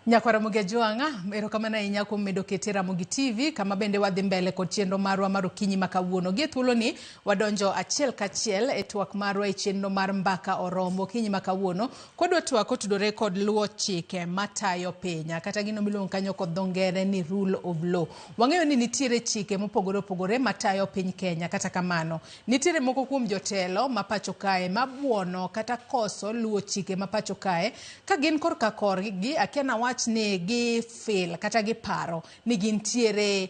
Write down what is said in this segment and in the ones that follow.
Nyakwara Muge Juanga, erokamana inya kuom medo kete Ramogi TV, kama bende wadhi mbele kod chenro marwa mar okinyi ma kawuono. Gi thuolo ni wadonjo achiel kachiel e twak marwa e chenro mar mbaka oromo okinyi ma kawuono. Kodwa twak otudore kod luwo chike matayo piny, kata gino miluongo kanyo kod dho ngere ni rule of law. Wang'eyo ni nitiere chike mopogore opogore matayo piny Kenya, kata kamano nitiere moko kuom jotelo ma pacho kae mabuono kata koso luwo chike ma pacho kae ka gin korka korgi akiana wach ni gi feel kata gi paro ni gintiere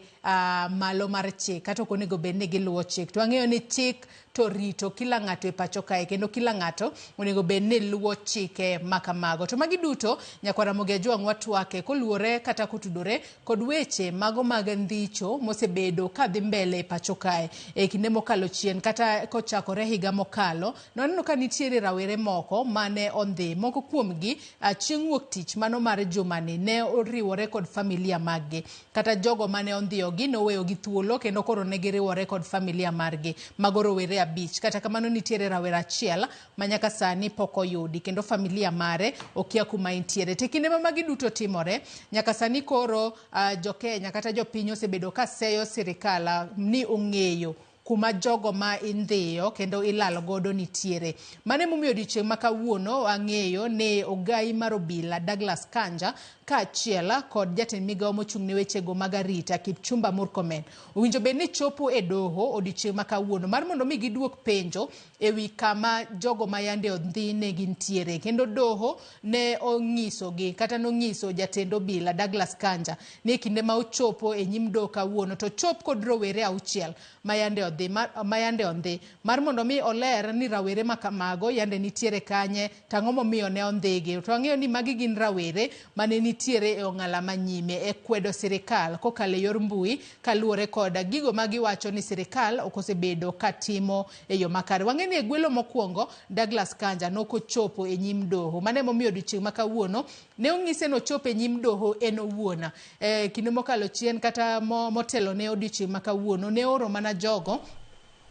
malo mar chik kata ok onego bed ni giluwo chik. To ang'eyo ni chik to rito kila ng'ato e pacho kae, kendo kila ng'ato onego bed ni luwo chike makamago. To magi duto Nyakwara Muge Juang watwake koluwore kata kotudore kod weche mago mag ndhicho mosebedo ka dhi mbele e pacho kae e kinde mokalo chien kata kochakore higa mokalo. Noneno ka nitiere rawere moko mane ondhi, moko kuomgi chieng' wuok tich mano mar jumani ne oriwore kod familia maggi, kata jogo mane ondhiyogi noweyo gi thuolo kendo koro ne giriwore kod familia margi mago rowere abich. Kata kamano nitiere rawera achiel ma nyaka sani pok oyudi kendo familia mare okia kuma intiere. Te kinde ma magi duto timore, nyaka sani koro jo Kenya kata jopiny osebedo ka seyo sirikal ni ong'eyo kuma jogo ma indhiyo kendo ilal godo nitiere. Mane momiyo odiochieng' ma kawuono ang'eyo ne ogai mar obila Douglas Kanja ka achiela kod jatend migawo mochung' ne wechego mag arita Kipchumba Murkomen owinjo bed ni chopo e doho odiochieng' ma kawuono mar mondo mi giduok penjo ewi kama jogo ma yande ondhi ne gintiere. Kendo doho ne onyisogi kata nonyiso jatend obila Douglas Kanja ni kinde ma ochopo e nyim doho kawuono to chop kod rowere auchiel ma yande ondhi mar mondo mi oler ni rawere makamago yande nitiere kanye tang'o momiyo ne ondhigi. To ang'eyo ni magi gin rawere mane nitiere e ong'ala manyime e kwedo sirikal kokalo e yor mbui kaluwore kod gigo magiwacho ni sirikal okosebedo katimo e yo makare. Wang'e ni e gwelo mokwongo Douglas Kanja nokochopo e nyim doho, mane momiyo odiochieng' ma kawuono ne ong'ise no chopo e nyim doho en owuon. Kinde mokalo chien kata motelo ne odiochieng' ma kawuono ne oro mana jogo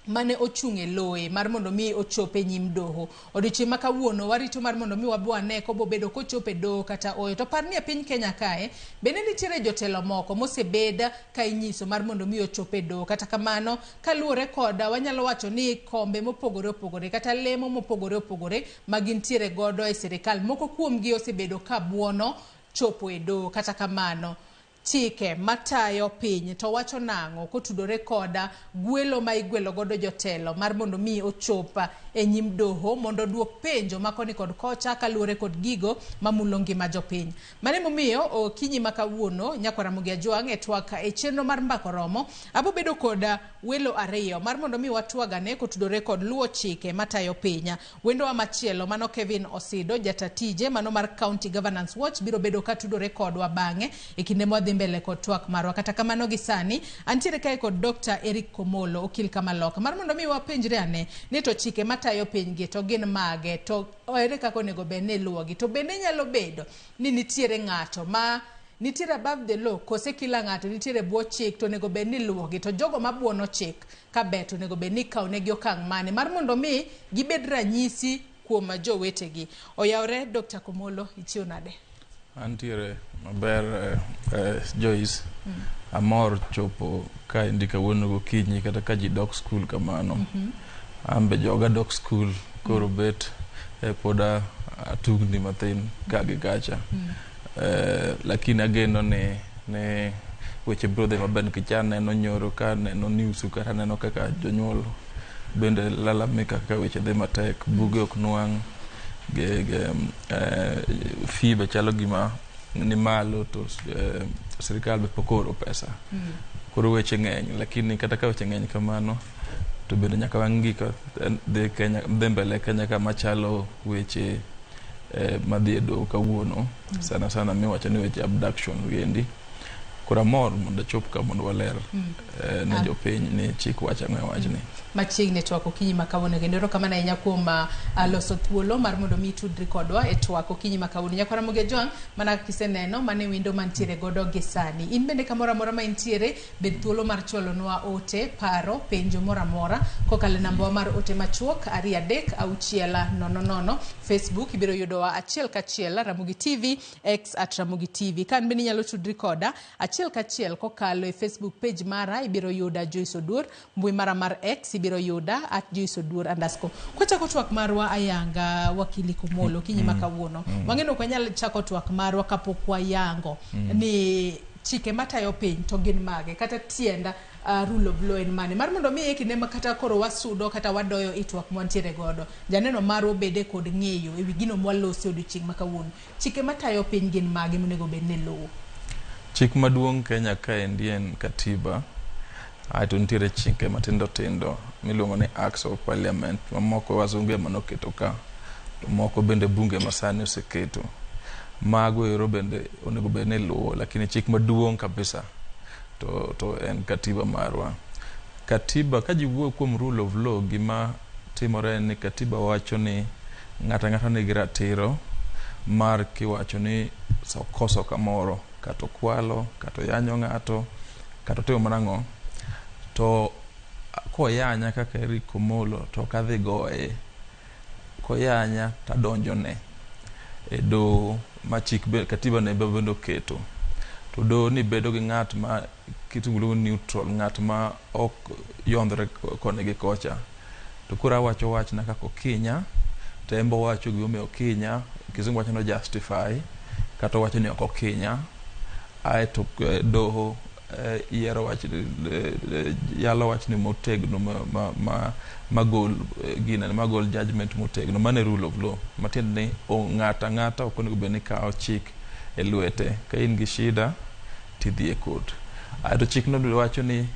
mane ochung' e loe mar mondo mi ochop e nyim doho. Odiochieng' ma kawuono warito mar mondo mi wabwane ko bobedo kochopo e doho kata oyo. To par ni e piny Kenya kae bende nitiere jotelo moko mosebeda ka inyiso mar mondo mi ochop e doho. Kata kamano kaluwore koda wanyalo wacho ni kombe mopogore opogore kata lemo mopogore opogore magintiere godo e sirikal, moko kuomgi osebedo ka buono chopo e doho. Kata kamano chike matayo piny to wacho nang'o kotudore koda gwelo ma igwelo godo jotelo mar mondo mi ochopa e nyim doho mondo duok penjo makoni kod kocha kaluwore kod gigo mamulo ngima jopiny. Mane momiyo okinyi ma kawuono Nyakwara Muge Juang e twak e chenro mar mbaka oromo abo bedo koda welo ariyo mar mondo mi watwagane kotudore kod luwo chike matayo piny. Wendowa machielo mano Kevin Osido jatatije mano mar County Governance Watch biro bedo katudore kodwa bang'e e kinde mwadhi mbele kod twak marwa. Kata kamano gisani antiere kae kod Dr. Eric Komolo okil Kamaloka mar mondo mi wapenjre ane ni to chike matayo piny gi to gin mage, to ere kaka onego bed ni luwogi, to bende nyalo bedo ni nitiere ng'ato ma nitiere above the law kose kila ng'ato nitiere bwo chik to onego bed ni luwogi, to jogo mabuono chik ka bet onego bed ni kawnegi okang' mane mar mondo mi gibed ranyisi kuom jowetegi. Oyawre Dr. Komolo, ichiwo nade? Antiere maber Joyce. Amor chopo ka indika wuono gokinyi kata ka ji dok skul kamano. Ambe joga dok skul koro bet poda atugni mathin kagi gacha. Lakini ageno ne weche brother maben kicha neno nyoro ka neno news kata neno kaka jonyuol bende lalamika ka weche dhi matek, buge ok nwang', fee be chalo gima ni malo to sirikal be pokoro pesa. Koro weche ng'eny, lakini kata ka weche ng'eny kamano to bende nyaka wang'i ka dhi mbele Kenya kama chalo weche madhi e doho kawuono sana miwacho ni weche abduction wendi. kura mor mondo chop ka mondo waler ne jopiny ni chik wacha ng'e wachni machiegni twak okinyi makawuono kendo erokamano ahinya kuom loso thuolo mar mondo mi tudri kodwa e twak okinyi makawuono. Nyakwara Muge Jwang' mana kiseneno mane windo mantiere godo gi sani. In bende kamoro amora ma intiere bed thuolo mar chwalonwa ote, paro, penjo moro amora kokalo e namba mar ote machuok 23 Facebook ibiro yudowa achiel kachiel Ramogi TV X @Ramogi TV. Kan bende inyalo tudri koda achiel kachiel kokalo e Facebook page mara ibiro yuda Joyce Odur, mbui mara mar X ibiro yuda @JoyceOdur_. Kwachako twak marwa ayanga wakili Komolo kinyi makawuono. Wang'eno kwa nyal chako twak marwa kapok wayango ni chike matayo piny to gin mage kata tienda rule of law en mane mar mondo mi ekinde makata koro wasudo kata wadoyo itwak mwantiere godo janeno marwa bede kod ng'eyo ewi gino mwalosi odiochieng' makawuono. Chike matayo piny gin mage monego bed ni luwo? Chik maduong' Kenya kaendi en katiba. Aeto nitiere chike matindo tindo miluongo ni Acts of Parliament, mamoko wazungu ema noketo ka, to moko bende bunge masani oseketo. Mago ero bende onego bed ni luwo, lakini chik maduong' kabisa to en katiba marwa. Katiba ka ji wuoyo kuom rule of law, gima timore ni katiba wacho ni ng'ata nigi ratiro mar kiwacho ni koso kamoro, kata kwalo, kata yanyo ng'ato, kata timo manang'o, to koyanya kaka Eric Komolo to kadhi goye, koyanya tadonjone e do ma chik katiba ne bendo keto. To do ni bedo gi ng'at ma kitungulu neutral, ng'at ma ok yondre kone gi kocha. To kura wacho wachna kako kinya, tembo wacho gi ome okinya, kizungu wacho no justify, kata wacho ni ok okinya. Aeto doho yiero wach yalo wach ni motegno magol gina magol judgment motegno. Mane rule of law matiende ni ng'ata ok onego bed ni kawo chik e lwete, ka in gi shida tidhi e court. Aeto chik no wacho ni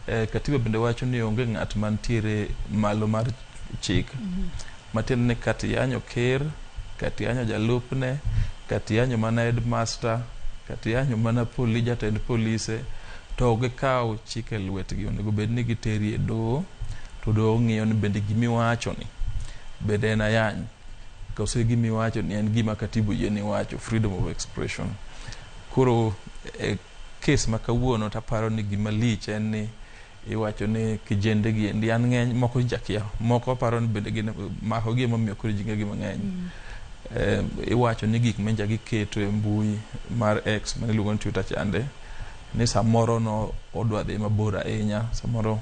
katiba bende wacho ni onge ng'at mantiere malo mar chik, matiende ni kati yanyo ker, kati yanyo jalupne, kati yanyo mana headmaster, kati yanyo mana jatend polise, to gikawo chike lwetgi. Onego bed ni giteri e doho, to doho ng'iyo ni bende gimiwacho ni bende en ayany, kose gimiwacho ni en gima katibu yieni wacho, freedom of expression. Koro kes makawuono taparo ni gima lich en ni iwacho ni kijende gi endi an ng'eny, moko jakia, moko paro ni bende gin mako gi emomiyo koro ji ng'egi mang'eny. Iwacho ni gik menja giketo e mbui mar X mane iluongo ni Twitter chande, ni samoro no odwa dhi mabor ahinya, samoro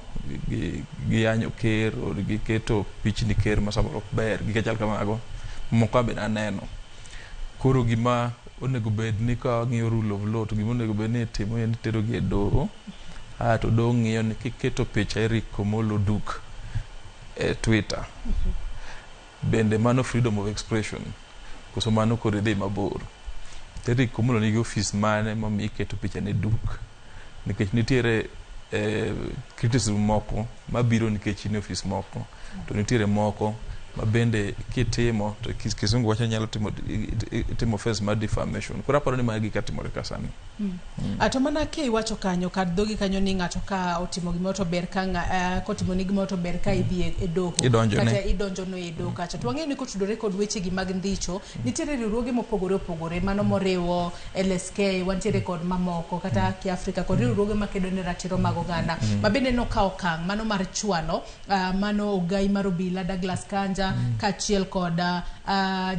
giyanyo ker, or giketo pichni ker ma samoro ok ber, gike chal kamago, moko be naneno. Koro gima onego bed ni ka ng'iyo rule of law, to gima onego bed ni timo en tero gi e doho. To doho ng'iyo ni kiketo picha Eric Komolo Duk e Twitter, bende mano freedom of expression, koso mano koro idhi mabor. Eric Komolo nigi ofis mane momi iketo picha ne Duk, nikech nitiere criticism moko mabiro nikech ni ofis moko, to nitiere moko ma bende kitimo to kizungu wacho nyalo timo offense mar defamation. Koro aparo ni magi katimore kasani. Ato mana ke iwacho kanyo kad dogi kanyo ni ng'ato ka otimo gimoro to ber ka kotimo ni gimoro to ber ka idhi e doho kata idonjo no e doho kacha. To wang'eyo ni kotudore kod weche gi mag ndicho, nitiere riwruoge mopogore opogore, mano moriwo LSK, wantiere kod mamoko kata Kiafrika, kod riwruoge makedo ne ratiro mag oganda, ma bende nokawo okang' mano mar chwalo mano ogai mar obila Douglas Kanja kachiel kod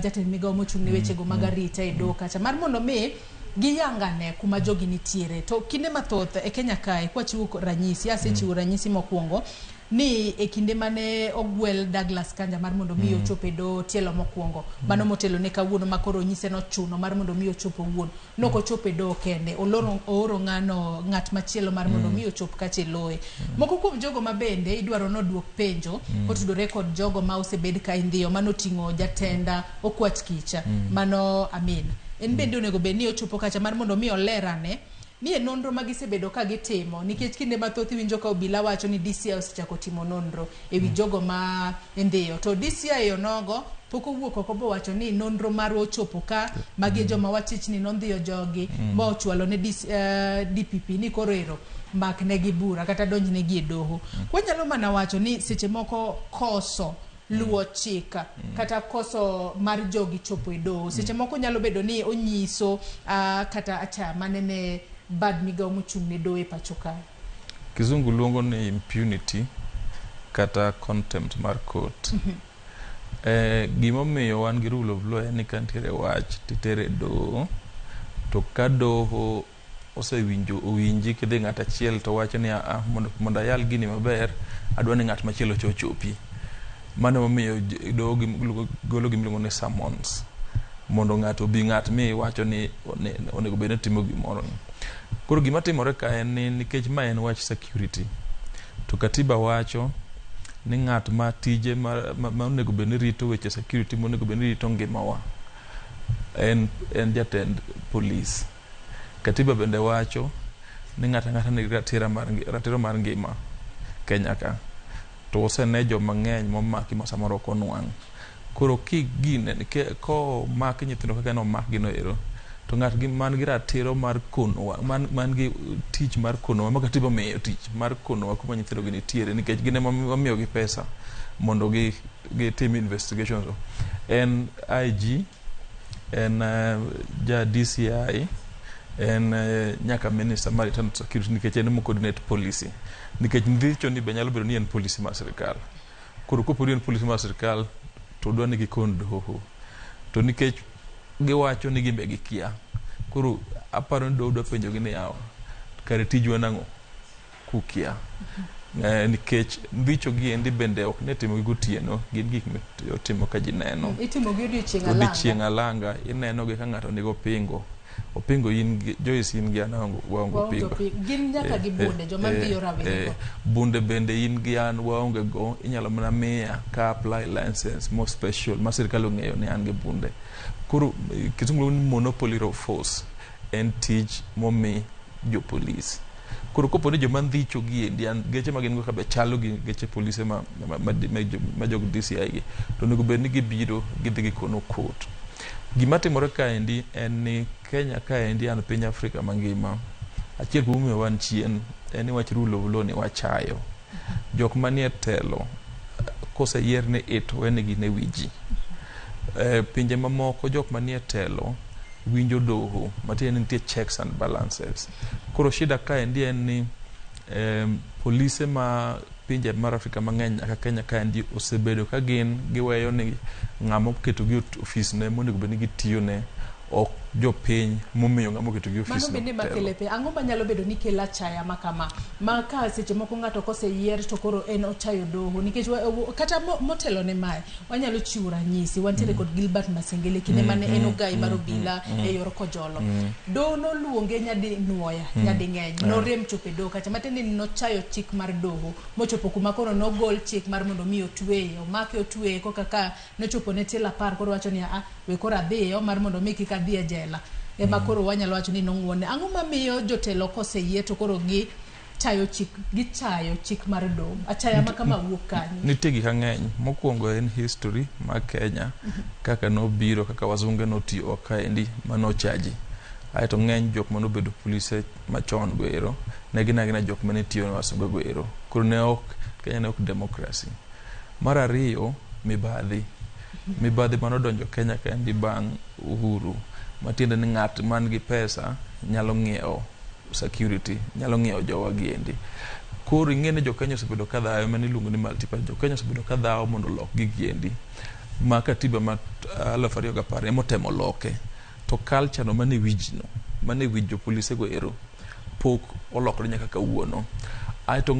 jatend migawo mochung' ne weche go mag arita e doho kacha, mar mondo mi giyangane kuma jogi nitiere. To kinde mathoth e Kenya kae kwachiwo ranyisi, asechiwo ranyisi mokwongo ni e kinde mane ogwel Douglas Kanja mar mondo mi ochope do tielo mokwongo, mano motelo ne kawuono makoro nyise no chuno mar mondo mi ochopo wuon, noko chope do kende, ooro ng'at machielo mar mondo mi ochop kache loe. Moko kuom jogo mabende idwaro noduok penjo kotudore kod jogo ma osebed ka indhiyo, mano ting'o jatenda Okwach Kicha, mano Amin. En bende onego bed ni ochopo kacha mar mondo mi olerane ni e nonro magisebedo ka gitimo, nikech kinde mathoth winjo ka obila wacho ni DCI osechako timo nonro ewi jogo ma ndhiyo, to DCI onogo pok owuok oko bo wacho ni nonro mar ochopo ka magi joma watich ni nondhiyo jogi ma ochwalo ne DPP ni koro ero mak negi bura kata donj negi e doho. Wanyalo mana wacho ni seche moko koso luwo chika kata koso mar jogi chopo e doho seche moko nyalo bedo ni onyiso kata acha manene bad migao mochung' ne doho e pacho kae. Kizungu luongo ni impunity kata contempt mar court. Gimomiyo wan gi rule of law en ni ka nitiere wach titere doho, to ka doho owinji kidhi ng'at achiel to wacho ni mondo ayal gini maber adwa ni ng'at machielo chopi. Mano momiyo doho golo gimiluongo ni summons mondo ng'at mi wacho ni onego bed ni timo gimoro. Koro gima timore ka en ni nikech ma en wach security, to katiba wacho ni ng'at ma tije ma onego bed ni rito weche security, ma onego bed ni rito ngimawa en jatend police. Katiba bende wacho ni ng'ata nigi ratiro mar ngima Kenya ka. To osene joma ng'eny momaki ma samoro ok onwang'. Koro ko maki nyithindo kaka nomak gino ero, to ng'at man gi ratiro mar konowa, man gi tich mar konowa, ma katiba miyo tich mar konowa kuma nyithindo gi nitiere, nikech gine mamiyo gi pesa mondo gitim investigations. En IG, en ja DCI, en nyaka minister mar internal security, nikech en mo coordinate policy. Nikech ndhicho ni be nyalo bedo ni en policy mar sirkal. Koro koponi en policy mar sirkal to dwa ni gikon doho. To nikech giwacho ni gimbe gikia. Koro aparo ni doho dwa penjo gi ni yawa. Kare tijwa nang'o kukia. Nikech ndhicho gi endi bende ok ne timo gi gotieno, gin gik mitimo ka ji neno. Itimo gi odiochieng' alanga. Ineno gi ka ng'ato nigo pingo. Opingo Joyce in gi an waongo pingo. Gin nyaka gi bunde joma dhiyo rawere. Bunde bende in gi an waonge go, inyalo mana miya ka apply license more special ma sirkal ong'eyo ni an gi bunde. Koro kizungu ni monopoly of force en tich momi jo police. Koro kopo ni joma ndhicho gi endi an geche ma gin go kabe chalo gi geche polise ma jog DCI gi, to nego bed ni gibiro gidhi gikono court. Gima timore ka endi en ni Kenya ka endi an piny Afrika mangima, achiel kuom miyo wan chien en ni wach rule of law ni wachayo. Jok manie telo kose yier ni ito wenegi ne wiji. Pinje mamoko jok manie telo winjo doho, matiende nitie checks and balances. Koro shida ka endi en ni polise ma pinje mar Afrika mang'eny nyaka Kenya ka endi osebedo ka gin giweyo ni ng'amo keto gi ofis ne monego bed ni gitiyo ne ok jopiny momiyo ng'amo keto gi ofis no. Mano bende makele pe. Ang'o manyalo bedo ni kelo achaya makama? Ma ka seche moko ng'ato koseyier to koro en ochayo doho. Nikech kata motelo ne mae, wanyalo chiwo ranyisi. Wantiere kod Gilbert Masengele kinde mane en ogai mar obila e yor Kojolo. Doho noluonge nyadi nuoya, nyadi ng'eny. Norem chopo e doho kacha matende ni nochayo chik mar doho. Mochopo kuma koro nogol chik mar mondo mi otweye. Omake otweye koka ka nochopo ne tela par koro wacho ni we koro adhiyo mar mondo mi kik adhi e jela. Ema koro wanyalo wacho ni nong'wone. Ang'o mamiyo jotelo koseyie to koro gichayo chik mar doho? Achaya ma kama wuok kanyo. Nitie gik mang'eny. Mokwongo en history mar Kenya, kaka nobiro, kaka wazunge notiyo ka endi manochaji. Aeto ng'eny jok manobedo polise machon goero, ne gina jok mane tiyo na wazunge goero. Koro Kenya ne ok demokrasi. Mar ariyo, mibadhi manodonjo Kenya ka endi bang' uhuru. Matiende ni ng'at man gi pesa nyalo ng'iewo security, nyalo ng'iewo jowa gi endi. Koro ing'eni jo Kenya osebedo ka dhawo, mani iluongo ni multiple. Jo Kenya osebedo ka dhawo mondo lok gigi endi. Ma katiba ma 2010 emotemo loke. To culture no mane wijno, mane wij jo polise go ero, pok olokore nyaka kawuono. Aeto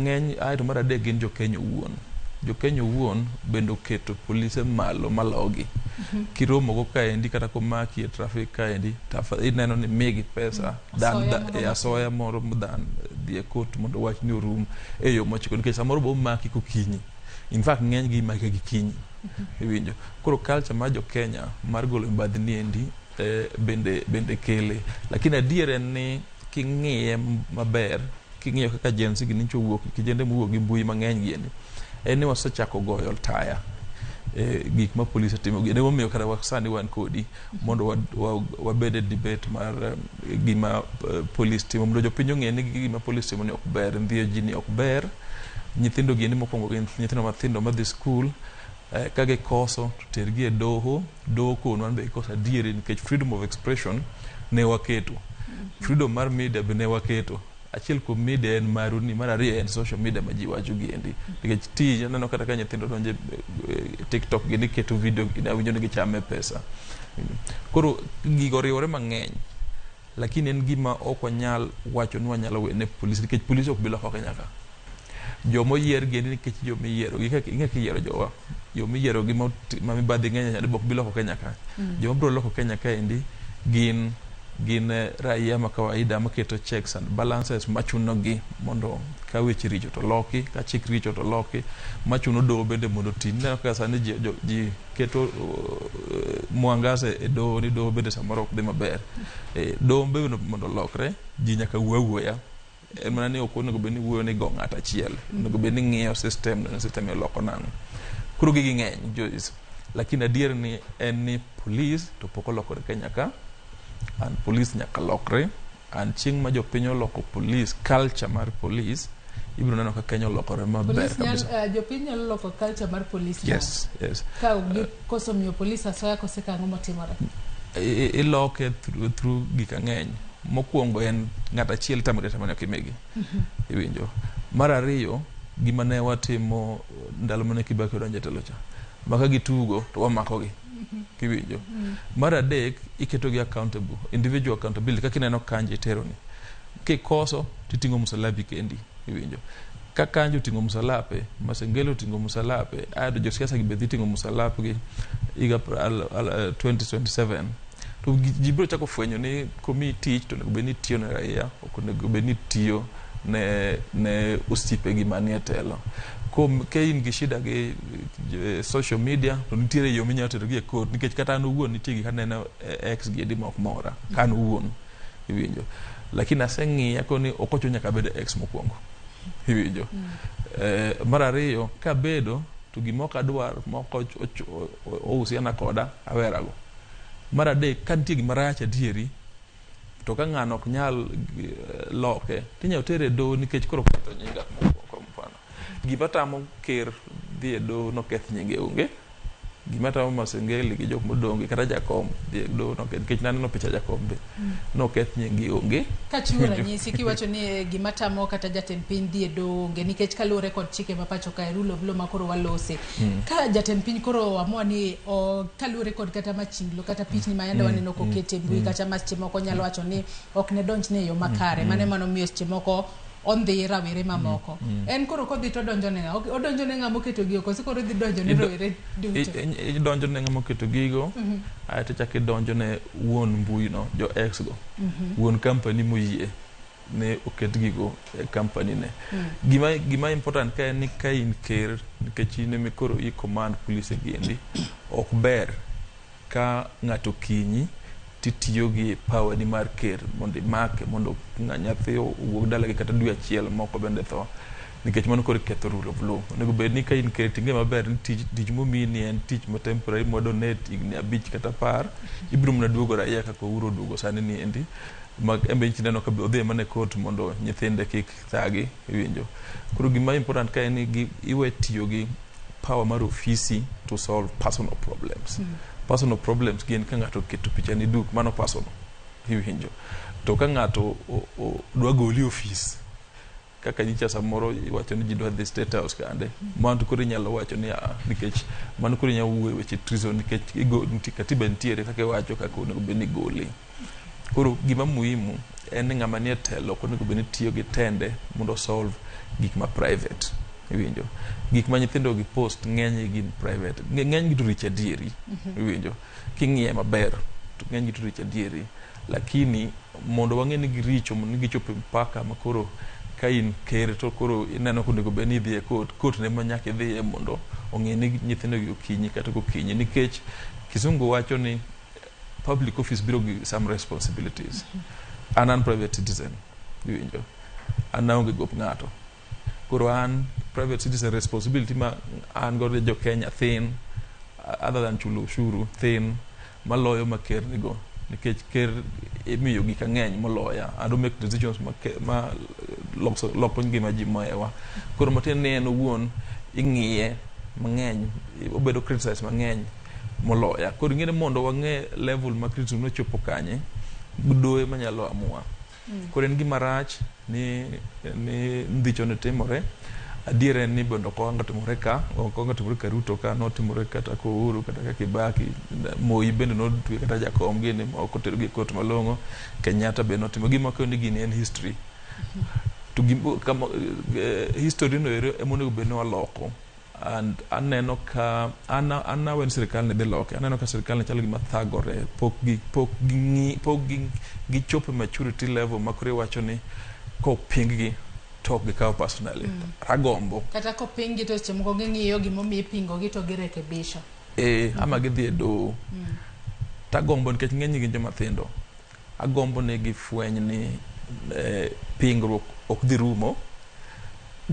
mar adek gin jo Kenya owuon. Jo Kenya owuon bende oketo polise malo malogi. Kiromo go ka endi kata komaki e traffic ka endi, ineno ni migi pesa asoya moro dan dhi e court mondo wach ni orum e yo machiko, nikech samoro bo maki kokinyi. In fact ng'eny gi maki gi kinyi. Iwinjo. Koro culture mar jo Kenya mar golo mbadhi ni endi bende kele. Lakini adier en ni king'iye maber, king'iyo kaka jensi gi nicho wuok, kijende muwuok gi mbui mang'eny gi endi, en ni wasechako goyo taya. gik ma polisi timo gi. Ne omiyo kata sani wan kodi mondo wabed e debate mar gima polisi timo, mondo jopiny ong'e ni gima polisi timo ni ok ber, ndhiyo ji ni ok ber. Nyithindo gi ni mokwongo gin nyithindo mathindo madhi skul, ka gikoso to tergi e doho konwa be gikoso adieri, nikech freedom of expression ne waketo, freedom mar media be ne waketo. Achiel kuom media en maru ni, mar ariyo en social media ma ji wacho giendi, nikech tij aneno kata ka nyithindo donje TikTok gi ni keto video gi awinjo ni gichame pesa. Koro gigo riwore mang'eny, lakini en gima ok wanyal wacho ni wanyalo wene polisi, nikech polisi ok bi loko Kenya ka. Jomoyier giendi nikech jomiyiero ing'e kiyiero jowa, jomiyiero gi ma mibadhi ng'eny nyadi bok bi loko Kenya ka. Joma biro loko Kenya ka endi gin raia ma kawaida maketo checks and balances machuno gi mondo ka weche richo to loki, ka chik richo to loki, machuno doho bende mondo ti. Neno kaka sani ji keto mwangaza e doho ni doho bende samoro ok dhi maber. Doho bende mondo lokre, ji nyaka wuoya. En mana ni ok onego bed ni wuoyo ni go ng'at achiel, onego bed ni ng'iyo system loko nang'o. Koro gigi ng'eny Joyce, lakini adier ni en ni police to pok olokore Kenya ka. An police nyaka lokre, an chieng' ma jopiny oloko police, culture mar police, ibiro neno ka Kenya olokore maber kabisa. Jopiny nyalo loko culture mar police. Yes. Ka koso miyo police asoya kose kang'o motimore. Iloke through gik ang'eny. Mokwongo en ng'at achiel tamore kimegi. Iwinjo. Mar ariyo, gima ne watimo ndalo mane Kibaki odonjo e telo cha, maka gitugo to wamakogi. Kiwinjo. Mar adek, iketogi accountable, individual accountability, kaka ineno Kanji teroni. Kikoso titing'o msalabi kendi. Iwinjo. Ka Kanji oting'o msalape, Masengeli oting'o msalape, ado josiasa gi bedhi ting'o msalapgi iga 2027. To jibiro chako fwenyo ni komi tich to nego beni tiyo ne raia, ok nego beni tiyo ne osiepe gi manie telo. Ka in gi shida gi social media to nitiere yo minyalo tero gi e court, nikech kata an owuon nitie gik aneno ex gi edi ma ok mora kan owuon. Iwinjo. Lakini aseng'iya koni ok ochuno nyaka bed ex mokwongo. Iwinjo. Mar ariyo, ka bedo to gimoko adwar moko ousiana koda awerago. Mar adek, ka nitie gima rach adieri to ka ng'ano ok nyal loke, tinyalo tere doho nikech koro ketho nyinga moko mfano. Gima tamo ker dhi e doho noketh nyinge onge. Gima tamo Masengeli gi jok modongi kata jakom dhi e doho noketh, nikech naneno picha jakom be noketh nyinge onge. Ka chiwo ranyisi kiwacho ni gima tamo kata jatend piny dhi e doho onge nikech kaluwore kod chike ma pacho ka rule of law ma koro walose. Ka jatend piny koro amua ni kaluwore kod kata machinglo kata pichni ma yande waneno kokete mbui kata masche moko nyalo wacho ni ok ne donjne yo makare, mane mano miyo seche moko ondhi rawere mamoko. En koro kodhi to donjo ne ng'a? Odonjo ne ng'a moketo gigo koso koro dhi donjo ne rawere duto? Idonjo ne ng'a moketo gigo, aeto chak idonjo ne wuon mbui no, jo ex go. Wuon company moyie ne oket gigo e company ne. Gima important ka en ni ka in ker, nikech in eme koro i command police giendi, ok ber ka ng'ato kinyi titiyo gi power ni mar ker mondo imake, mondo nyathi owuog dalagi kata dwe achiel moko bende tho, nikech mano koro ketho rule of law. Onego bed ni ka in ker ting'e maber ni tich momiyi ni en tich ma temporary modonate higni 5 kata 10, ibiro mana duogo raia kaka uro duogo sani ni endi. Embe neno ka odhi mana e court mondo nyithinde kik thagi. Iwinjo. Koro gima important ka en ni iwe tiyo gi power mar ofisi to solve personal problems. Personal problems gin ka ng'ato keto picha ni duk, mano personal. Iwinjo. To ka ng'ato dwa goli ofis, kaka nyicha samoro iwacho ni ji dwa dhi State House kande, mano koro inyalo wacho ni nikech mano koro inyalo wuoyo weche treason, nikech katiba nitiere kaka iwacho kaka onego bed ni goli. Koro gima muhimu en ni ng'ama nie telo ok onego bed ni tiyo gi tende mondo solve gik ma private. Iwinjo. Gik ma nyithindo gi post ng'eny gin private. Ng'eny gi to rich adieri. Iwinjo. King'iye maber to ng'eny gi to rich adieri. Lakini mondo wang'e ni giricho, mondo ni gichopo mpaka makoro ka in ker to koro ineno konego bed ni dhi e court ne ma nyaka idhiye mondo ong'e ni nyithindo gi okinyi kata gokinyi, nikech kisungu wacho ni public office biro gi some responsibilities. An private citizen. Iwinjo. An aonge gop ng'ato. Koro an private citizen responsibility ma an godo jo Kenya thin other than chulo ushuru thin maloyo ma ker nigo, nikech ker imiyo gik ang'eny moloya, and make decisions ma loko ngima ji moewa. Koro matin ni en owuon ing'iye mang'eny, obedo criticize mang'eny moloya. Koro ing'e mondo wang'e level ma criticism no chopo kanye, doye manyalo amua. Koro en gima rach ni ndhicho ne timore. Adiera en ni bende ok owanga timore ka, ok owanga timore ka Ruto ka, notimore kata ko Uhuru kata ka Kibaki, Moi bende notwe kata jakom gini ma ok oterogi e kot malong'o, Kenyatta bende notimo. Gima koni gini en history. To history no ero emonego bed ni waloko. And aneno ka anawen sirikal ne dhi loke, aneno ka sirikal ne chalo gima thagore, pok gichopo maturity level ma koro iwacho ni koping gi tok gikawo personally. Ragombo kata koping gi to seche moko ging'iyo gimomiyo ipingo gi to girekebisho. Ama gidhi e doho. Tagombo nikech ng'eny gin joma thindo. Agombo ne gifweny ni pingruok ok dhi rumo.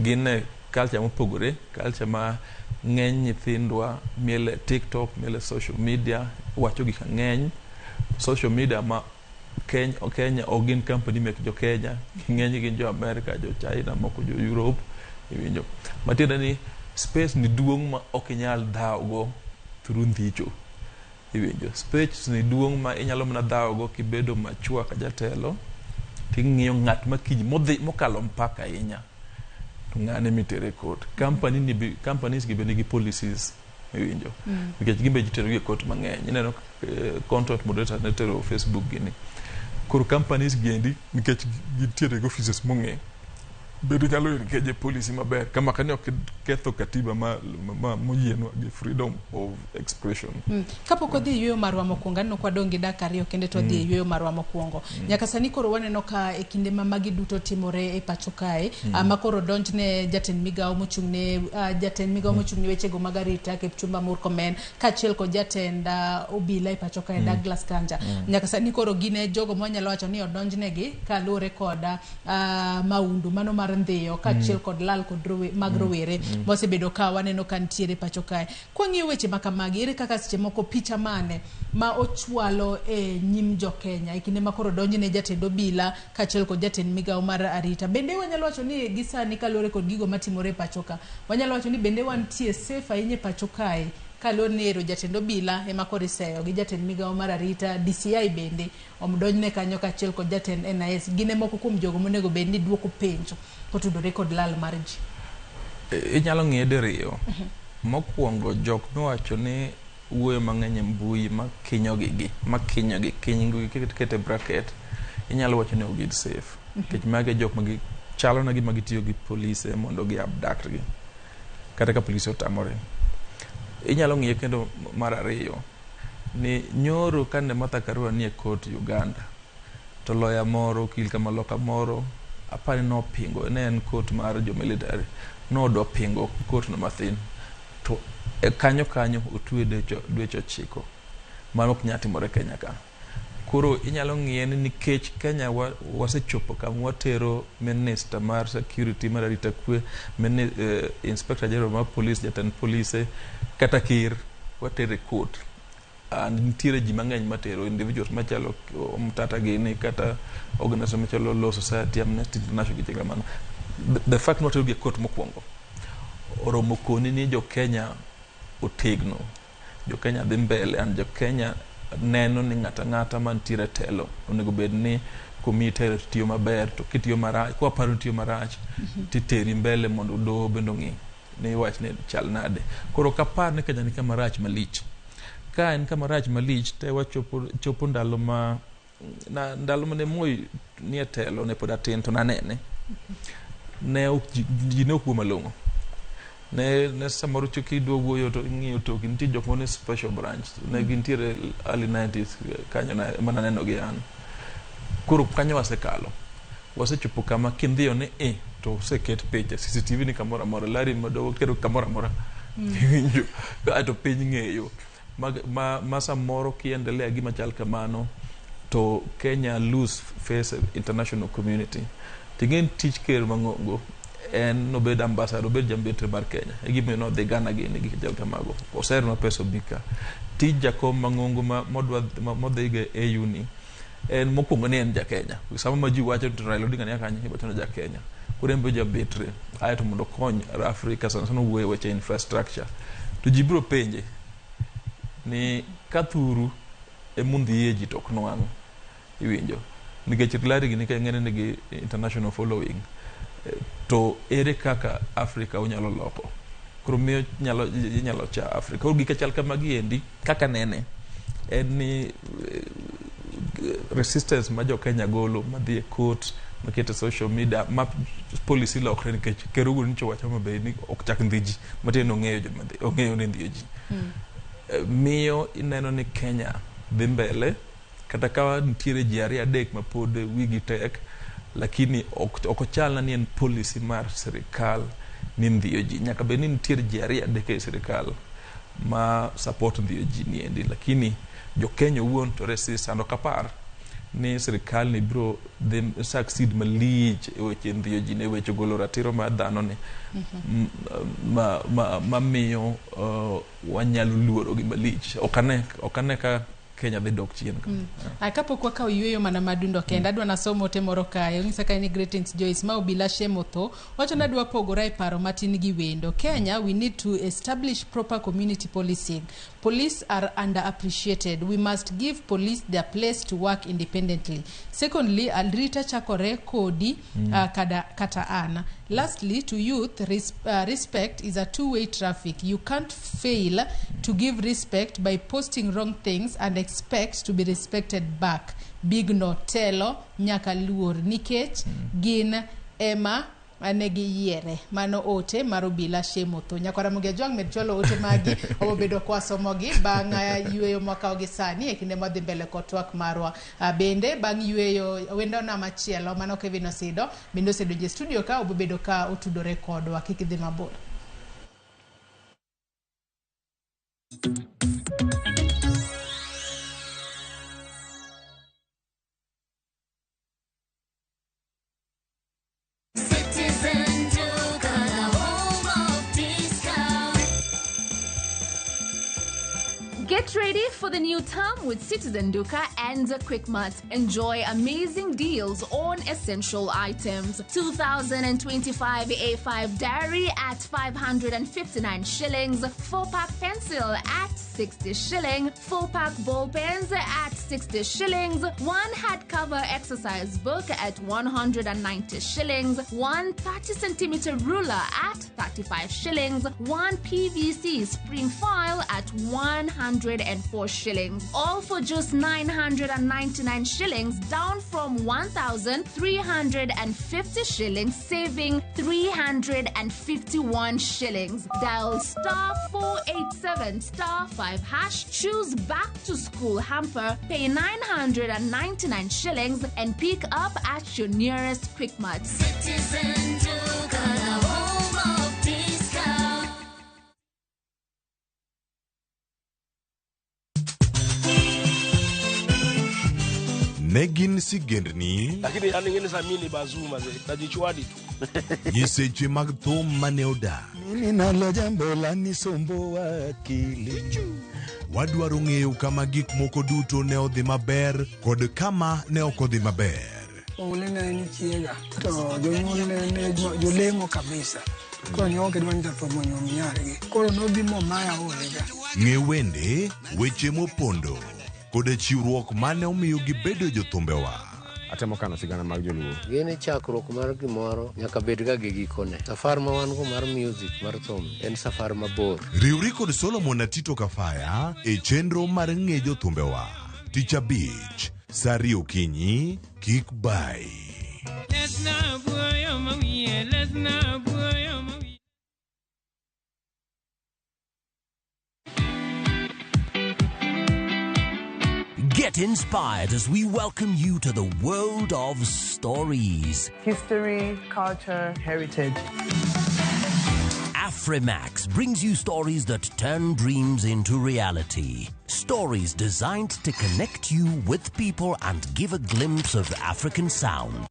Gin culture mopogore, culture ma ng'eny nyithindwa miele TikTok, miele social media, wacho gik ng'eny. Social media ma Kenya ok gin company mek jo Kenya, ng'eny gin jo America, jo China, moko jo Europe, iwinjo. Matiende ni space ni duong' ma ok inyal dhawogo through ndhicho, iwinjo. Space ni duong' ma inyalo mana dhawogo kibedo machua ka jatelo, ting'iyo ng'at ma kiny mokalo mpaka ahinya. Ng'ane mitere court. Companies gi bende gi policies, iwinjo. Nikech gimbe jitero gi court mang'eny. Ineno content moderator ne tero Facebook gini. Koro companies giendi nikech gitiere gi offices mong'e, bedo nyalo yudo keje policy maber kama kane ok ketho katiba moyienwa gi freedom of expression. Kapok odhi e yweyo marwa mokwongo, aneno kwa dongi dak ariyo kende to odhi e yweyo marwa mokwongo. Nyaka sani koro waneno ka e kinde ma magi duto timore e pacho kae, ma koro donjne jatend migawo mochung'ne wechego mag arita Kipchumba Murkomen, kaachiel kod jatend obila e pacho kae Douglas Kanja. Nyaka sani koro gine jogo mwanyalo wacho ni odonjnegi kaluwore kod maundu mano mar ndhiyo kaachiel kod lal kod mag rowere mosebedo ka waneno ka nitiere pacho kae. Kwang'iyo weche makamagi, ere kaka seche moko picha mane ma ochwalo e nyim jo Kenya e kinde ma koro donjne jatend obila kaachiel kod jatend migawo mar arita, bende wanyalo wacho ni gisani kaluwore kod gigo matimore e pacho ka, wanyalo wacho ni bende wantie safe ahinya e pacho kae kaluwore ni ero jatend obila ema koro iseyo gi jatend migawo mar arita, DCI bende omdonjne kanyo kaachiel kod jatend NIS. Gine moko kuom jogo monego bed ni duoko penjo kotudore kod lal mar ji. Inyalo ng'iye diriyo. Mokwongo jok miwacho ni wuoyo mang'eny e mbui makinyogi kete bracket, inyalo wacho ni ok gin safe. Nikech mage jok magi chalo na gima gitiyo gi polise mondo gi abduct gi, kata ka polise otamore. Inyalo ng'iye kendo mar ariyo ni nyoro kane Martha Karua nie court Uganda, to loya moro okil kama loka moro apani nopingo, ne en court mar jo military, nodwa pingo court no mathin, to kanyo otwe dweche 9. Mano ok nyalo timore Kenya ka. Koro inyalo ng'iye ni nikech Kenya wasechopo kama watero minister mar security mar arita kwe, inspector general mar police, jatend police kata kir watere court. And nitiere ji mang'eny matero, individuals machalo Mtata gini kata organization machalo Law Society, Amnesty International gi mano. The fact not to be a court mokwongo oromo koni ni jo Kenya otegno, jo Kenya dhi mbele, and jo Kenya neno ni ng'ata mantiere telo onego bed ni komi telo tiyo maber, to kitiyo marach, kwa paro tiyo marach titeri mbele mondo doho bendo ng'i ni wach ne chal nade. Koro kapar ni Kenya ni kama rach malich. Ka en kama rach malich, te wachopo ndalo mane Moi nie telo ne pod atin to nanene. Ji ne ok wuo malong'o. Ne samoro choki duogo yo to ng'iyo to nitie jok mane special branch, ne gintiere early 90s kanyo mana neno gi an. Koro kanyo wasekalo, wasechopo kama kindhiyo ni to seket picha CCTV ni kamoro amora, lari madogo kero kamoro amora, to piny ng'eyo ma samoro kiendelea gima chal kamano to Kenya lose face international community. Ting'en tich ker mang'ongo en nobed ambassador, obed jambetre mar Kenya. E gima no dhi Ghana gini gi jal kamago. Osero na pesa bika. Tij jakom mang'ongo modhi ga e uni. En mokwongo ni en ja Kenya. Sama ma ji wacho to Raila Odinga ni kanye iwacho ja Kenya. Koro en be jambetre. Aeto mondo kony Afrika sana wuoyo weche infrastructure. To ji biro penje ni kathuru e mundhi ji tok nwang' iwinjo. Nikech Hillary gini ka ng'ene nigi international following. To ere kaka Afrika unyalo loko. Koro miyo nyalo cha Afrika. Koro gika chal kama giendi kaka nene en ni resistance ma jo Kenya golo madhi e court makete social media ma policy lokre nikech kerugo nicho wacho mabe ni ok chak ndhiji mateno ong'eyo ni ndhiyo ji. Miyo ineno ni Kenya dhi mbele kata ka nitiere ji ariyo adek ma pod wigi tek lakini ok ochalna ni en policy mar sirikal ni ndhiyo ji. Nyaka be ni nitiere ji ariyo adek e sirikal ma support ndhiyo ji ni endi, lakini jo Kenya wuon to resist ando kapar ni sirikal ni bro succeed malich e weche ndhiyo ji ne weche golo ratiro ma dhano ni ma miyo wanyalo luoro gi malich. Okane ka Kenya dhi dok chien kama. Kapok wakawo yueyo mana madundo kenda adwa nasomo te moro kae ong'isa ka ni Greetings Joyce ma obila Shemotho wacho na dwa pogora e paro matin gi wendo. Kenya, we need to establish proper community policing. Police are underappreciated. We must give police their place to work independently. Secondly, alrita chakore kodi kata ana. Lastly, to youth, respect is a two-way traffic. You can't fail to give respect by posting wrong things and expect to be respected back. Big no telo nyaka luor nikech gin ema anegi yiere. Mano ote marobila Shemotho. Nyakwara muge jwang med cholo ote magi obedo kwa somogi bang yueyo mwaka ogisani ekinde madhi mbele kotwak marwa. Bende bang yueyo wendo na machielo mano Kevin Osido bendo sedonje studio ka obedo ka otudore kodwa kikidhi mabor. Get ready for the new term with Citizen Duka and Quickmart. Enjoy amazing deals on essential items. 2025 A5 Diary at 559 shillings. 4-pack pencil at 60 shilling. 4-pack ball pens at 60 shillings. 1 hardcover exercise book at 190 shillings. 1 30cm ruler at 35 shillings. 1 PVC spring file at 104 shillings. All for just 999 shillings, down from 1,350 shillings, saving 351 shillings. Dial *487 *5#, choose back to school hamper, pay 999 shillings and pick up at your nearest Quickmart. Citizen Duka, the home of discount. Negin sigendni lakini aningeni samini bazuma ze tajichwadi tu nyiseche mag thum mane oda mimi nalo jambo la nisombo wakili wadwaro ng'eyo kama gik moko duto ne odhi maber kod kama ne ok odhi maber. Olene ni chiega to jonyuol ne jolemo kabisa koro ni onge dwani to monyo miargi koro nobi mo maya olega ng'e wende weche mopondo kod chiwruok mane omiyo gibedo jothumbewa. Atemo kano sigana mag joluo. Gini chakruok mar gimoro nyaka bed ga gi gikone. Safar ma wan go mar music mar thum en safar mabor. Riwri kod Solomon Atito Kafaya e chenro mar ng'e jothumbewa. Tich Abich, Sari Okinyi, kik bai. Get inspired as we welcome you to the world of stories. History, culture, heritage. Afrimax brings you stories that turn dreams into reality. Stories designed to connect you with people and give a glimpse of African sounds.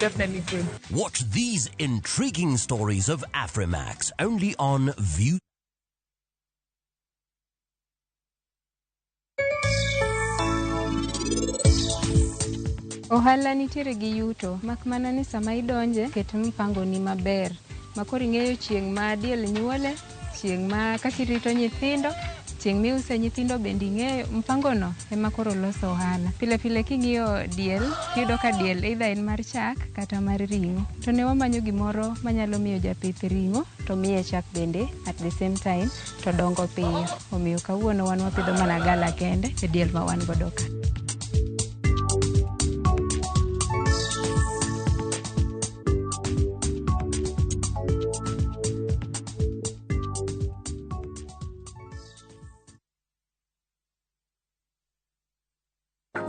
definitely good. Watch these intriguing stories of Afrimax only on View. Ohala nitiere gi yuto, mak mana ni sama idonje, ket mpango ni maber. Makoro ing'eyo chieng' ma diel nyuole, chieng' ma kakirito nyithindo, chieng' miuse nyithindo bende ing'eyo, mpango no ema koro loso ohala. Pile pile king'iyo diel, tiyudo ka diel either en mar chak kata mar ring'o. To ne wamanyo gimoro manyalo miyo japith ring'o, to miye chak bende at the same time, to dongo piyo. Omiyo kawuono wan wapidho mana gala kende e diel ma wan godo ka.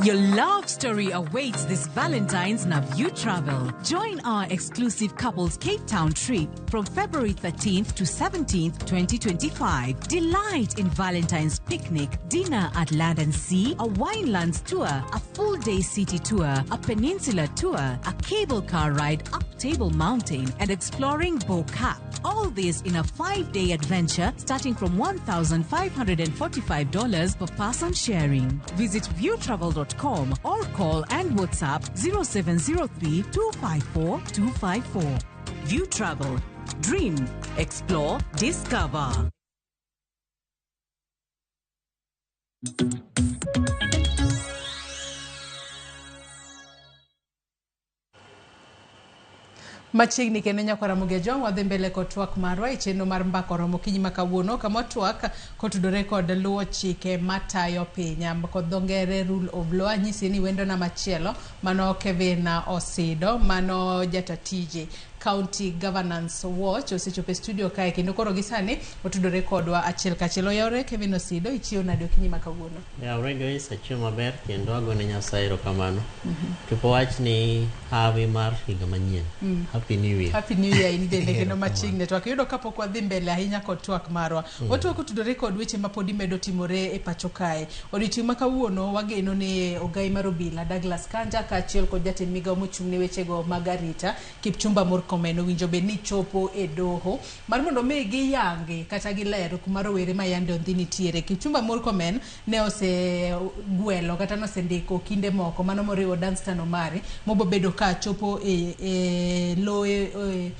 Your love story awaits this Valentine's na View Travel. Join our exclusive couples Cape Town trip from February 13th to 17th, 2025. Delight in Valentine's picnic, dinner at Land and Sea, a winelands tour, a full-day city tour, a peninsula tour, a cable car ride up Table Mountain, and exploring Bo Cap. All this in a 5-day adventure starting from $1,545 per person sharing. Visit viewtravel.com or call and WhatsApp 0703 254 254. View Travel. Dream, explore, discover. Machiegni kendo nyakwara Mugejo wadhi mbele kod twak marwa chenro mar mbaka oromo kinyi makawuono kama twak kotudore kod luwo chike matayo piny kod dho ngere rule of law. Anyisi ni wendo na machielo mano Kevin Osido mano jatatije County Governance Watch osechopo studio kae kendo koro gisani otudore kodwa achiel kachiel. Yore Kevin Osido ichio nade kinyi makawuono. Orego isachiyo maber kendo agone Nyasaye erokamano. Tipo wach ni hawi mar higa manyien. Happy New Year. Happy New Year in bende kendo machiegni twak yudo kapok wadhi mbele ahinya kod twak marwa. Watwa kotudore kod weche mapodi medo timore e pacho kae. Odiochieng' makawuono wageno ni ogai mar obila Douglas Kanja kaachiel kod jatend migao mochung'ne wechego mag arita Kipchumba Murkomen owinjo bed ni chopo e doho mar mondo mi giyangi kata gilero kuma rowere ma yande ondhi nitiere. Kipchumba Murkomen ne osegwelo kata nosendiko kinde moko mano moriwo Danstan Omari mobobedo ka chopo e loe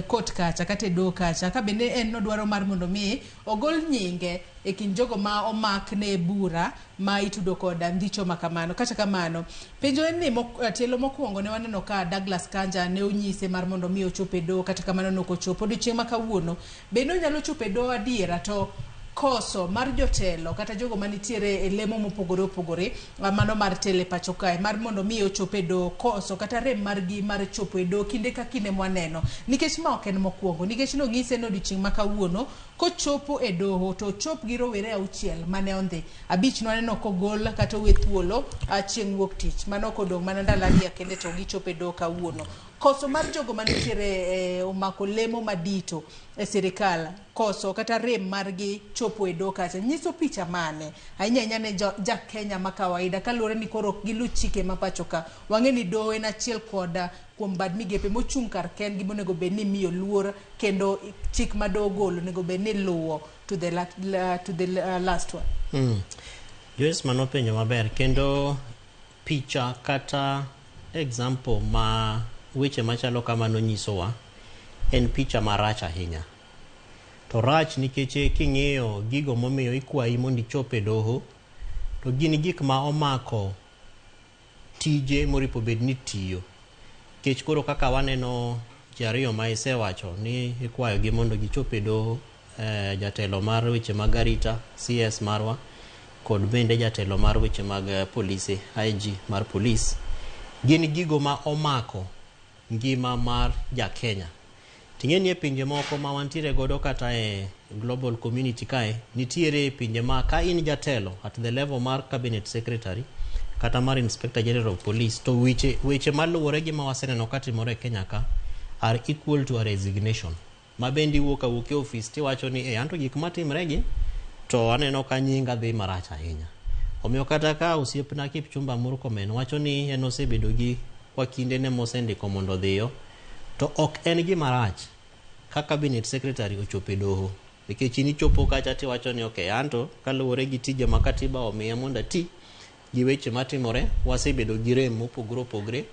court kacha kata do kacha ka bende en nodwaro mar mondo mi ogol nyinge e kin jogo ma omak ne bura ma itudo koda ndicho makamano. Kata kamano penjo en ni tielo mokwongo ne waneno ka Douglas Kanja ne onyise mar mondo mi ochope do kata kamano nokochopo. Odiochieng' makawuono bende onyalo chope do adiera to koso mar jotelo kata jogo manitiere e lemo mopogore opogore mano mar tele pacho kae mar mondo mi ochope do koso kata rem margi mar chopo e do kinde ka kinde mwaneno nikech ma ok en mokwongo nikech no ngise no odiochieng' makawuono kochopo e doho to chop gi rowere auchiel mane ondhi abich nwaneno kogol kata we thuolo chieng' wuok tich mano kodong' mana ndalo ariyo kende to gichopo e do kawuono. Koso mar jogo manitiere omako lemo madito e sirikal koso kata rem margi chopo e do kacha nyiso picha mane ahinya ne ja Kenya ma kawaida kaluore ni koro gilu chike mapacho ka wang'e ni do en achiel koda kuom bad migepe mochung' kar ken gi monego bed ni miyo luor kendo chik madogolo nego bed ni luwo to the last one. Joyce mano penjo maber kendo picha kata example ma weche machalo kamano nyisowa en picha marach ahinya. To rach nikech king'iyo gigo momiyo ikwayi mondo ichop e doho to gin gik ma omako tije moripo bed ni tiyo. Kech koro kaka waneno jariyo ma isewacho ni ikwayo gi mondo gichop e doho jatelo mar weche mag arita CS marwa kod bende jatelo mar weche mag polisi IG mar police gin gigo ma omako ngima mar ja Kenya. Ting'eni e pinje moko ma wantiere godo kata e global community kae nitiere pinje ma ka in jatelo at the level mar cabinet secretary kata mar inspector general of police to weche maluwore gi ma waseneno katimore e Kenya ka are equal to a resignation. Ma bendi wuok e office tiwacho ni anto gik matimre gi to aneno ka nyinga dhi marach ahinya. Omiyo kata ka osiepna Kipchumba Murkomen wacho ni en osebedo gi wakinde ne mosendiko mondo dhiyo to ok en gima rach ka cabinet secretary ochope doho nikech ni chopo kacha tiwacho ni okay anto kaluwore gi tije ma katiba omiya mondo ati gi weche matimore wasebedo gi rem mopogore opogore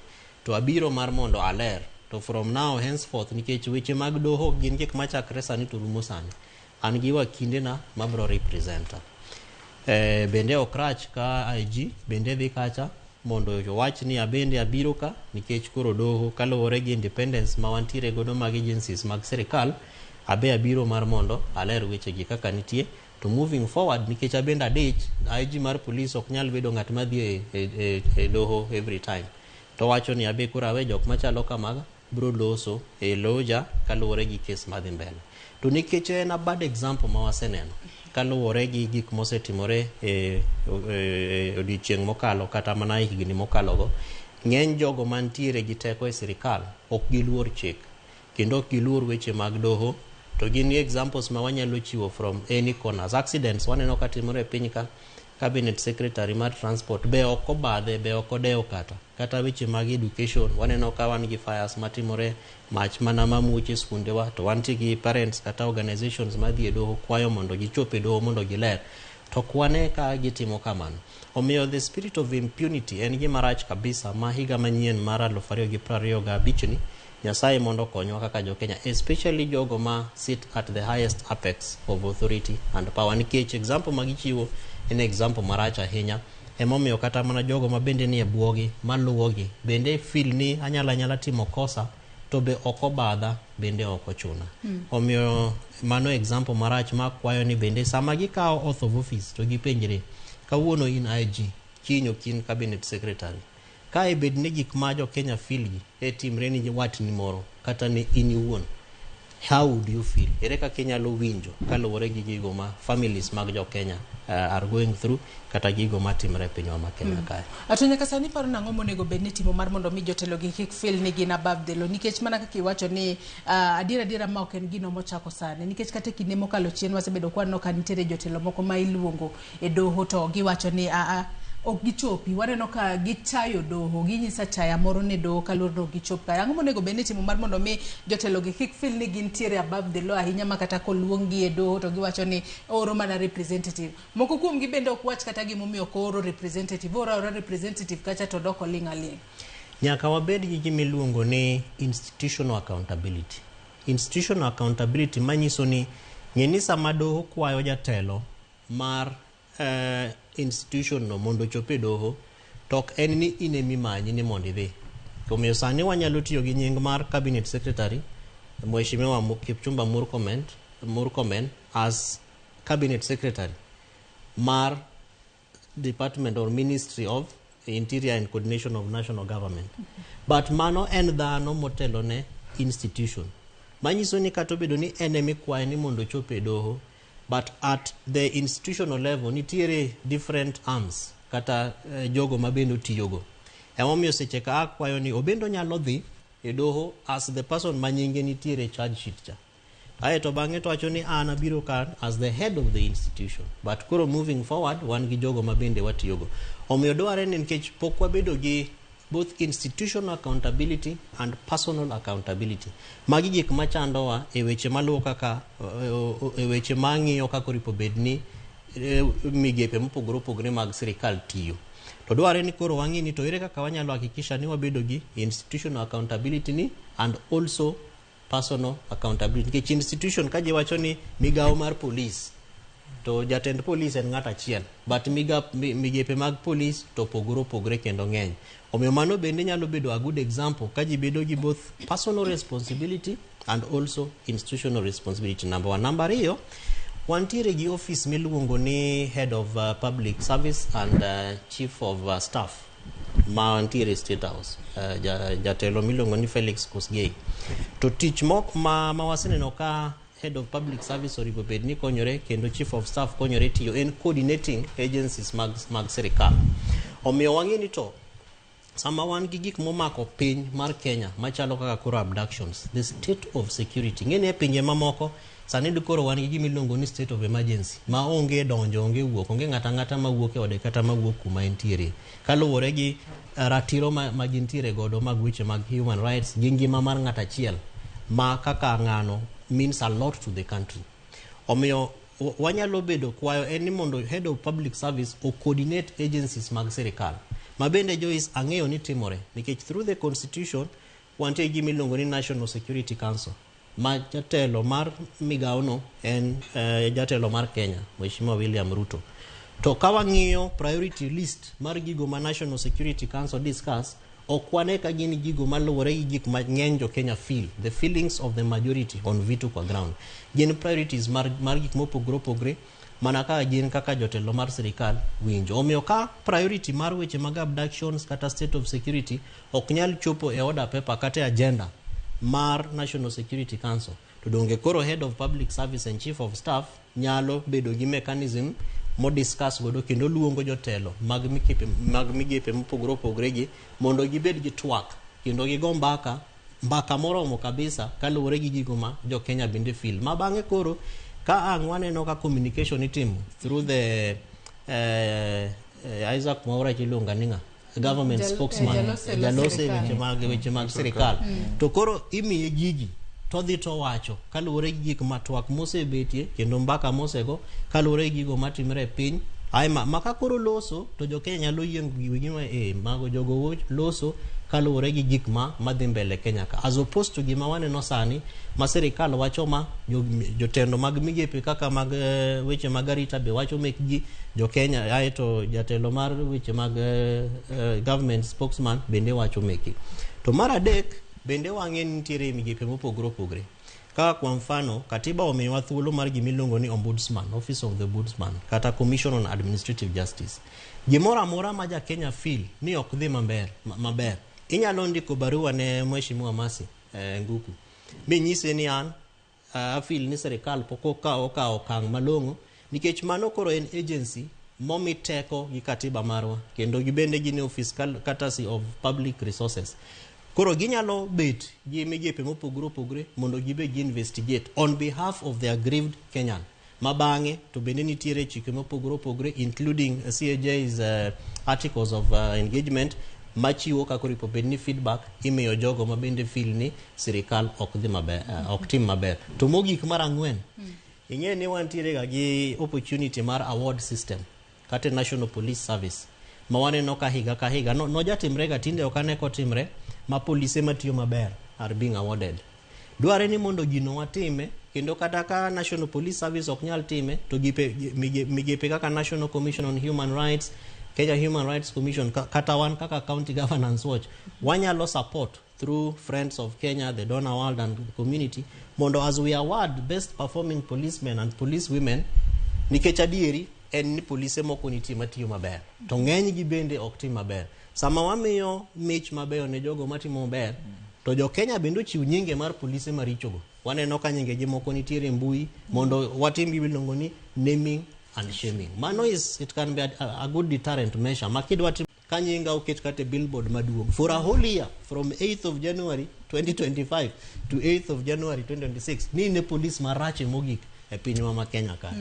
to abiro mar mondo aler to from now henceforth nikech weche mag doho gin gik machakre sani to rumo sani an gi wakinde na mabro representa bende okrach ka IG bende dhi kacha mondo wach ni abende abiro ka nikech koro doho kaluwore gi independence ma wantiere godo mag agencies mag sirikal abe abiro mar mondo aler weche gi kaka nitie to moving forward nikech abende adich IG mar police ok nyal bedo ng'at ma dhi e doho every time to wacho ni abe koro awe jok machalo kamaga bro loso e loja kaluwore gi kes madhi mbele to nikech en a bad example ma waseneno kaluwore gi gik mosetimore e odiechieng' mokalo kata mana higni mokalogo ng'eny jogo mantiere gi teko e sirikal ok giluor chik kendo ok giluor weche mag doho to gin examples ma wanyalo chiwo from any corners. Accidents waneno katimore e piny ka cabinet secretary mar transport be ok obadhe be ok odewo kata weche mag education waneno ka wan gi fires matimore mach mana mamuoche skundewa to wanti gi parents kata organizations madhi e doho kwayo mondo gichope doho mondo giler to kwane ka gitimo kamano. Omiyo the spirit of impunity en gima rach kabisa ma higa manyien mar 2025 ni Nyasaye mondo konywa kaka jo Kenya, especially jogo ma sit at the highest apex of authority and power. Nikech example magichiwo en example marach ahinya emomiyo kata mana jogo ma bende ni e buogi maluwogi bende feel ni anyala timo kosa to be oko badha bende oko chuna. Omiyo mano example marach ma kwayo ni bende sama gikawo oath of office to gipenjre kawuono in IG kinyo kin cabinet secretary ka ibed ni gik ma jo Kenya feel gi e timre ni watni moro kata ni in iwuon, how would you feel? Ere ka Kenya lo winjo kaluwore gi gigo ma families mag jo Kenya are going through kata gigo matimre pinywa ma Kenya kae. Atonya kasani paro nang'o monego bed ni timo mar mondo mi jotelo gi kik feel ni gin above the law nikech mana kaka iwacho ni adiera ma ok en gino mochako sane nikech kata kinde mokalo chien wasebedo kwano ka nitere jotelo moko ma iluongo e doho to giwacho ni ok gichopi waneno ka gitayo doho ginyisa taya moro ne doho kaloro gichop ka ang'o monego bed ni timo mar mondo mi jotelo gi kik feel ni gin tiere above the law ahinya ma kata koluongi e doho to giwacho ni oro mana representative moko kuom gi bende ok wach kata gimomiyo oro representative oro representative kacha to doko lingaling. Nyaka wabed gi gimiluongo ni institutional accountability. Institutional accountability manyiso ni ng'eni sama doho kwayo jatelo mar institution no mondo chope doho tok en ni inemi manyi ni mondo idhi. Omiyo sani wanyalo tiyo gi nying mar cabinet secretary Mheshimiwa Kipchumba Murkomen as cabinet secretary mar Department or Ministry of Interior and Coordination of National Government. But mano en dhano motelo ne institution. Manyiso ni katobedo ni enemi kwayo ni mondo chope doho but at the institutional level nitiere different arms kata jogo mabendo tiyogo. Emomiyo seche ka akwayo ni obendo nyalo dhi e doho as the person manyinge nitiere charge sheet cha. Aeto bang'e to wacho ni an abiro kan as the head of the institution. But koro moving forward wan gi jogo mabende watiyogo. Omiyo dware ni nikech pok wabedo gi both institutional accountability and personal accountability. Magi gik machandowa e weche maluwo kaka e weche mang'iyo kaka ripo bedni migepe mopogore opogore mag sirikal tiyo. To dware ni koro wang'i ni to ere kaka wanyalo hakikisha ni wabedo gi institutional accountability ni and also personal accountability. Nikech institution ka je wacho ni migawo mar police to jatend police en ng'at achiel but migepe mag police to pogore kendo ng'eny. Omiyo mano bende nyalo bedo a good example ka ji bedo gi both personal responsibility and also institutional responsibility. Number one. Number 2, wantiere gi office miluongo ni head of public service and chief of staff ma wantiere State House, jatelo miluongo ni Felix Kosgei. To tich mok ma waseneno ka head of public service oripo bed ni konyore kendo chief of staff konyore tiyo en coordinating agencies mag sirikal. Omiyo wang'e ni to sama wan gi gik momako piny mar Kenya machalo kaka koro abductions, the state of security ng'ene pinje mamoko sani dikoro wan gi gimiluongo ni state of emergency ma onge donjo onge wuok onge ng'ata ma wuok e ode kata ma wuok kuma entiere kaluwore gi ratiro ma gintiere godo mag weche mag human rights gi ngima mar ng'at achiel ma kaka ng'ano means a lot to the country. Omiyo wanyalo bedo kwayo en ni mondo head of public service o coordinate agencies mag sirikal ma bende Joyce ang'eyo ni timore nikech through the constitution wantie gi miluongo ni National Security Council ma jatelo mar migaono en jatelo mar Kenya Mheshimiwa William Ruto. To ka wang'iyo priority list mar gigo ma National Security Council discuss okwane ka gin gigo maluwore gi gik ma ng'eny jo Kenya feel the feelings of the majority on vitu kwa ground gin priorities mar gik mopogre mana ka gin kaka jotelo mar sirikal winjo. Omiyo ka priority mar weche mag abductions kata state of security ok nyal chopo e order paper kata agenda mar National Security Council to donge koro head of public service and chief of staff nyalo bedo gi mechanism mo discuss godo kendo luongo jotelo mag migepe mopogre gi mondo gibed gi twak kendo gigo mbaka moromo kabisa kaluwore gi gigo ma jo Kenya bende feel ma bang'e koro ka waneno ka communication itimo through the Isaac Mwaura chilunga ninga government spokesman jalose weche mag sirikal to koro imiye gigi to dhi to wacho kaluwore gi gik matwak mosebetie kendo mbaka mosego kaluwore gi gigo matimre piny maka koro loso to jo Kenya nyalo yieng gima mago jogo loso kaluwore gi gik madhi mbele Kenya ka as opposed to gima waneno sani ma sirikal wacho ma jotendo mag migepe kaka mag weche mag arita be wacho mekgi jo Kenya aeto jatelo mar weche mag government spokesman bende wacho meki. To mar adek bende wang'e nitiere migepe mopogre kaka kwa mfano katiba omiwa thuolo mar gimiluongo ni ombudsman office of the ombudsman kata commission on administrative justice. Gimoro amora ma ja Kenya feel ni ok dhi maber inyalo ndiko barua ne Mheshimiwa Masi Nguku minyise ni an afil ni sirikal poko ka okang' malong'o nikech mano koro en agency momi teko gi katiba marwa kendo gibende gin office courtesy of public resources. Koro ginyalo bet gi migepe mopogre mondo gibe gi investigate on behalf of the aggrieved Kenyan mabange to bende nitiere chike mopogre including CAJ's articles of engagement machiwo ka koripo bedni feedback imiyo jogo mabende feel ni sirikal ok tim maber. To mogik mar ang'wen ing'e ni wantiere ga gi opportunity mar award system kata National Police Service ma waneno ka higa no jatimre ga tinde okane kotimre ma polise matiyo maber are being awarded. Dware ni mondo gino watime kendo kata ka National Police Service ok nyal time to migepe kaka National Commission on Human Rights, Kenya Human Rights Commission kata wan kaka County Governance Watch wanyalo support through Friends of Kenya, the donor world and the community mondo as we award best performing policemen and police women nikech adieri en ni polise moko nitie matiyo maber to ng'eny gi bende ok tim maber. Sama wamiyo mich mabeyo ne jogo matimo maber to jo Kenya bende chiw nyinge mar polise marichogo waneno ka nyinge ji moko nitiere mbui mondo watim gibilongo ni naming and shaming. Mano it can be a good deterrent measure makidwa tim kanyinga oket kate billboard maduong for a whole year from 8th of January 2025 to 8th of January 2026 ni ne police marache mogik e piny ma Kenya ka.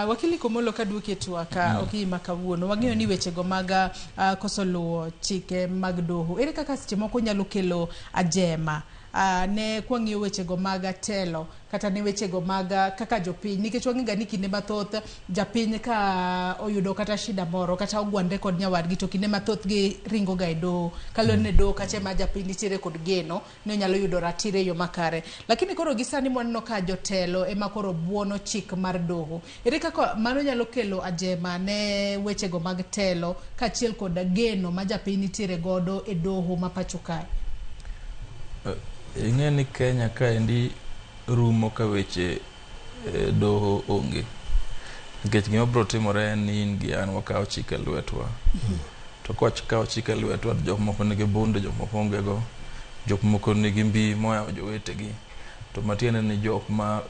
Wakili Komolo kaduoke twaka okima kawuono wang'eyo ni wechego mag koso luwo chike mag doho ere kaka seche moko nyalo kelo ajema ne kwang'iyo wechego mag telo kata ne wechego mag kaka jopiny nikech wang'ega ni kinde mathoth japiny ka oyudo kata shida moro kata ogwande kod nyawadgi to kinde mathoth gi ringo ga e doho kalore ne doho kache ma japiny nitiere kod geno ne nyalo yudo ratire yo makare lakini koro gisani mwaneno ka jotelo ema koro buono chik mar doho ere kaka mano nyalo kelo ajema ne wechego mag telo kachiel kod geno ma japiny nitiere godo e doho ma pacho kae. Ing'e ni Kenya ka endi rumo ka weche doho onge nikech gima bro timore ni in gi an wakawo chike lwetwa to kawo chike lwetwa jok moko nigi bunde jok moko ongego jok moko nigi mbi moyawo jowetegi to matiende ni jok ma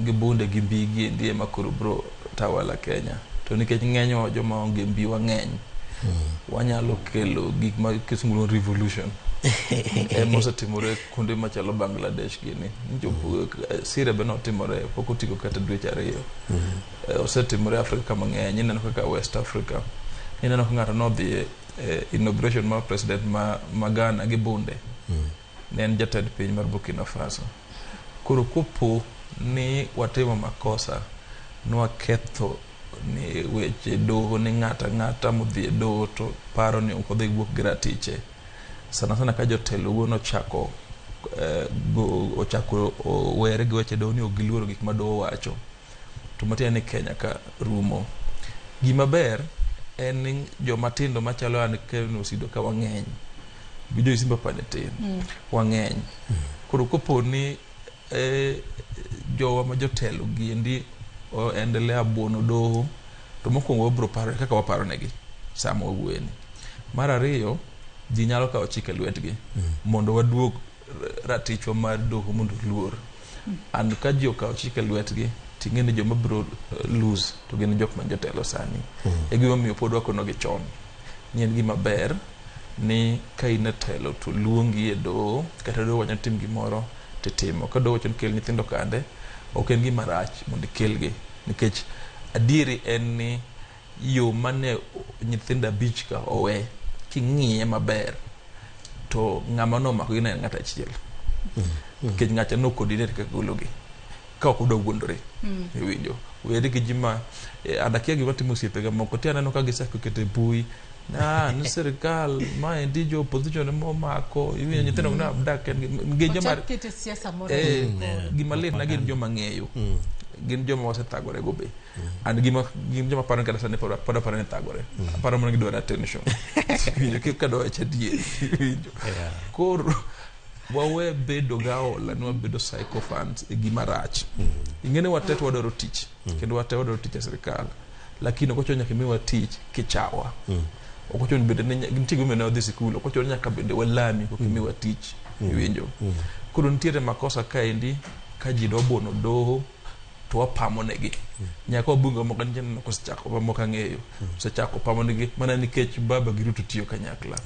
gi bunde gi mbi gi ndiye makoro bro tawala Kenya to nikech ng'eny joma onge mbi wang'eny wanyalo kelo gik ma kisungulo revolution mosetimore kuonde machalo Bangladesh gini Syria be notimore pok otieko kata dweche 2 osetimore Afrika mang'eny ineno kaka West Africa ineno ka ng'ato nodhi inauguration mar president ma Ghana gi bunde ne en jatend piny mar Burkina Faso koro kopo ni watimo makosa nwaketho ni weche doho ni ng'ata modhi doho to paro ni ok odhi wuok gi ratiche sana ka jotelo wuono ochako were gi weche doho ni ok giluoro gik ma doho wacho to matiende ni Kenya ka rumo gima ber en ni jomatindo machalo an Kevin Osido ka wang'eny gi jo Simba Pane tin wang'eny koro kopo ni jowa ma jotelo giendi endelea buono doho to mokwongo wabro paro kaka waparo negi sama wawueni mar ariyo ji nyalo kawo chike lwetgi mondo waduog ratichwa mar doho mondo luor and ka ji okawo chike lwetgi ting'e ni joma bro lose to gin jok ma jotelo sani e gima miyo pod wakonogi chon ni en gima ber ni ka in e telo to luongi e doho kata doho wanya tim gimoro titimo ka doho chon kel nyithindo kande ok en gima rach mondo ikelgi nikech adieri en ni yo mane nyithindo 5 ka owe king'iye maber to ng'ama nomako gi ne ng'at achiel nikech ng'acha nokoordinate kaka gologi ka ok odwa wuondore iwinjo weri gi jima adakia gima timo osiepega moko ti aneno ka giseko kete mbui ni sirikal ma endi jo opposition momako iwinjo nyithindo na abdak gin joma kete siasa moro gima lit na gin joma ng'eyo gin joma wasethagore go be and gin joma paro kata sani pod aparo ni thagore aparo mana gidwaro attention winjo kik kadwa wacha dier winjo koro wawe bedo gaola ni wabedo psychophants e gima rach ingene watet wadoro tich kendo watet wadoro tich e sirikal lakini okocho nyaka miwa tich kichawa okocho bende nitie gima ne odhi sikul okocho nyaka bende walami kokimiwa tich winjo koro nitiere makosa kaendi ka ji do bono doho to wapamo negi nyaka bunga moko njen ko sechako moko ng'eyo sechako pamo negi mana nikech baba gi Ruto tiyo kanyakla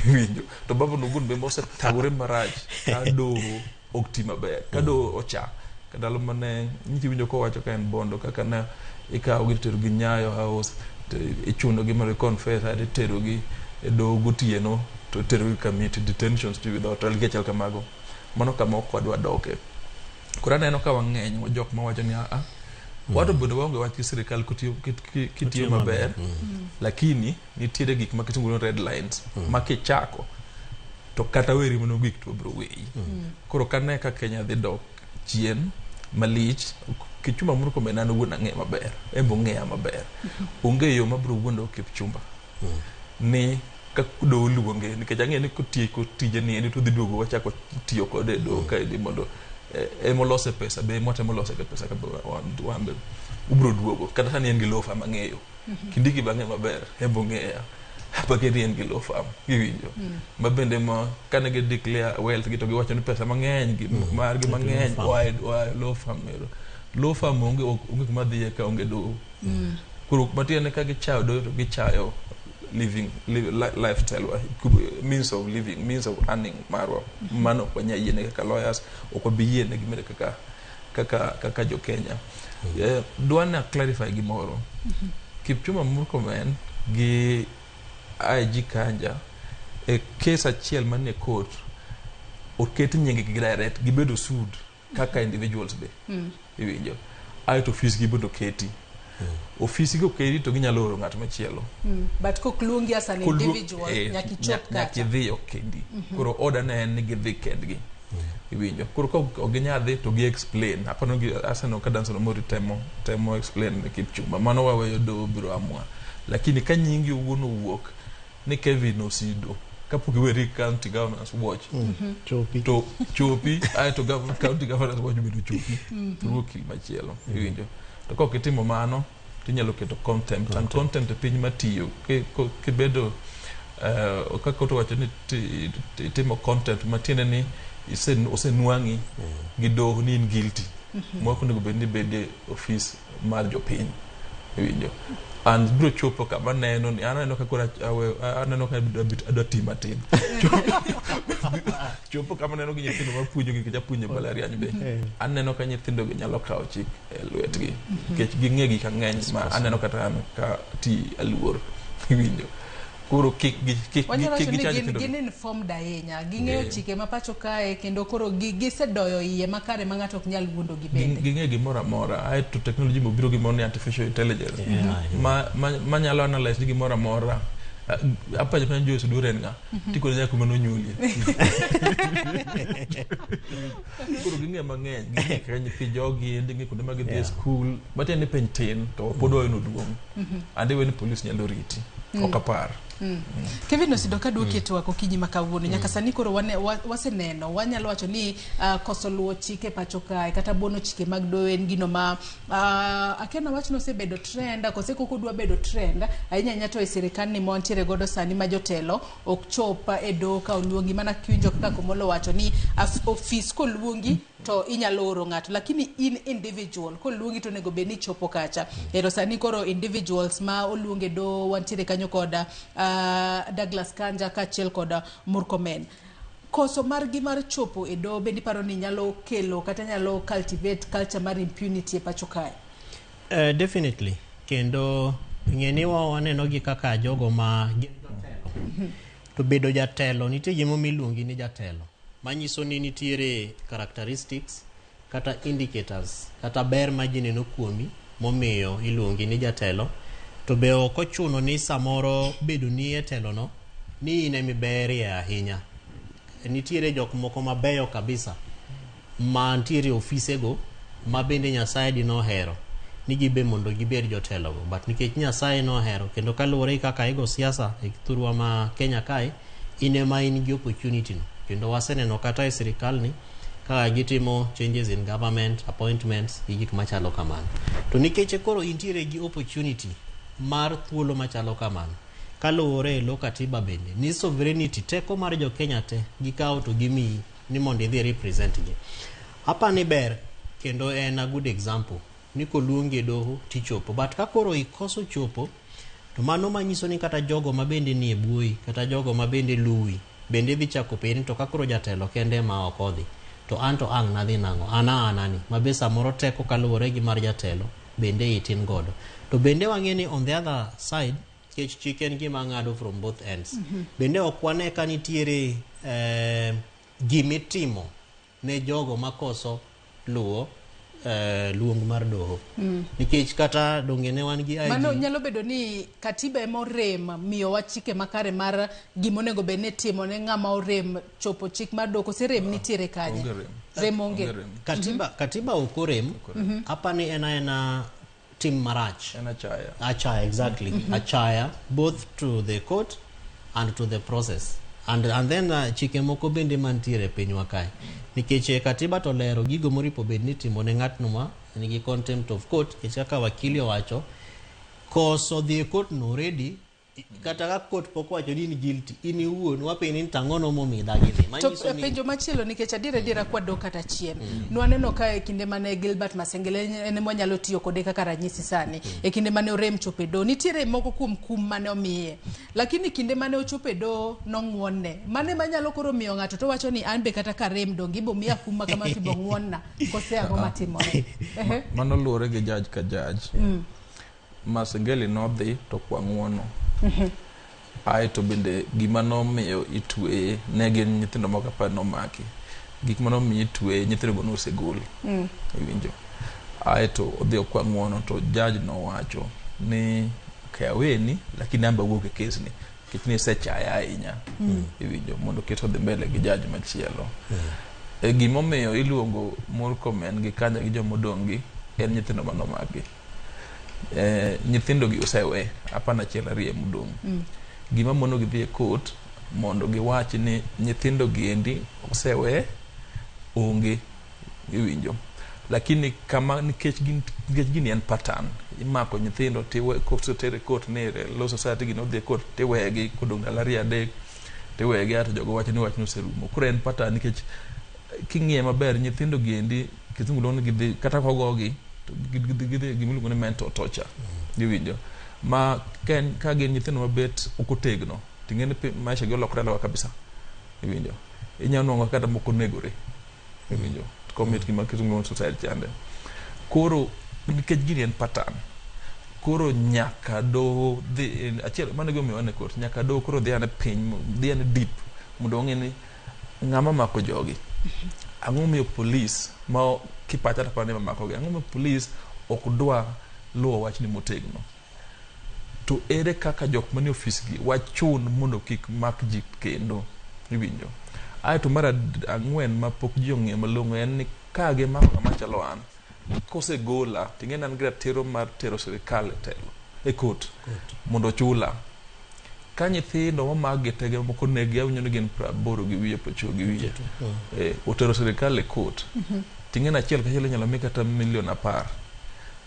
winjo to baba no gun be mose tagore maraj ka doho ok ti maber ka doho ocha kadalo mane niti winjo ko wacho ka en bondo kaka na ikawo gi tero gi Nyayo House to ichuno gi mar confess ade tero gi e doho gotieno to tero gi committee detentions to without allegation kamago mano kama ok wadwa doke kura neno ka wang'eny jok ma wacho ni wato bodo waonge wach sirikal kitiyo maber lakini nitiere gik ma kitungulo red lines ma kichako to kata weri mono gik to bro weyi koro kane ka Kenya dhi dok chien malich Kipchumba Murkomen an wuon ang'e maber embo ng'eya maber onge yo mabro wuondo Kipchumba ni ka do luonge nikech ang'e ni kotieko tije ni en to dhi duogo wachako tiyo kode do ka idi mondo molose pesa be motemo lose ke pesa ka wambe ubro duogo kata sani en gi lofa mang'eyo kindiki bang'e maber embo ng'eya hapa ke en gi lofa giwinjo mabende ma kane ge declare wealth gi to gi wacho ni pesa mang'eny gi mar gi mang'eny wa lofa mero lofa monge onge kuma dhi ka onge do kuro matiene ka gichayo do to gichayo lifestyle means of living means of earning marwa mano kwanya yene kaka lawyers oko biyene gimere kaka jo Kenya dwana clarify gimoro Kipchumba Murkomen gi IG Kanja e case achiel mane court oket nyinge gi direct gibedo sued kaka individuals be iwinjo ai to fees gibedo keti ofisi go kedi to ginyalo oro ng'at machielo but kokluongi as an individual nyaki chop kata nyaki dhi okendi koro order ne en ni gidhi kendgi iwinjo koro ko ginyadhi to gi explain apano gi asano ka Danson Omori temo explain ne Kipchumba mano waweyo do biro amua lakini ka nyingi uono wuok ni Kevin Osido kapok weri county governors watch chopi ai to county governors watch bedo chopi ruoki machielo iwinjo to ko kitimo mano tinyalo keto contempt and contempt piny matiyo kibedo kaka to wacho ni timo contempt matiende ni osenwang'i gi doho ni in guilty moko nego bed ni bede office mar jopiny iwinjo and bro chopo kama neno ni aneno ka kora aneno ka adwa tima tin chopo kama neno gi nyithindo mapuonjo gi japuonjo balariany be aneno ka nyithindo gi nyalo kawo chik e lwetgi kech ging'e gi ka ng'eny ma aneno kata an ka ti aluor winjo koro kik gin informed ahinya ging'eyo chike ma pacho kae kendo koro gisedoyo iye makare ma ng'ato ok nyal wuondo gi bende ging'e gimoro amora ae to technology mobiro gimoro ni artificial intelligence ma nyalo analyze gimoro amora apa japan jo suduren nga tiko nya kuma no nyulie kuro ging'e mang'eny ging'e ka nyithi jogi ndingi kuonde mag dhi school but en pen tin to podo eno duong ande wen police nyalo riti ok apar Kevin Osidoka duoke to wako kinyi makawuono nyaka sani koro waseneno wanyalo wacho ni koso luwo chike pacho kae kata bono chike mag doho en gino ma akena wach no sebedo trend kose koko dwa bedo trend ahinya to e sirikal ni montiere godo sani ma jotelo ok chopa e doho ka oluongi mana kiwinjo kaka Komolo wacho ni office ko luongi to inyalo oro ng'ato lakini in individual ko luongi to nego beni chopo kacha ero sani koro individuals ma oluonge do wantiere kanyo koda Douglas Kanja kachiel koda Murkomen koso margi mar chopo e do bendi paro ni nyalo kelo kata nyalo cultivate culture mar impunity e pacho kae definitely kendo ng'eni waneno gi kaka jogo ma to bedo jatelo nitie gimo miluongi ni jatelo manyiso ni nitiere characteristics kata indicators kata ber ma ji neno kuomi momiyo iluongi ni jatelo to be ok ochuno ni samoro bedo ni e telo no ni ine miberie ahinya nitiere jok moko mabeyo kabisa ma nitiere ofisego ma bende Nyasaye dino hero ni gibe mondo gibed jotelo go but nikech Nyasaye no hero kendo kaluwore kaka ego siasa e thurwa ma Kenya kae ine ma in gi opportunity no kendo waseneno kata e sirikal ni kaka gitimo changes in government appointments gik machalo kamano to nikech koro intiere gi opportunity mar thuolo machalo kamano kaluwore e lo katiba bende ni sovereignty teko mar jo Kenya te gikawo to gimi ni mondo idhi represent gi hapa ni ber kendo en a good example ni koluongi doho tichopo but ka koro ikoso chopo to mano manyiso ni kata jogo ma bende ni e buoi kata jogo ma bende luwi bende dhi chako peni to kakoro jatelo kende ma ok odhi to anto ang' nadhi nang'o anani mabe samoro teko kaluwore gi mar jatelo bende itin godo to bende wang'e ni on the other side kech chicken gima ng'ado from both ends bende ok wane ka nitiere gimitimo ne jogo makoso luwo luong mar doho nikech kata dongene wan gi mano nyalo bedo ni katiba emo rem miyo wa chike makare mar gimonego be ne timo ne ng'ama orem chopo chik mar doho kose rem nitiere kanye rem onge katiba ok orem hapa ni ena tim marach achaya exactly achaya both to the court and to the process and then chike moko bende mantiere pinywa kae nikech katiba to lero gigo moripo bed ni timo ne ng'atno ma nigi contempt of court kech kaka wakili owacho koso dhi court no ready kata ka court pok wacho ni guilty in iwuon wapeni tang'ono momida gini to penjo machielo nikech adiera kwa do kata chien nwaneno ka e kinde mane Gilbert Masengele ene monyalo tiyo kode kaka ranyisi sani e kinde mane orem chope do nitiere moko kum mane omiye lakini kinde mane ochope do nong'wonne mane manyalo koro miyo ng'ato to wacho ni an be kata ka rem do gibo miya kum ma kama tibo ng'wonna kose ang'o matimore mano luwore gi judge ka judge Masengele nodhi to kwa ng'wono ae to bende gima nomiyo itweye ne gin nyithindo moko pa nomaki gik mano miyo itweye nyithindo go nosegol iwinjo ae to odhi okwa ng'wono to judge nowacho ni kaweni lakini amba wuok e kes ni kech ni sechaya ahinya iwinjo mondo keto dhi mbele gi judge machielo e gimomiyo iluongo Murkomen gi Kanja gi jomodong' gi en nyithindo manomaki nyithindo gi osewe apana achiel ariyo modong' gima mono gi dhi e court mondo giwach ni nyithindo gi endi osewe onge iwinjo lakini kama nikech gini en pattern imako nyithindo tiwe court ne law society gi no dhi e court tiwegi kodong' ndalo ariyo adek tiwegi ato jogo wacho ni wach no oserumo koro en pattern nikech king'iye maber nyithindo gi endi kizungu luongo gi kata kogogi gimiluongo ni mental torture iwinjo ma ka gin nyithindo mabet okotegno ting'eni maisha gi olokre aloka kabisa iwinjo inyalo nwang'o kata moko negore iwinjo community ma kisungo society chande koro nikech gini en pattern koro nyaka do dhi achiel mano gimomiyo ane kot nyaka do koro dhi ane piny dhi ane deep mondo ong'e ni ng'ama mako jogi ang'o miyo police ma kipacha ta pane mako gi ang'o miyo police ok dwa luwo wachni motegno to ere kaka jok manie ofis gi wachun mondo kik mak ji kendo iwinjo to mar ang'wen ma pok ji ong'e malong'o en ni ka gimako ng'ama chalo an kosegola ting'eni an gi ratiro mar tero sirikal e telo e kot mondo chula ka nyithindo mamak gi tege moko negi awinjo ni gin 80 gi wiye 90 gi wiye otero sirikal e kot ting'eni achiel kachiel inyalo mi kata $10,000,000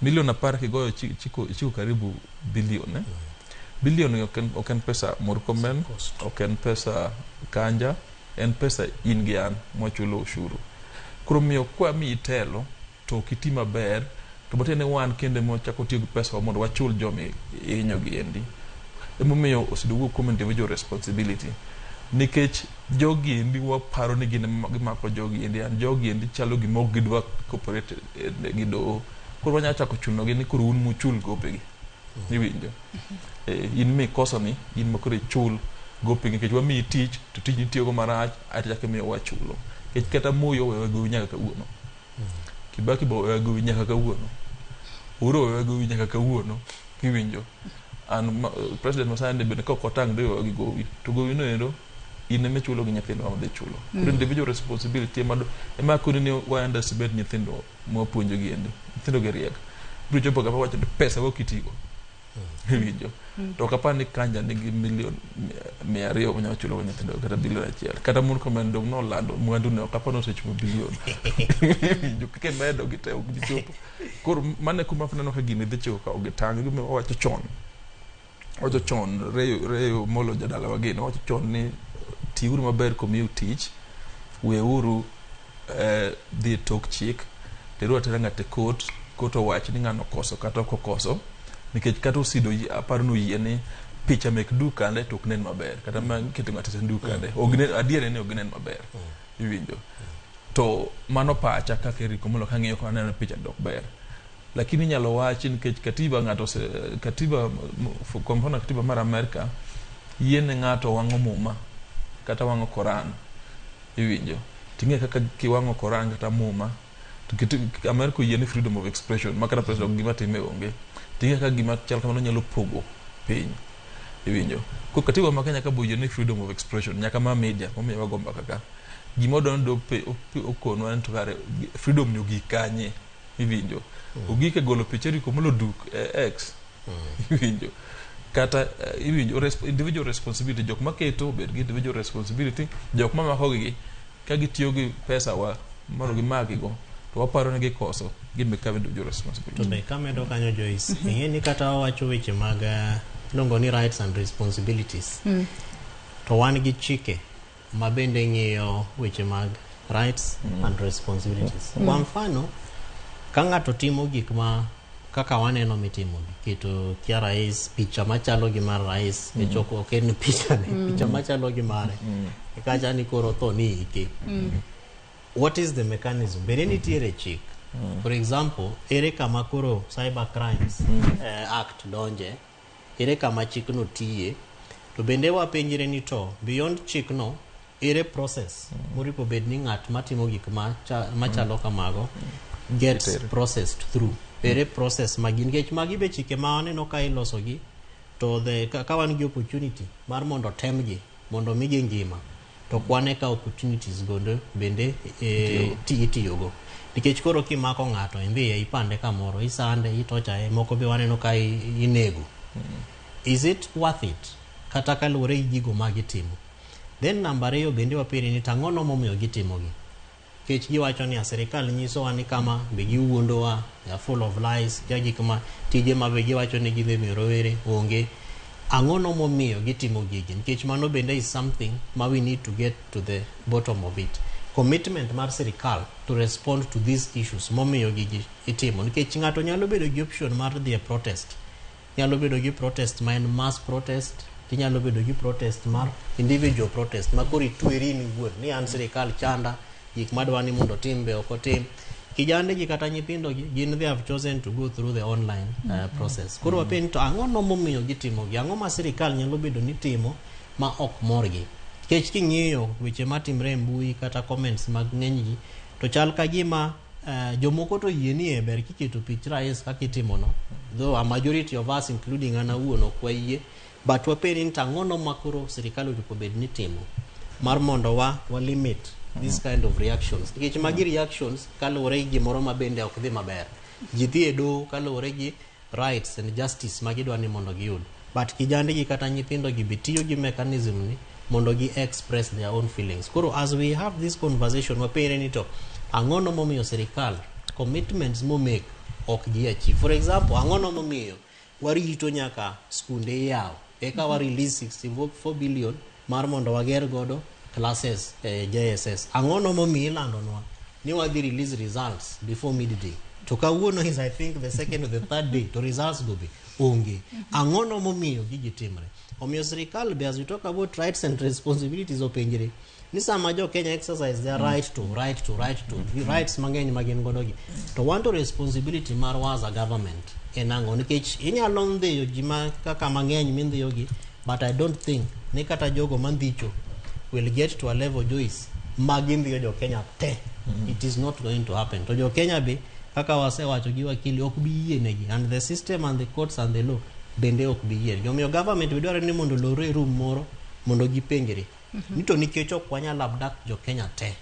$10,000,000 kigoyo chiko karibu bilion bilion ok en pesa Murkomen ok en pesa Kanja en pesa in gi an mwachulo ushuru koro miyo kwa mi telo to kiti maber to botene wan kende mo chako tiyo gi pesa mondo wachul jomi inyo gi endi emomiyo osidugo kuom individual responsibility nikech jogi endi waparo ni gimako jogi endi an jogi endi chalo gimok gidwa cooperate gi doho koro wanyalo chako chuno gi ni koro un muchul gopegi iwinjo in mikoso ni in makoro ichul gopegi nikech wamiyi tich to tijni tiyogo marach aeto chako imiyo wachulo nikech kata moyo wewe gowi nyaka kawuono Kibaki bo wewe gowi nyaka kawuono Uro wewe gowi nyaka kawuono kiwinjo an president Masande bende ka okotang' de wewe gowi to gowi no endo in eme chulo gi nyithindo ma de chulo individual responsibility ema koni ni wayanda sibet nyithindo mwapuonjo gi endi nyithindo gi riek biro chopo kapa wacho pesa wokitigo iwinjo to kapa ni Kanja nigi $1,200,000 manyalo chulo go nyithindo kata $1,000,000 kata Murkomen dong nolando mwandu ne kapa nosechopo bilion iwinjo kike medo gi te ok gichopo koro mane kuma funeno ka gini dhi chiko ka ogitang' gi wacho chon reyo molo jadala wageni wacho chon ni tiuru maber komiu tich weuru dhi tok chik teru atera ng'ate kot owach ni ng'ano koso kata ok okoso nikech kata osido aparo no yiene picha mek dukande to ok nen maber kata ma keto ng'ate dukande adier ni ok nen maber iwinjo to mano pacha kaka Eriko Molo kang'iyo ka aneno picha dok ber lakini nyalo wachi nikech katiba kwa mfano katiba mar Amerika yiene ng'ato wang'o muma kata wang'o Koran iwinjo ting'e kaka kiwang'o Koran kata muma to Amerika yiene freedom of expression makata president gima time onge ting'e kaka gima chal kamano nyalo pogo piny iwinjo ko katiba ma Kenya ka bo yiene freedom of expression nyaka ma media momiyo wagomba kaka gima dondo okono en to kare freedom nyogi kanye iwinjo ogike golo picha Eriko Molo duk X iwinjo kata iwinjo individual responsibility jok maketo bed gi individual responsibility jok mamako gi ka gitiyo gi pesa wa mondo gimagi go to waparo ni gikoso gin kawe individual responsibility to be kamedo kanyo Joyce ing'e ni kata wacho weche mag longo ni rights and responsibilities to wan gi chike ma bende ng'iyo weche mag rights and responsibilities kwa mfano ka ng'ato timo gik ma kaka waneno mitimo keto kia rais picha machalo gi mar rais e choko oken picha ne picha machalo gi mare kacha ni koro to ni ike what is the mechanism bere nitiere chik for example ere kama koro cyber crimes act donje ere kama chik no tiye to bende wapenjire ni to beyond chik no ere process moripo bed ni ng'at matimo gik machalo kamago gets processed through ere process magin gech magi be chike ma aneno ka iloso gi to ka wan gi opportunity mar mondo temgi mondo migi ngima to kwane ka opportunities gondo bende itiyogo nikech koro kimako ng'ato imbiye ipande kamoro isande itocha moko be waneno ka inego is it worth it kata kaluwore gi gigo magitimo then number 2 bende wapiri ni tang'ono momiyo gitimo gi kech giwacho ni sirikal nyisowa ni kama be giwuondowa ya full of lies gik ma tije ma be giwacho ni gidhi miyo rowere onge ang'ono momiyo gitimo gigi nikech mano bende is something ma we need to get to the bottom of it commitment mar sirikal to respond to these issues momiyo gigi itimo nikech ng'ato nyalo bedo gi option mar dhi e protest nyalo bedo gi protest ma en mass protest, tinyalo bedo gi protest mar individual protest ma koro itweri ni wuon ni an sirikal chanda, gik madwa ni mondo tim be ok otim. Kijande gi kata nyithindo gi gin they have chosen to go through the online process. Koro wapen to ang'o no momiyo gitimo gi, ang'o ma sirikal nyalo bedo ni timo ma ok morgi. Kech king'iyo weche matimre e mbui kata comments mag ng'eny ji to chal ka gima jomoko to yie ni ber kiketo pich rais kaka itimo no, though a majority of us including an awuon ok wayie, but wapen ni ang'o no makoro sirikal onego bed ni timo mar mondo wa limit this kind of reactions. Nikech magi reactions kaluwore gi gimoro ma bende ok dhi maber. Ji dhi e doho kaluwore gi rights and justice ma gidwa ni mondo giyud. But kijande gi kata nyithindo gi bitiyo gi mechanism ni mondo gi express their own feelings. Koro as we have this conversation, wapere ni to ang'o no momiyo sirikal commitments mo make ok gi achieve. For example, ang'o no momiyo warito nyaka skunde yaw eka wa release 64 billion mar mondo wager godo classes JSS. Ang'o no momiyo ilandonwa ni wadhi release results before midday. To kawuono is I think the second or the third day to results go be onge. Ang'o no momiyo gigi timre. Omiyo sirikal be as we talk about rights and responsibilities openjre ni sama jo Kenya exercise their rights mang'eny magin godo gi to want to responsibility mar was a government enang'o, nikech inyalo ndhiyo ji ma kaka mang'eny mindhiyo gi, but I don't think ni kata jogo mandhicho will get to a level Joyce magindhiyo jo Kenya te. It is not going to happen. To jo Kenya be kaka wasewacho gi wakili ok bi yie negi, and the system and the courts and the law bende ok bi yie. Jomiyo government bidwaro ni mondo lore room moro mondo gipenjre ni to nikech ok wanyalo abduct jo Kenya te,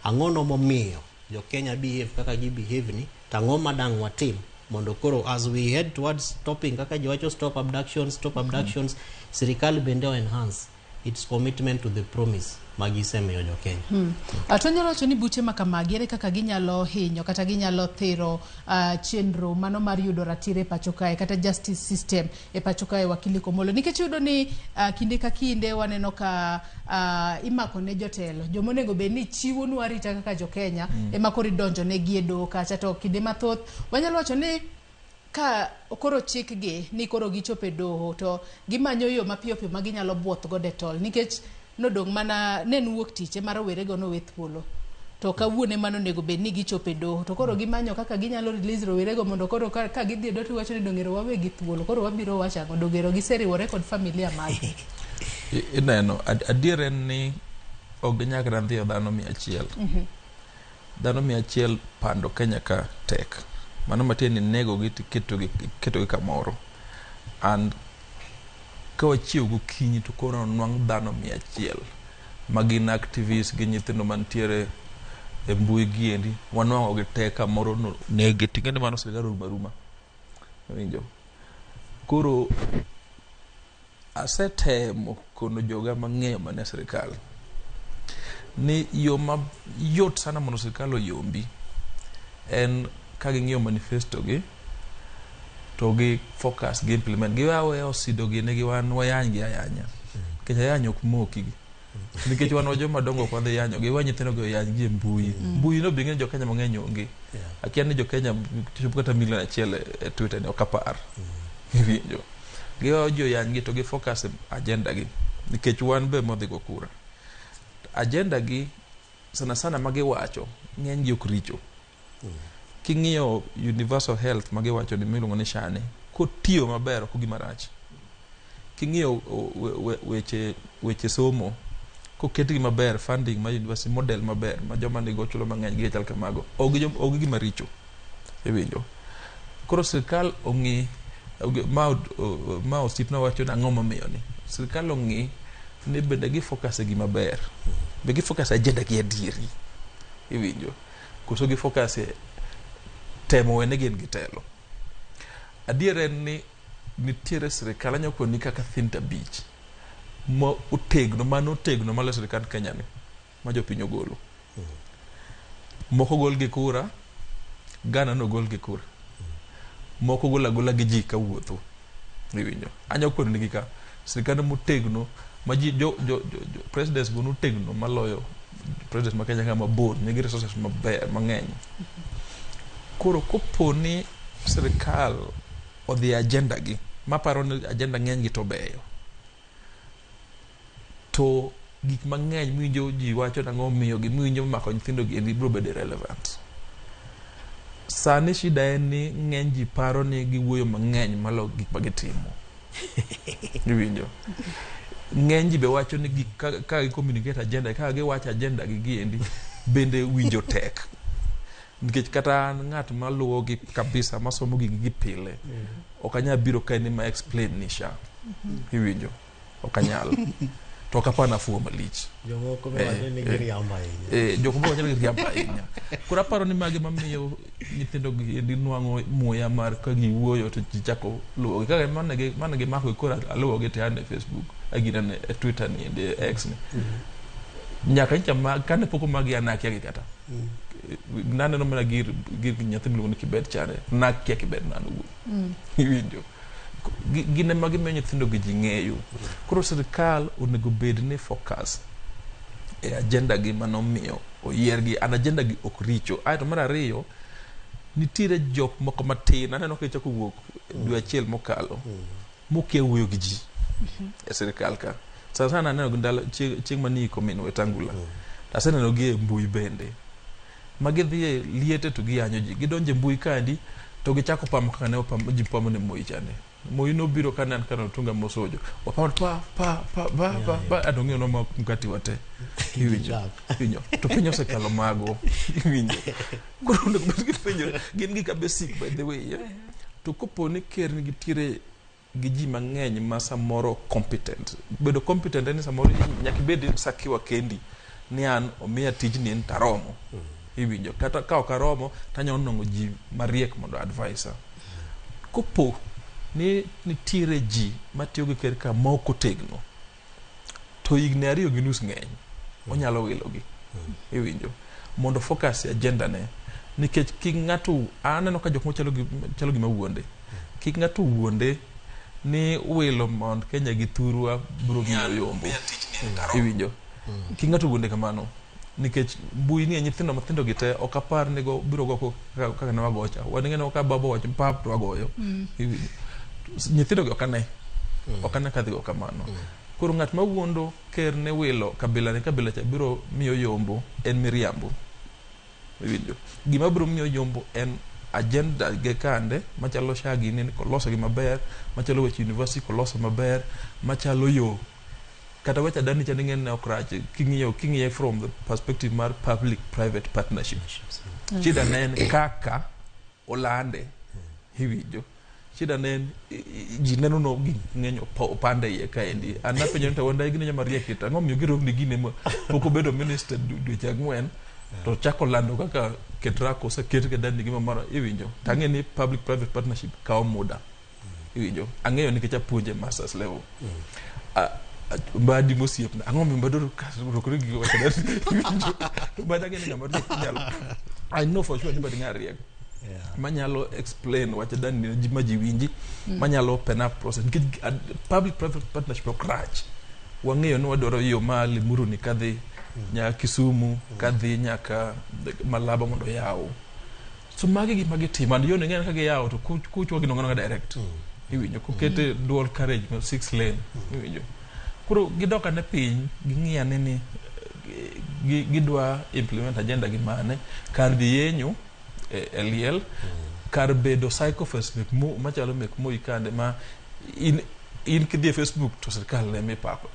ang'o no momiyo jo Kenya behave kaka gi behave ni, tang'o madang watim mondo koro as we head towards stopping kaka jiwacho stop abductions, sirikal bende enhance its commitment to the promise magisemiyo jo Kenya. Atonyalo wacho ni buche makamagi ere kaka ginyalo hinyo kata ginyalo thiro chenro mano mar yudo ratire e pacho kae kata justice system e pacho kae, wakili Komolo, nikech yudo ni kinde ka kinde waneno ka imako ne jotelo jomonego be ni chiwo nu arita kaka jo Kenya ema koro idonjo ne gi e doho kacha, to kinde mathoth wanyalo wacho ni ka okoro chikgi ni koro gichope doho to gimanyo yo mapiyo piyo ma ginyalo buoth go detol, nikech nodong mana nen wuok tiche mar were go no wethpuolo to kawuone mano nego bed ni gichope doho to koro gimanyo kaka ginyalo release rowere go mondo koro ka gidhi do to wacho ni dongero wawe gi thuolo, koro wabiro wachango dongero giseriwore kod familia magi. Ineno adier en ni ok nyaka ndhiyo dhano 100. Dhano 100 pando Kenya ka tek. Mano matieni nego gi keto gi kamoro. And ka wachiwo gokinyi to koro nwang' dhano 100 magin activists gi nyithindo mantiere e mbui gi endi, wanwang'o gi te kamoro no negi tingende mano sirikal ruma winjo. Koro asetemo kono joga mang'eyo mane sirikal ni yo ma yot sana mondo sirikal oyombi en ka ging'iyo manifesto gi to gi focus gi implement gi wawe osido gi ne gi wan wayany gi ayanya kech ayanya ok moki gi nikech wan wajo madongo kwa dhi yanyo gi wanyithino go yany gi mbui mbui no bing'e jo Kenya mang'eny onge, akia ni jo Kenya chopo kata 1 million e Twitter ni okapar winjo gi wajo yany gi to gi focus agenda gi, nikech wan be modhi go kura agenda gi sana magi wacho ng'eny gi ok richo. King'iyo universal health magi wacho ni miluongo ni SHA kotiyo maber ok gima rach. King'iyo weche somo koket gi maber, funding ma university model maber ma joma nigo chulo mang'eny gi chal kamago og gima richo e winjo. Koro sirikal ong'i ma osipna wacho na ang'o momiyo ni sirikal ong'i ni bende gi focus gi maber, be gi focus agenda gi adieri e winjo, koso gi focus temo wene gin gi telo. Adier en ni nitiere sirikal anyako ni kaka think beach ma otegno malo sirikal Kenya ni ma jopiny ogolo. Moko gol gi kura, Ghana no gol gi kura, moko gola gi ji ka wuotho e winjo. Anyako ni gi ka sirikal motegno ma ji presidents go notegno maloyo president ma Kenya kama bon nigi resources maber mang'eny. Koro koponi sirikal odhi agenda gi maparo ni agenda ng'eny gi to beyo to gik mang'eny mwinjo ji wacho nang'o miyo gi mwinjo mako nyithindo gi endi biro bedo relevant. Sani shida en ni ng'eny ji paro ni giwuoyo mang'eny malo gik ma gitimo. Iwinjo. Ng'eny ji be wacho ni gik ka gi communicate agenda, ka gi wacho agenda gi endi bende winjo tek. Nikech kata ng'at maluwo gi kabisa masomo gi pile ok anyal biro kae ni ma explain ni sha. Iwinjo. Ok anyal. To kapana fuo malich. Jomoko be wacho ni giriamba ahinya. Jomoko be wacho ni giriamba ahinya. Koro aparo ni magi mamiyo nyithindo gi endi nwang'o muya mar ka giwuoyo to ji chako luwo gi. Kaka mane gimako koro aluwo gi tayane Facebook, agina ne Twitter ni endi X ni. Nyaka ncha kane poko magi anakia gi kata. Nane no mana gir nyathi miluongo ni Kibet chane. Nakia Kibet nanu. Iwinjo. Gine magi miyo nyithindo gi ji ng'eyo. Koro sirikal onego bed ni focus e agenda gi manomiyo oyier gi, an agenda gi ok richo. Aeto mar ariyo, nitiere jok moko matin, aneno ka ichako wuok dwe achiel mokalo, mokia wuoyo gi ji e sirikal ka. Sana aneno gi ndalo chieng' mani Komin Wetangula. Aseneno gi e mbui bende. Magidhi e liete to giyanyo ji. Gidonje mbui kandi to gichako pamo kaka ne ji pamo ne Moi chane. Moi no biro kanan kana tunga mosojo. Wapamo pa adong'e no mkati wate. Iwinjo. To pinyo se kalo mago. Iwinjo. Koro ndo pinyo gin gi ka basic by the way. To kopo ni ker ni gitire gi ji mang'eny ma samoro competent. Bedo competent en samoro nyaka bed sakiwa kendi ni an omiya tijni en taromo. Iwinjo. Kata ka ok aromo tanyo nongo ji mariek mondo advisor. Kopo ni nitiere ji matiyo gi ker ka moko tegno to higni 2 gi nus ng'eny onyalo wilo gi. Iwinjo. Mondo focus agenda ne nikech ki ng'ato aneno ka jok mochalo gi mawuonde. Ki ng'ato wuonde ni wilo mond Kenya gi thurwa biro miyo yombo. Iwinjo. Ki ng'ato wuonde kamano nikech mbui ni nyithindo mathindo gite ok apar ni go biro go kaka ne wagocha. Wading'eno ka babo wacho pap to wagoyo. Iwinjo. Nyithindo gi okane kadhi go kamano. Koro ng'at ma wuondo ker ne wilo kabila cha biro miyo yombo en miriambo. Iwinjo. Gima biro miyo yombo en agenda ge kande machalo shagi ni koloso gi maber, machalo weche university koloso maber, machalo yo kata weche dani cha ng'en ne okrach king'iye from the perspective mar public private partnership. Shida nen kaka olande. Iwinjo. Shida nen ji neno no gi ng'enyo pande ye kaendi. An napenjo nta wanda igni nyama riek ang'o miyo girom ni gine ma poko bedo minister dweche ang'wen to chako lando kaka ketrako se ket ke dani gima mara. Iwinjo. Tang'e ni public private partnership kawo muda. Iwinjo. Ang'eyo nikech apuonje masters level. Mbadi mosiep na ang'o miyo mbadoro rokore gi wacha dani. Mbada ng'e ng'ama riek nyalo. I know for sure anybody ng'a riek. Manyalo explain wacha dani ji maji winji manyalo open up process nikech public private partnershipokrach. Wang'eyo ni wadwaro yo mali muru ni kadhi nyaka Kisumu kadhi nyaka Malaba mondo yawo. So magi gi magi timo yo ng'en ka giyawo to kuchwa gi nong'o direct. Iwinjo. Kukete dual carriage 6 lane. Iwinjo. Kuro gidoka ne piny ging'iya ni gidwa implement agenda gi mane kar dhi yenyo liel kar bedo psychophers machalo mek Moi kande ma in kidhi Facebook to sirkal ne ipako.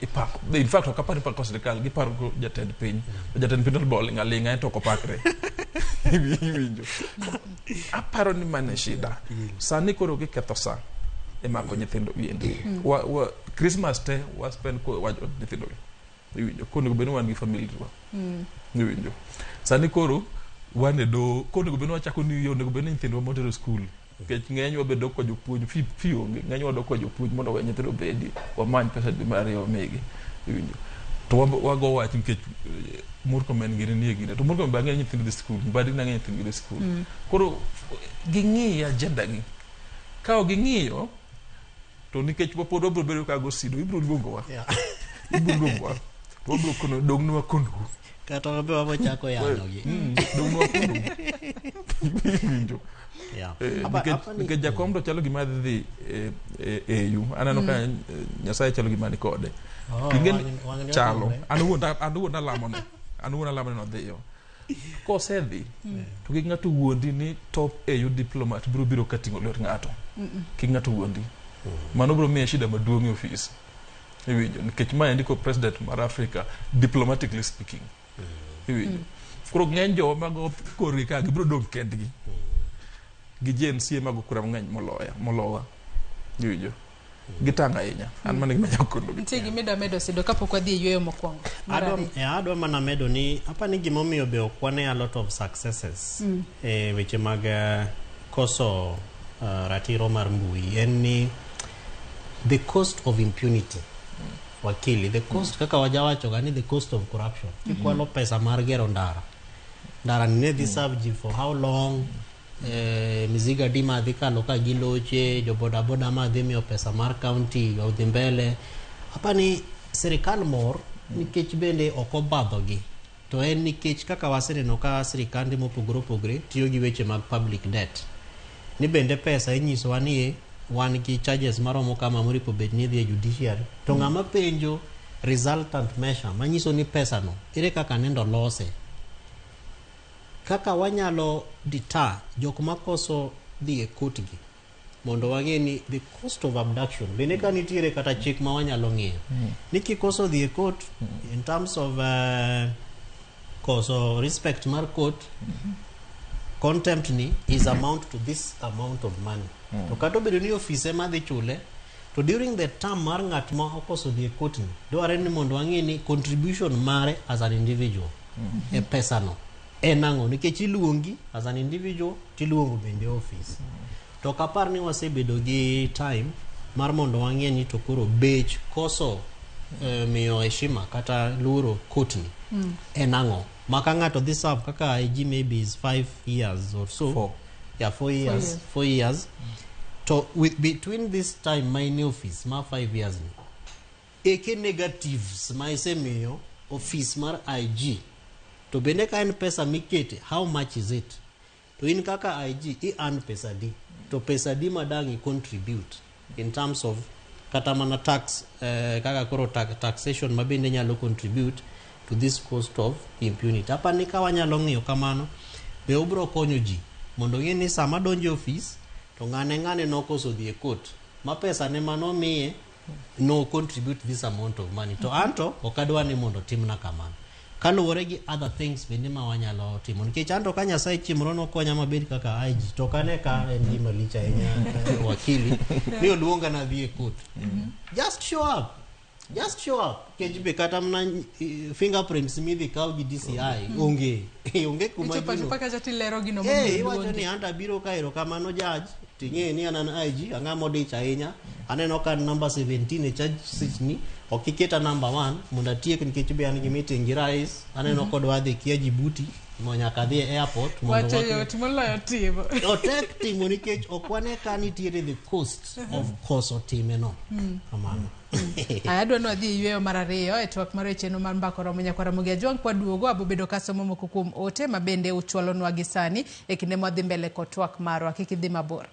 In fact ok apar ipako sirkal giparo go jatend piny. Jatend piny bol ng'alinga to kopakre. Iwinjo. Aparo ni mane shida. Sani koro giketho sa e mako nyithindo wiende. Christmas te spend ko wajo nyithindo. Iwinjo. Konego beno wan gi family to. Iwinjo. Sani koro wane do konego beno wachako ni yo nego beno nyithindo motero school. Kech ng'eny wabedo ko jopuonj fi onge ng'eny wado ko jopuonj mondo we nyithindo bedi wamany pesa dwe mar ariyo megi. Iwinjo. To wago wach nikech Murkomen gire nie gine to Murkomen bang'e nyithindo dhi school badi nang'e nyithindo dhi school. Koro ging'iyo agenda gi. Kao ging'iyo to nikech pod wabro bedo ka go sido ibro luongowa. Ibro luongowa. Wabro kono dong'nwa kono. Kata wabe wabo chako yano gi. Dong'nwa kono. Iwinjo. Nikech jakom to chalo gima dhi EU aneno ka Nyasaye chalo gima ni kode ingen chalo an wuon alamone no dhiyo kosedhi to gi ng'ato wuondi ni top EU diplomat biro kating'o lwet ng'ato ki ng'ato wuondi mano biro miye shida maduong' e office iwinjo nikech ma ndiko president mar Africa diplomatically speaking iwinjo kuro ng'eny jo mago korgi ka gibiro dong kendgi gi JNC mago kura ng'eny molowa iwinjo gitanga ahinya an mane gima nyakondo nitie gimeda medo sido kapok wadhi yweyo mokwongo adwa mana medo ni apani gimomiyo be okwane a lot of successes e weche mag koso ratiro mar mbui en ni the cost of impunity wakili the cost kaka wajawacho gani the cost of corruption ikwalo pesa mar gero ndara ne dhi serve for how long miziga dima dhi kalo ka giloche jo boda boda ma dhi miyo pesa mar county au dhi mbele apani serikal mor nikech bende okobadho gi to en nikech kaka waseneno ka sirikande mopogore tiyo gi weche mag public debt ni bende pesa inyiso wanie wan gi charges maromo kama moripo bet ni dhi judiciary to ng'ama penjo resultant measure manyiso ni pesa no ire kaka nendo lose kaka wanyalo deter jok makoso dhi e court gi mondo wang'e ni the cost of abduction bende ka nitiere kata chik ma wanyalo ng'eyo ni kikoso dhi e court in terms of koso respect mar court contempt ni is amount to this amount of money to kato bedo ni office ma dhi chule to during the term mar ng'at ma okoso dhi e court ni dware ni mondo wang'e ni contribution mare as an individual e pesa no enango nikech iluongi as an individual tiluongo bende office to kapar ni wasebedo gi time mar mondo wang'e ni to koro bech koso miyo heshima kata luoro court ni enango maka ng'ato dhi serve kaka IG maybe is 5 years or so 4 years to with between this time my office ma 5 years ni eke negatives ma isemiyo office mar IG to bende ka en pesa mikete how much is it to in kaka IG I earn pesa di to pesa di madangi contribute in terms of kata mana tax kaka koro taxation mabende nyalo contribute to this cost of impunity apa ni ka wanyalo ng'iyo kamano be obro konyo ji mondo ng'e ni sama donjo office to ng'ane nokoso dhi e court ma pesa ne mano miye no contribute this amount of money to anto okadwa ni mondo timna kamano kaluwore gi other things bende ma wanyalo timo nikech anto ka Nyasaye chimro no konya mabed kaka IG to kane ka en gima licha enya wakili ni oluonga na dhi e court just show up kech be kata mna fingerprints midhi kaw gi DCI onge kuma gino paka jati lero gino iwacho ni anta biro kairo kamano judge ting'e ni anan IG ang'amo dich ahinya aneno ka number 17 e charge sheet ni okiketa number 1 mondo tiek nikech be an gi meeting gi rais aneno kod wadhi kia Djibouti mo nyaka dhi e airport mondo wacho moloyo timo otek timo nikech okwane ka nitiere the cost of koso time no kamano adwa no adhi yweyo mar ariyo e twak mar chenro mar mbako romo nyakwara Mugia Jwang kwa duogo abobedo kasomo moko kuom ote mabende uchwalonwa gi sani e kinde mwadhi mbele ko twak marwa kik idhi mabor.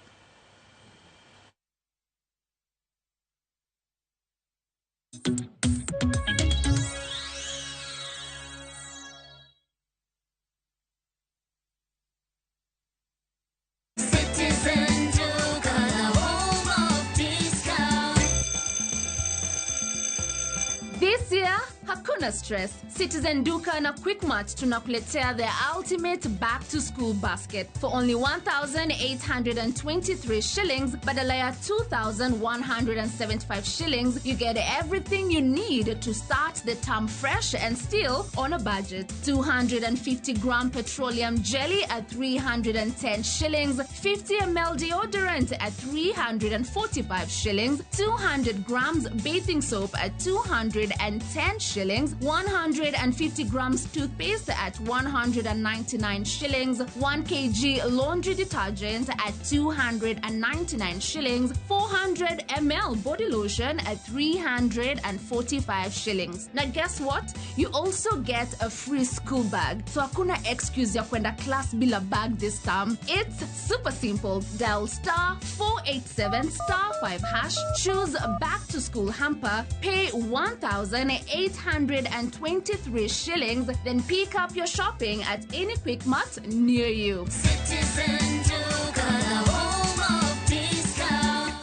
This year, hakuna stress. Citizen Duka na Quickmart tunakuletea the ultimate back to school basket for only 1,823 shillings badala ya 2,175 shillings. You get everything you need to start the term fresh and still on a budget. 250 gram petroleum jelly at 310 shillings, 50 ml deodorant at 345 shillings, 200 grams bathing soap at 210 shillings, shillings, 150 grams toothpaste at 199 shillings, 1 kg laundry detergent at 299 shillings, 400 ml body lotion at 345 shillings. Now guess what? You also get a free school bag. So hakuna excuse ya kwenda class bila bag this time. It's super simple. Dial *487*5#, choose back to school hamper, pay 1,823 shillings, then pick up your shopping at any Quick Mart near you. Citizen Duka, the home of discount.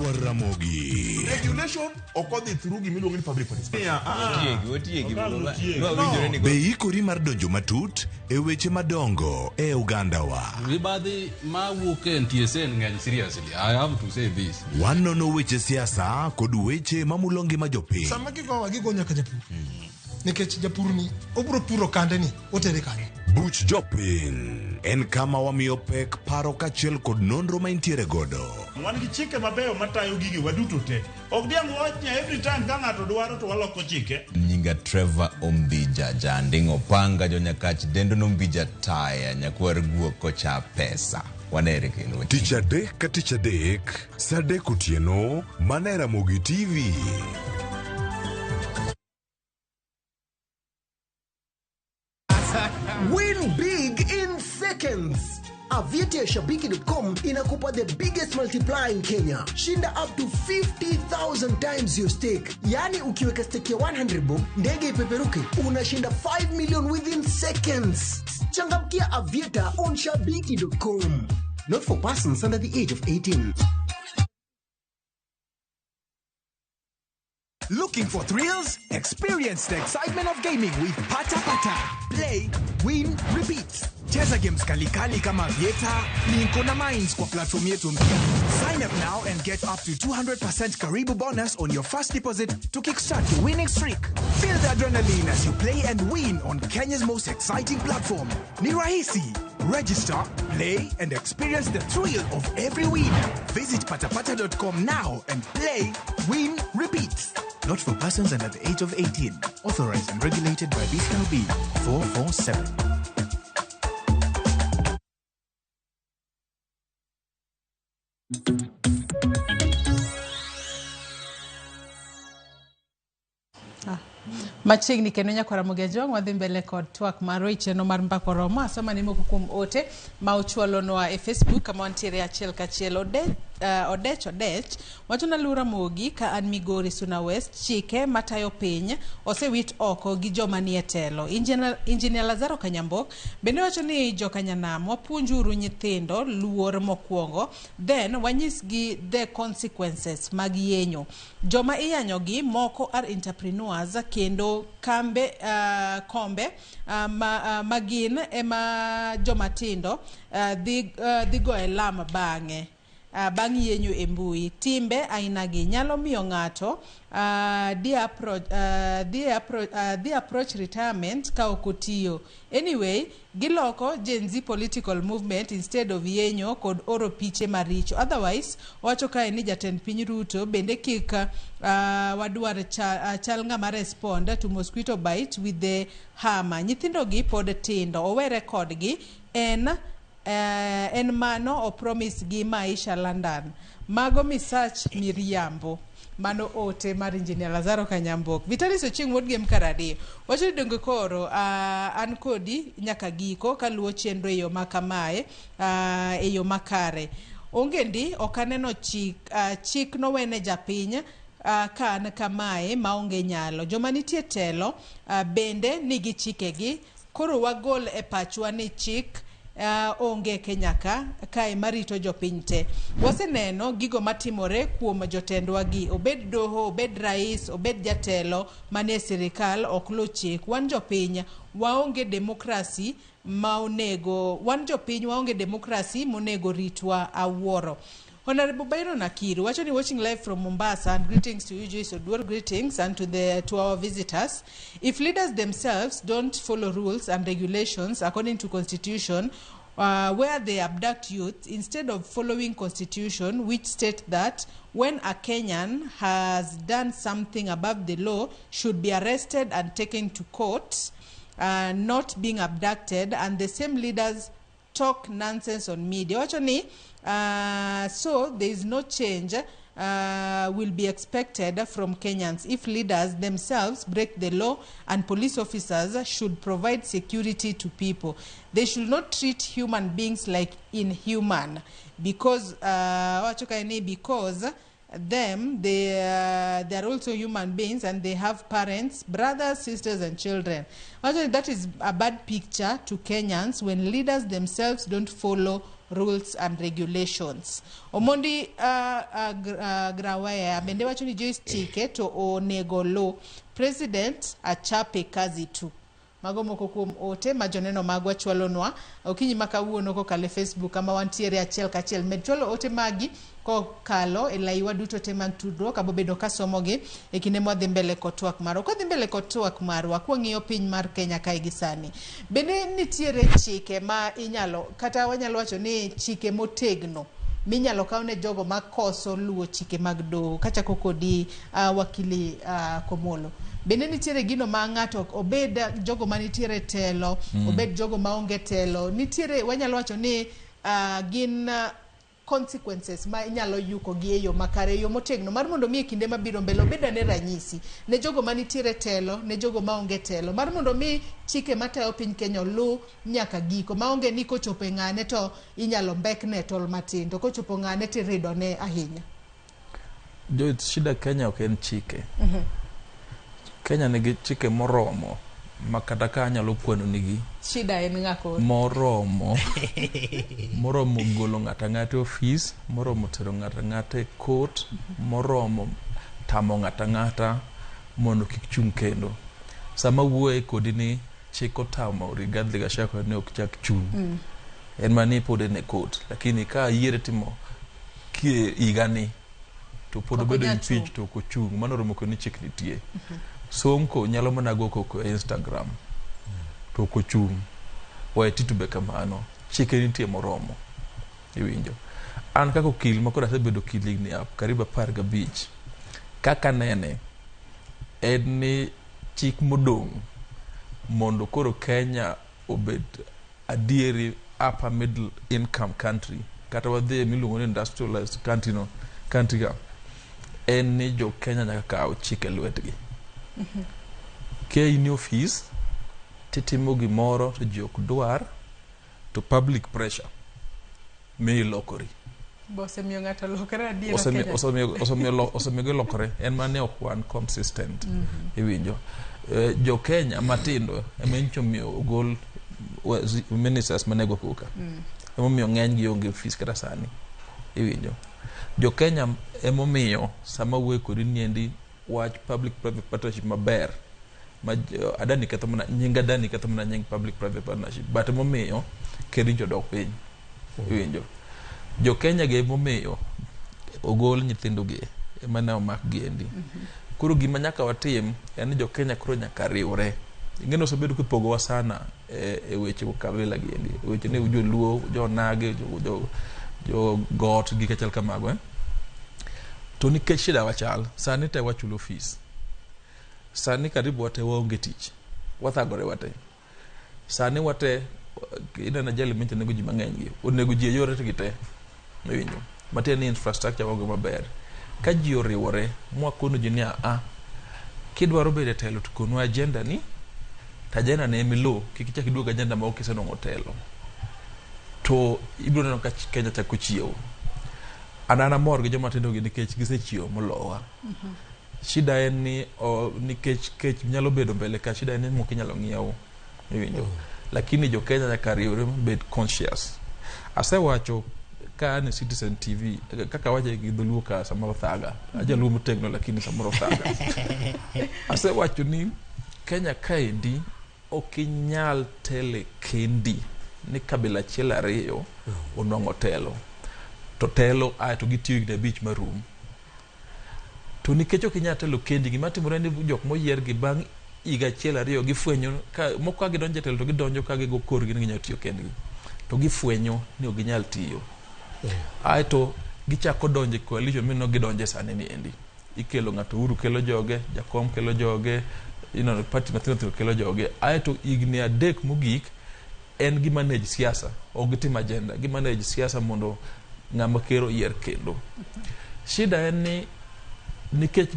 Ramogi. Regulation occurred through Gimilu public participation. Be ikori mar donjo matut e weche madongo e Uganda wa. Ribadi ma wuke NTSN ng'eny seriously. I have to say this. Wanono weche siasa kod weche mamulongi majopiny. Sama gigowa gigo nyaka japur. Nikech japur ni obro puro kande ni otere kare. Buch jopiny en kama wamiyo pek paro kachiel kod nonro maintiere godo. Wan gi chike mabeyo matayo gigi waduto te. Ok diang' wachnya every time ka ng'ato dwaro to waloko chike. Nyinga Trevor Ombija jandingo panga jonyakach dendo nombija taya nyakwar guok kocha pesa. Wanere kendo. Tich adek ka tich adek, sa adek otieno, mana e Ramogi TV. Win big in seconds. Aviator Shabiki.com inakupa the biggest multiplier in Kenya. Shinda up to 50,000 times your stake. Yani ukiweka stake ya 100 bob, ndege ipeperuke, unashinda 5 million within seconds. Changamkia Aviator on Shabiki.com. Not for persons under the age of 18. Looking for thrills? Experience the excitement of gaming with Pata Pata. Play, win, repeat. Cheza games kali kama Aviator, Niko na Mines kwa platform yetu mpya. Sign up now and get up to 200% Karibu bonus on your first deposit to kickstart your winning streak. Feel the adrenaline as you play and win on Kenya's most exciting platform. Ni rahisi. Register, play, and experience the thrill of every win. Visit patapata.com now and play, win, repeat. Not for persons under the age of 18. Authorized and regulated by BCLB 447. Machiegni kendo nyakora Mugejong wadhi mbele kod twak marwa icheno mar mbako romo asoma ni moko kuom ote ma ochwalonwa e Facebook kama wantiere achiel kachiel Odech wacho na Lura Mogi ka an Migori Suna West chike matayo piny osewit oko gi joma nie telo. Engineer Lazaro Kanyambok bende wacho ni jokanyanam wapuonjuru nyithindo luor mokwongo then wanyisgi the consequences mag yenyo. Joma iyanyogi moko are entrepreneurs kendo kombe magin ema joma tindo dhigo e lama bang'e. Bang' yenyo e mbui timbe aina gi nyalo miyo ng'ato the approach retirement ka okotiyo. Anyway, giloko Gen Z political movement instead of yenyo kod oro piche maricho. Otherwise, wacho kae ni jatend piny Ruto bende kik wadwar chal ng'ama respond to mosquito bite with the hammer. Nyithindo gi pod tindo owere kodgi en mano o promise gi maisha London. Mago misach miriambo. Mano ote mar Engineer Lazaro Kanyambok. Vitalis Oching Wood Game Karadi. Wacho dongo koro an kodi nyaka giko kaluwo chenro eyo makamae eyo makare. Ongendi okaneno chik no wene japiny kan kamae maonge nyalo. Joma nitie telo bende nigi chikegi koro wagol e pachwa ni chik onge Kenyaka kae marito jopiny te. Waseneno gigo matimore kuom jotendwa gi obed doho, obed rais, obed jatelo mane sirikal ok luw chik. Wan jopiny waonge demokrasi monego ritwa awuoro. Honorable Byron Akiru, actually watching live from Mombasa, and greetings to you, Joyce Oduor, greetings, and to our visitors. If leaders themselves don't follow rules and regulations according to Constitution, where they abduct youth, instead of following constitution, which state that when a Kenyan has done something above the law, should be arrested and taken to court, not being abducted, and the same leaders talk nonsense on media. Actually, so there is no change will be expected from Kenyans if leaders themselves break the law, and police officers should provide security to people. They should not treat human beings like inhuman, because they are also human beings, and they have parents, brothers, sisters, and children. Actually, that is a bad picture to Kenyans when leaders themselves don't follow rules and regulations. Omondi Grawaya bende wacho ni Joyce chike to onego law president achape kazi tu. Mago moko kuom ote ma joneno magwa chwalonwa okinyi makawuono kokalo Facebook ama wantiere achiel kachiel med chwalo ote magi kokalo e laiwa duto te mag tudruok abo bedo kasomogi e kinde mwadhi mbele kotwak maro. Kodhi mbele kotwak marwa kwang'iyo piny mar Kenya kae gi sani, bende nitiere chike ma inyalo kata wanyalo wacho ni chike motegno minyalo kaune jogo makoso luwo chike mag doho, kachako kodi wakili Komolo. Bende nitiere gino ma ng'ato obed jogo manitiere telo, obed jogo maonge telo, nitiere wanyalo wacho ni gin consequences ma inyalo yuko gi eyo makare, yo motegno mar mondo mi kinde mabiro mbele obeda ne ranyisi ne jogo manitiere telo, ne jogo maonge telo, mar mondo mi chike matayo piny Kenya lu nyaka giko, maonge ni kochopo ng'ane to inyalo mbekne tol matin, to kochopo ng'ane tirido ne ahinya. Jo shida Kenya ok en chike. Kenya nigi chike moromo makata ka nyalo kwano nigi shida en ng'ako moromo golo ng'ata office, moromo tero ng'ata court, moromo tamo ng'ata mondo kik chung kendo. Sama wuoye kodi ni chiko tamo Rigathi Gachagua ne ok chak chung, en mani pod ne court, lakini ka yiere timo ki igani to pod bedo impeach to ko chung, mano romo ko ni chik nitie. Sonko nyalo mana go koko Instagram to ko chung wa titube kamano, chike nitie moromo iwinjo. An kako kil makora sebedo kiligni ap kariba 15 kaka nene en ni chik modong mondo koro Kenya obed adieri upper middle income country, kata wadhi miluongo ni industrialized country ga, en ni jo Kenya nyaka kawo chike lwetgi. Ke in office titimo gimoro to ji ok dwar, to public pressure mi lokori. Osemiyo ng'ato lokore adiera Kenya. Osemiyo lokore, en mane ok wan consistent iwinjo. Jo Kenya matindo emencho miyo gol ministers manego kuka. Emomiyo ng'eny gi onge office kata sani iwinjo. Jo Kenya emomiyo sama wuoyo kodi niendi wach public private partnership maber ma adani ketho mana nying public private partnership, but emomiyo kerinjo dok piny iwinjo. Jo Kenya ge emomiyo ogol nyithindo ge emane omak giendi. Koro gima nyaka watim en ni jo Kenya koro nyaka riwre. Ingeno osebedo kipogowa sana e weche kabila giendi, weche ne jo Luo, jo Nage, jo Got gi kachal kamago to nikech shida wachal sani te wachulo fees, sani karibu wate waonge tich, wathagore wate sani wate inana jali mente nego ji mang'eny gi onego ji yore gite iwinjo mate ni infrastructure wago maber ka ji oriwore mwakono ji ni kidwaro bedo telo to kono agenda ni tajena ne emilo kikicha kiduoga agenda ma ok isenongo telo to ibiro neno ka Kenya chako chiewo. Anana mor gi joma tindo gi nikech gisechiewo molowa. Shida en ni nikech nyalo bedo mbele ka shida en ni mok inyalo ng'iewo iwinjo. Lakini jo Kenya nyaka riwre bed conscious. Asewacho ka ni Citizen TV kaka waje gi dholuo ka samoro thaga ajaluo motegno lakini samoro thaga. Asewacho ni Kenya kaendi ok inyal tele kendi ni kabila achiel ariyo onwang'o telo to telo to gitiyo gi bich marum to nikech ok inyal telo kendi. Gima timore ni jok moyier gi bang' higa achiel ariyo gifwenyo ka moko ka gidonjo telo to gidonjo ka gigo korgi ni ginyalo tiyo kendgi. to gifwenyo ni ok ginyal tiyo. Aeto gichako donjo e coalition mino gidonje sani ni endi. Ikelo ng'ato Uhuru kelo joge, Jakom kelo joge, party mathindo kelo joge. Aeto igni adek mogik en gi manage siasa, ok gitim agenda, gi manage siasa mondo ng'ama kero yier kendo. Shida en ni nikech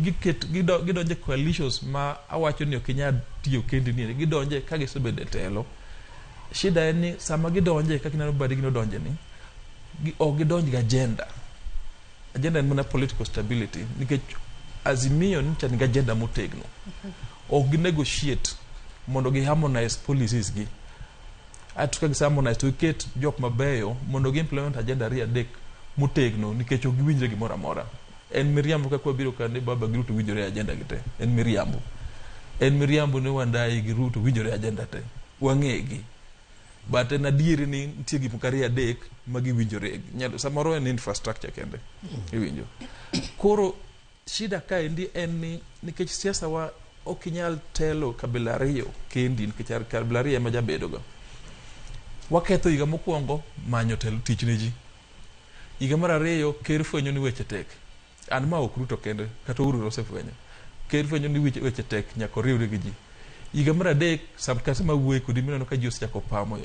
gidonje coalitions ma awacho ni ok inyal tiyo kendi ni gidonje ka gisebedo e telo. Shida en ni sama gidonje kaka ineno badi gidonje ni ok gidonj gi agenda. Agenda en mana political stability nikech Azimio ni chan gi agenda motegno. Ok gi negotiate mondo gi harmonize policies gi. Ato ka gisa harmonize to giket jok mabeyo mondo gi implement agenda ri adek motegno nikech ok giwinjre gimoro amora. En miriambo ka kwa biro kane Baba gi Ruto winjore agenda gi te. En miriambo. En miriambo ne Wandai gi Ruto winjore agenda te. Wang'egi. But en adieri ni nitie gik moko ariyo adek ma giwinjore. Samoro en infrastructure kende. Iwinjo. Koro shida ka endi en ni nikech siasa wa ok inyal telo kabila ariyo kendi nikech kabila ariyo ema jabedo go. Waketho higa mokwongo manyo telo tich ne ji. Higa mar ariyo ker fwenyo ni weche tek. An ma ok Ruto kende kata Uhuru osefwenyo. Ker fwenyo ni weche tek nyaka riwre gi ji. Higa mar adek samkase ma wuoyi kodi mineno ka ji osechako pamo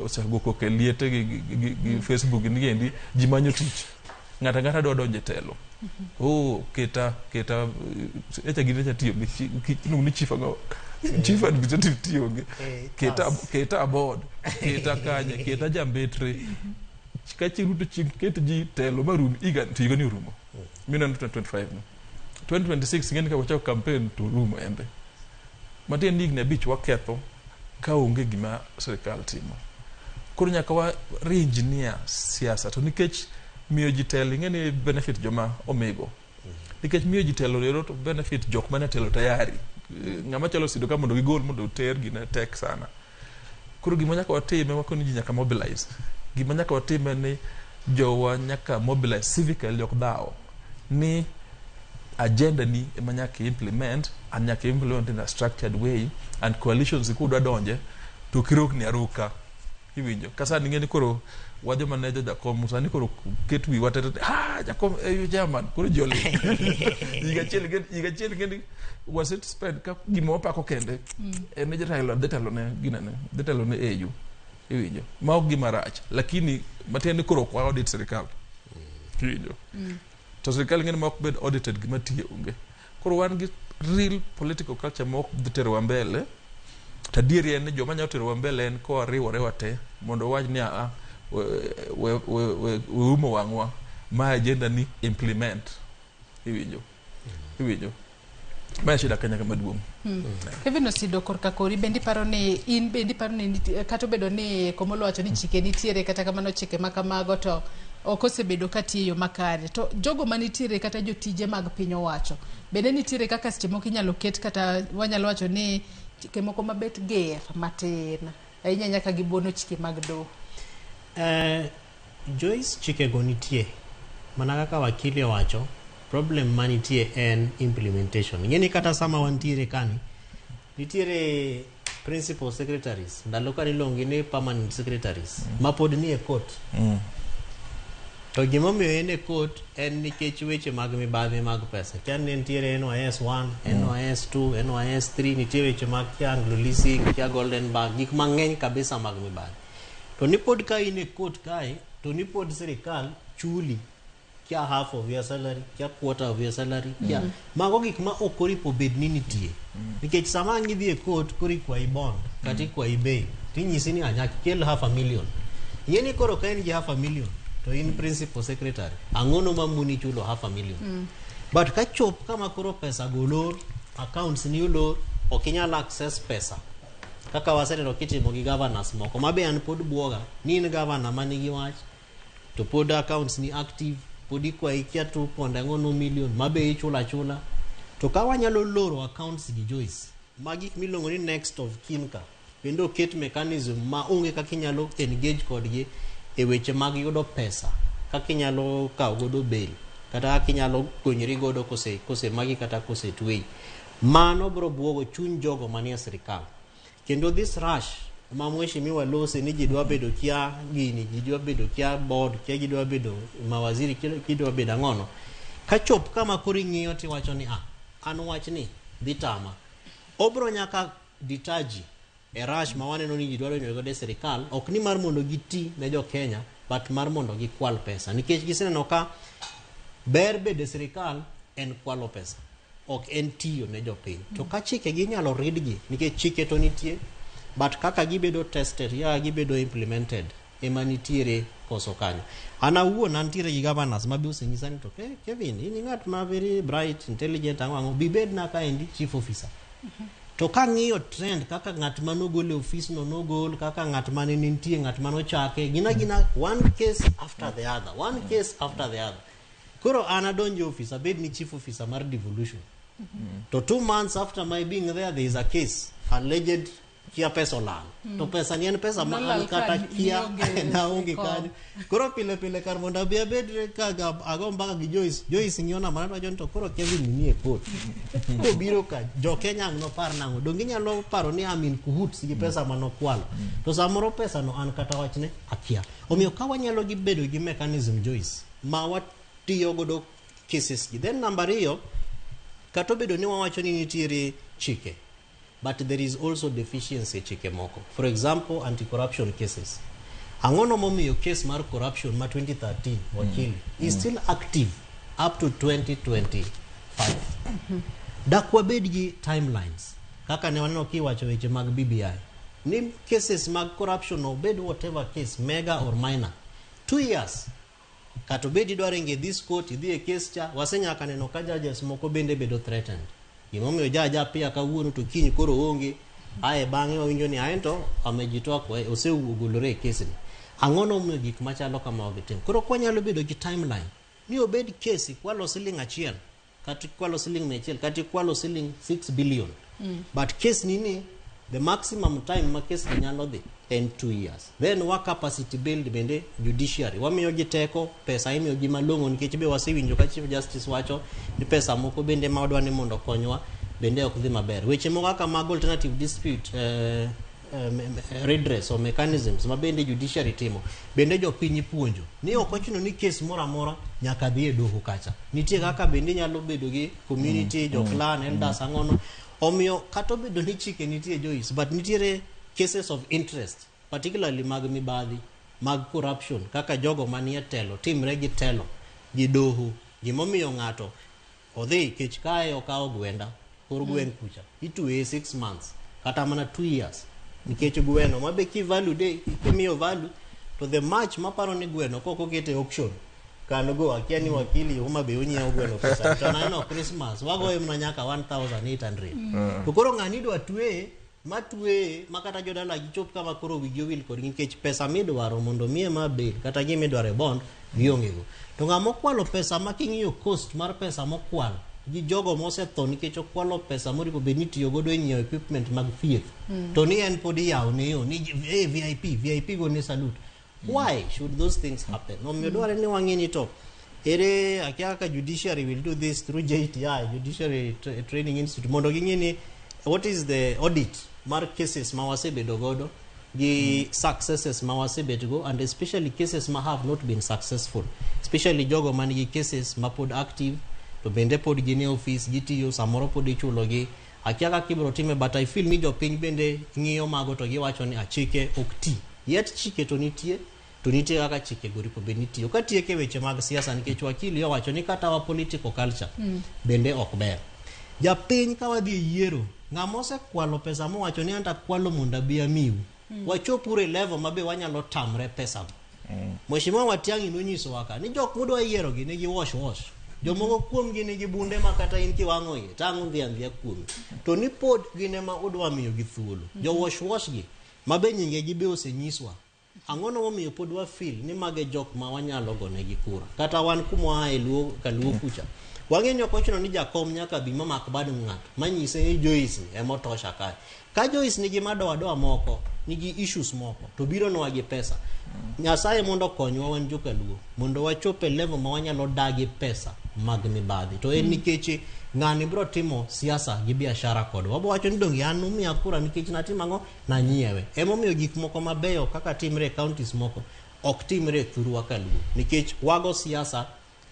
osegoko ke liete gi Facebook ni endi ji manyo tich. Ng'ata ng'ata dwa donjo e telo. Keta echa ginecha tiyo ni chief ago chief administrative tiyo keta aboard keta kanye keta jambetre kachi Ruto ching keta ji telo marum tigo ni rumo 2025 no 2026 ngeni ka wachako campaign to rumo embe matien nigne bich waketho ka onge gima serikal timo. Koro nyaka wa re-engineer siasa to nikech miyo ji telo ing'eni benefit joma omego. Nikech miyo ji telo lero to benefit jok mane telo tayari. Ng'ama chalo sido ka mondo gigol mondo ter gina tek sana. Koro gima nyaka watime wakoni ji nyaka mobilize. Gima nyaka watime ni jowa nyaka mobilize civically jok dhao. Ni agenda ni ema nyaka implement and nyaka implement in a structured way and coalitions ikudwa donje to kirok ni aruka. Iwinjo. Kasa ningeni koro wajo manager Jakom musani koro ket wi watete Jakom you German koro jole yiga chiel ngeni was it spend ka gimo pako kende en ne jatelo detelo ne ginane detelo ne EU iwinjo ma ok gimarach lakini matene koro kwa audit serikal iwinjo to serikal ngeni ma ok bed audited gima tiyo onge koro wan gi real political culture ma ok dhitero mbele tadieri en joma nyalo tero mbele en ko riwore wate mondo wach ni we umo wangwa ma agenda ni implement iwinjo ma shida kanya kama duong. Kevin Osido korka kori bendi paro ni kato bedo ni komolo wacho ni chike nitiere kata kamano chike makamago to okosebedo katiyo makare to jogo manitiere kata jotije mag piny owacho bende nitiere kaka seche moko inyalo ket kata wanyalo wacho ni chike moko mabet ger matin ahinya nyaka gibono chike mag doho. Joyce chike go nitie mana kaka wakili wacho problem manitie en implementation. Ngeni kata sama wantiere kani nitiere principal secretaries ndalo kani longi ni permanent secretaries mapod ni e court. To gimomiyo en e court en nikech weche mag mibadhi mag pesa. Kan nitiere NYS 1, NYS 2, NYS 3 nitiere weche mag Anglo leasing, Golden Bag, gik mang'eny kabisa mag mibadhi. To ni pod ka in e court kae to ni pod serikal chuli kia half of your salary, kia quarter of your salary, kia mago gik ma okori po bed ni nitie. Nikech sama ngidhi e court kori kwa i bond, kati kwa i bail, tinyisi ni anyaki kel $500,000. Yeni koro kain gi $500,000 to in principal secretary. Angono mamuni chulo $500,000. But ka chop kama koro pesa golor, accounts ni ulor, okinyala access pesa. Kaka waseneno kitimo gi governors moko mabe an pod buoga ni in governor manigi wach to pod accounts ni active pod ikwa ikia 2.4 million mabe ichula to ka wanyalo loro accounts gi Joyce magi milongo ni next of kin ka kendo ket mechanism ma onge kaka inyalo engage kodgi e weche mag yudo pesa kaka inyalo kaw godo bail kata kaka inyalo konyri godo kose magi kata kose twei mano bro buogo chuny jogo manie sirikal. Kendo this rush ma mheshimiwa lose ni ji dwa bedo kia gini, ji dwa bedo kia board, kia ji dwa bedo mawaziri, ki dwa bedo ang'ono. Ka chop kama koro ing'iyo tiwacho ni an wach ni dhi tama. Obro nyaka ditaji e rush ma waneno ni ji dwaro nyuego de sirikal, ok ni mar mondo giti ne jo Kenya, but mar mondo gikwal pesa. Nikech giseneno ka ber bede sirikal en kwalo pesa, ok en tiyo ne jo piny. To ka chike gi nyalo ridgi, nikech chike to nitie, but kaka gibedo tested, ya gibedo implemented, ema nitiere koso kanyo. Ana awuon antiere gi governors ma be osenyisa ni to Kevin, in ng'at ma very bright, intelligent, ang'o bibed na ka endi chief officer. To ka ng'iyo trend kaka ng'at ma nogol e office no nogol, kaka ng'at ma ne nitie, ng'at ma nochake, gina one case after the other, one case after the other. Koro an adonjo office, abed ni chief officer mar devolution. To 2 months after my being there is a case, alleged kia pesa olal. To pesa ni en pesa ma an kata kia na onge kanyo. Koro pile kar mondo abi abed ka ago mbaka gi Joyce ngiona mana wacho to koro Kevin ni e court. Ko biro ka jo Kenya no par nango. Dongi nyalo paro ni Amin Kuhut gi pesa manokwalo. To samoro pesa no an kata wachne akia. Omiyo ka wanyalo gi bedo gi mechanism Joyce ma watiyo godo cases gi. Then number 2 kato bedo ni wawacho ni nitiere chike. But there is also deficiency chike moko. For example, anti-corruption cases. Angono momiyo case mar corruption ma 2013 wakili is still active up to 2025. Dakwa bed gi timelines. Kaka ne waneno kiwacho weche mag BBI. Ni cases mag corruption no bed whatever case, mega or minor. 2 years. Kato bedi dwarenge this court, idhi e case cha, wasenyaka neno ka judges moko bende bedo threatened. Gimomiyo jaja pia kawuono to kiny koro onge, ae bang'e wawinjo ni aento amejitoa kwa osewuogolore e case ni. Ang'ono omiyo gik machalo kama ogitim. Koro kwa nyalo bedo gi timeline. Ni obed case kwalo siling 1, kati kwalo siling 100, kati kwalo siling 6 billion. But case nini, the maximum time ma case ni nyalo dhi en 2 years. Then wa capacity build bende judiciary. Wamiyo gi teko, pesa imiyo gi malong'o nikech be wasewinjo ka Chief Justice wacho ni pesa moko bende ma wadwa ni mondo konywa bende ok dhi maber. Weche moko kaka mag alternative dispute redress or mechanisms ma bende judiciary timo bende jo piny puonjo ni ok ochuno ni case moro amora nyaka dhi e doho kacha. Nitie kaka bende nyalo bedo gi community, jo clan, elders ang'ono. Omiyo kata bedo ni chike nitie Joyce, but nitiere cases of interest, particularly mag mibadhi, mag corruption, kaka jogo manie telo, timre gi telo, gi doho, gimomiyo ng'ato odhi kech kae okawo gwenda, kor gwen kucha, itue 6 months, kata mana 2 years, nikech gweno, mabe ki value de, kimiyo value, to the match maparo ni gweno, koko kete auction, kano go, akia ni wakili, huma be unye gweno pesa, tunaino Christmas, wago emna nyaka 1,800. Tukoro nganido atue, matue makata jodala gichop kama koro wigi wil kod nikech pesa midwaro mondo miye maber kata gi midwaro bond giongego. To ng'amo kwalo pesa making'iyo cost mar pesa mokwalo gi jogo mosetho nikech okwalo pesa moripo be nitiyo godo e nyiewo equipment mag thieth. To ni en pod yawo ne yo ni VIP go ne salute. Why should those things happen? No me dware ni wang'eni to ere akiaka judiciary will do this through JTI, Judiciary Training Institute, mondo ging'eni what is the audit mar cases ma wasebedo godo gi successes ma wasebedo go, and especially cases ma have not been successful, especially jogo man gi cases ma pod active to bende pod gine office gitiyo samoro pod ichulo gi akiaka kibro time, but I feel ni jo piny bende ng'iyo mago to giwacho ni achike okti yet chike to nitie kaka chike gori po benitiyo ka tieke weche mag siasa nikech wakili yo wacho ni kata wa political culture bende ok ber. Ja piny ka wadhi yiero ng'amose kwalo pesa mo wacho ni anta kwalo monda bia miu wachopure level mabe wanyalo tamre pesa. Mheshimiwa Watiang'i nonyiso waka ni jok mudwa yiero gi nigi wash jomoko kuom gi nigi bunde makata in kiwang'o ye tang'o ndhiandhia kuom to ni pod gine ma udwa miyo gi thuolo jo wash gi mabe nyinge gi be osenyiswa. Ang'ono momiyo pod wa feel ni mage jok ma wanyalo gone gi kura kata wan kuma e luo kaluo kucha wang'enyo kochuno ni jakom nyaka bi mamak bad ng'ato manyise ni Joyce emotosha kae. Ka Joyce nigi madoa moko, nigi issues moko, to biro no wagi pesa. Nyasaye mondo konywa wan joka luo mondo wachope level ma wanyalo dagi pesa mag mibadhi to en nikech ng'ani bro timo siasa gi biashara kodwa wabo wacho ni dongi an umiya kura nikech natimo ang'o nanyiewe emomiyo gik moko mabeyo kaka timre e counties moko ok timre thurwa kaluo nikech wago siasa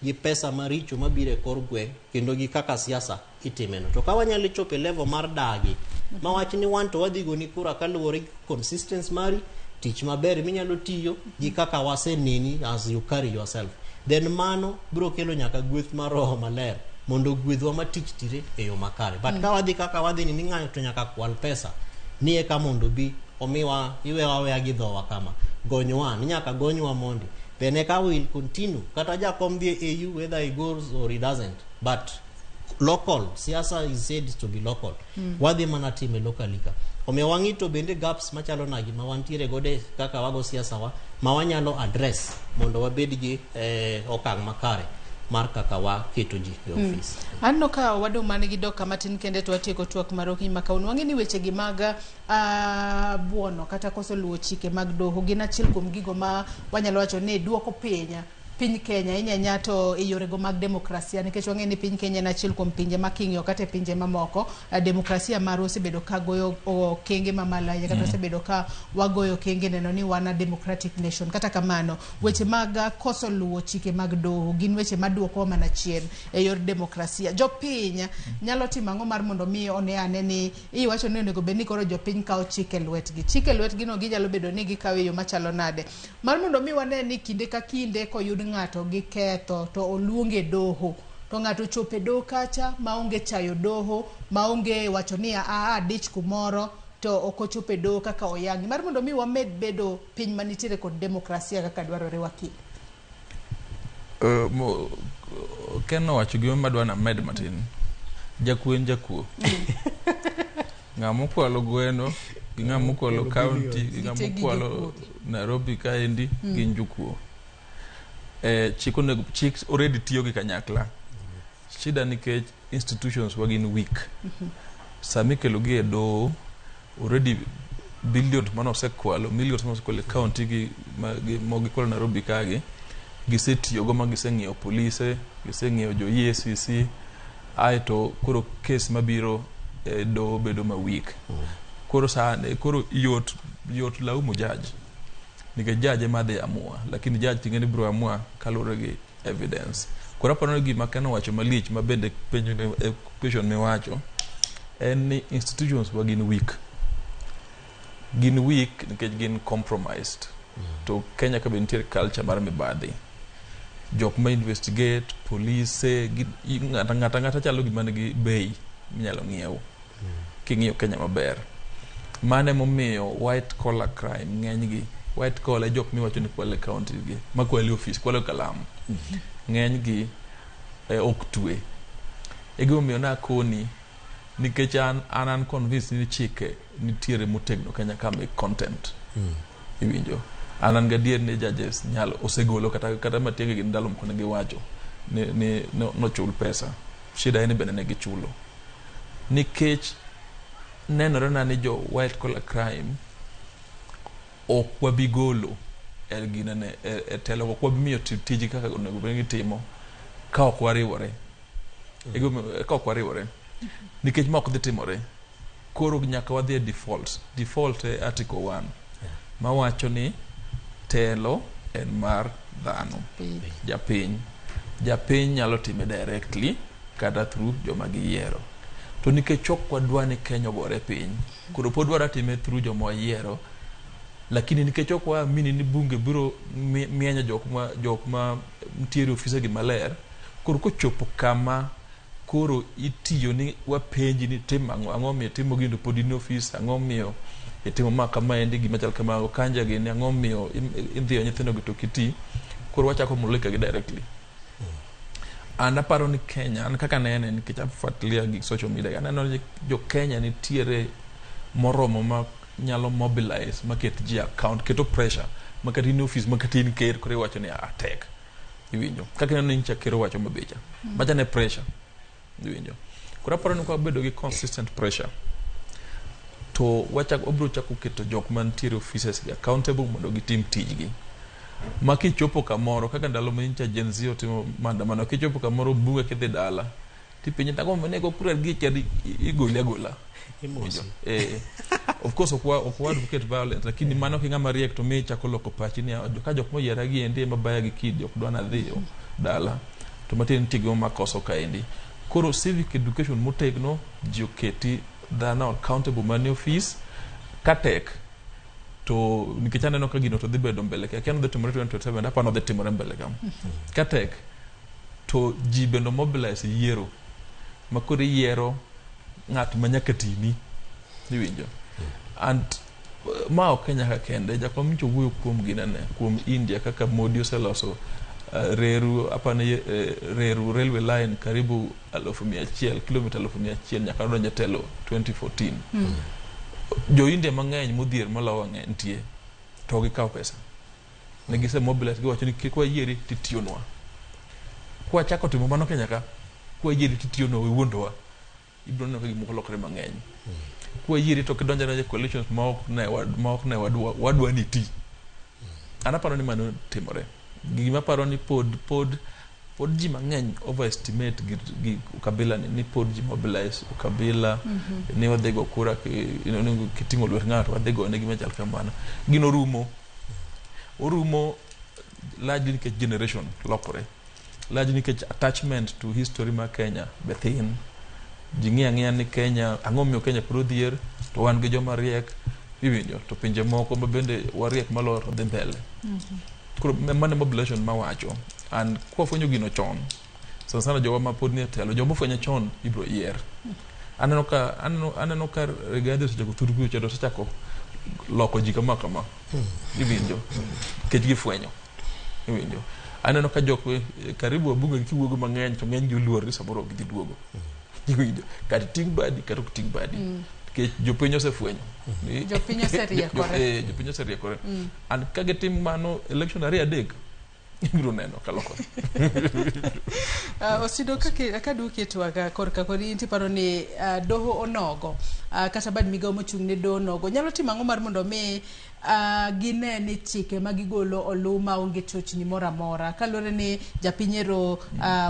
gi pesa maricho mabiro e kor gweng kendo gi kaka siasa itimeno to ka wanyalo chopo level mar dagi ma wach ni wan to wadhi goni kura kaluwore gi consistency mari tich maber minyalo tiyo gi kaka waseneni as you carry yourself then mano bro kelo nyaka gweth mar roho maler mondo gwethwa matich tire e yo makare but ka wadhi kaka wadhi ni ng'ayo to nyaka kwal pesa ni eka mondo bi omiwa iwewa weya gi dhowa kama gonywa ni nyaka gonywa mondi then eka will continue kata jakom dhi AU whether he goes or he doesn't but local siasa is said to be local wadhi mana time locally ka omiyo wang'ito bende gaps machalo nagi ma wantiere gode kaka wago siasa wa ma wanyalo address mondo wabed gi okang' makare mar kaka waketo ji e ofis. Anno ka wado mane gi doka matin kende to watieko twak maroki makaun wang'eni weche gi mag buono kata koso luwo chike mag doho gin achiel kuom gigo ma wanyalo wacho ni duoko piny Kenya inyanya to e yore go mag demokrasia nikech wang'eni piny Kenya en achiel kuom pinje making'yo kata pinje mamoko demokrasia mar osebedo ka goyo okenge mamalaya kata osebedo ka wagoyo okenge neno ni wana democratic nation kata kamano weche mag koso luwo chike mag doho gin weche maduoko mana chien e yor demokrasia jopiny nyalo timo ang'o mar mondo mi one ane ni iwacho ni onego bed ni koro jopiny kawo chike lwetgi no ginyalo bedo ni gikawe yo machalo nade mar mondo mi wane ni kinde ka kinde koyud ng'ato gi ketho to oluonge doho to ng'ato chope doho kacha maonge chayo doho maonge wacho ni dich kumoro to okochope doho kaka oyangi mar mondo mi wamed bedo piny manitiere kod demokrasia kaka dwarore wakil Ken wacho gima madwana med matin jakuen jakuo ng'amo kwalo gweno gi ng'amo kwalo county gi ng'amo kwalo Nairobi kaendi gin jokuo chik already tiyo gi kanyakla shida nikech institutions wagin weak sami kelo gi do already billions manosekwalo millions manosekwalo county gi mogi kwalo Nairobi kagi gisetiyo go magiseng'iewo polise giseng'iewo jo EACC aito koro case mabiro do bedo ma weak koro yot laumo judge nikech judge madhi amua lakini judge tingeni bro amua kalure gi evidence kora pano gima Ken wacho malich ma bende question me wacho en ni institutions wagin weak nikech gin compromised to Kenya ka bentiere culture mar mibadhi jok ma investigate police ng'ata chalo gima nigi bei minyalo ng'iew king'iyo Kenya maber mane momiyo white collar crime ng'enygi white collar jok miwacho ni kwale county gi makwale office kwale kalamu ng'eny gi ok twe ego miyo na koni nikech an convinced ni chike nitiere motegno Kenya kama content iwinjo an gadier ni judges nyalo osegolo kata matienge gi ndalo mkone gi wacho no chul pesa shida ene bende ne gichulo nikech nenore na ni jo white collar crime ok wabigolo elginane telo ok wabimiyo tiji kaka onego bed gitimo ka ok wariwore ka ok wariwore nikech ma ok dhi timore koro nyaka wadhi e default e article 1 ma wacho ni telo en mar dhano japiny nyalo time directly kata through joma giyiero to nikech ok wadwa ni Kenya gore piny koro pod wadwa time through joma yiero lakini nikech ok waamini ni bunge biro mienya jok ma ntiere ofise gi maler koro kochopo kama koro itiyo ni wapenji ni timo ang'o miyo timo gindo pod in office ang'o miyo itimo ma kama endi gima chal kama kanja gi ni ang'o miyo indhiyo nyithindo gi to kiti koro wachako mulika gi directly an aparo ni Kenya an kaka nene nikech afuatilia gi social media aneno ni jo Kenya nitiere moromo ma nyalo mobilize market ji account keto pressure makati in office makati in ker kore wacho ni attack iwinjo kaka neno ni kero wacho mabecha macha ne pressure iwinjo kora paro ni kwa bedo gi consistent pressure to obro chako keto jok man tiere offices accountable mondo gitim tijgi ma kichopo kamoro kaka ndalo mincha Gen Z otimo maandamano, kichopo kamoro bunge kidhi dala tipinye tako menego kura gi chadi igole agola of course okwa advocate violence, lakini mano kinga mariek to mi chako loko pachi ni ka jok moyiera gi ende mabaya gi kidi ok dwana dhiyo dala to matin tigo makoso kaendi. Koro civic education motegno jioketi dhana accountable money fees katek to nikech aneno ka gino to dhi bedo mbele ka kendo dhi timore 2027 hapa no dhi timore mbele kam katek to ji bendo mobilize yiero makoro yiero ng'at manyaka tini niwinjo and ma ok Kenya ka kende jakom micho wuoyo kuom ginene kuom India kaka Modi oseloso reru apane reru railway line karibu 1,100 kilomita 1,100 nyaka donjo telo 2014 jo India mang'eny modhier molowa ng'eny nitie to gikawo pesa ne gise mobilize giwacho ni kik wayieri titionwa kwa chako timo mano Kenya ka kwa yieri titionwa wuondowa ibro neno ka gimoko lokore mang'eny kwa yieri to kidonjo na coalitions ma ok ne wadwa ni ti anaparo ni mano timore gima paro ni pod ji mang'eny overestimate gi ukabila ni pod ji mobilize ukabila ni wadhigo kura kiting'o lwet ng'ato wadhigo ne gima chal kamano gino orumo largely nikech generation lokore largely nikech attachment to history ma Kenya bethin ji ng'eya ni Kenya ang'o miyo Kenya pro dhier to wan gi joma riek iwinjo to pinje moko ma bende wariek malor dhi mbele kuro mane mobilization mawacho and kwa fwenyo gino chon sana jowa ma pod nie telo jomo fwenyo chon ibro yier aneno ka regardless jago turgu chedo sachako loko ji kama iwinjo kech gi fwenyo iwinjo aneno ka jok karibu abunge kiwuogo mang'eny to ng'eny gi luor samoro gi duogo iwinjo kati ting badi kata ok ting badi ke jopinyo se fwenyo jopinyo se riekore jopinyo se riekore and kage tim mano election ari adek ibro neno kaloko osido ka duke twaga korka kori inti paro ni doho onogo kata bad migawo mochung' ne doho onogo nyalo timo ang'o mar mondo mi gine ni chike magigolo oluma onge chochni mora mora kalore ni japinyero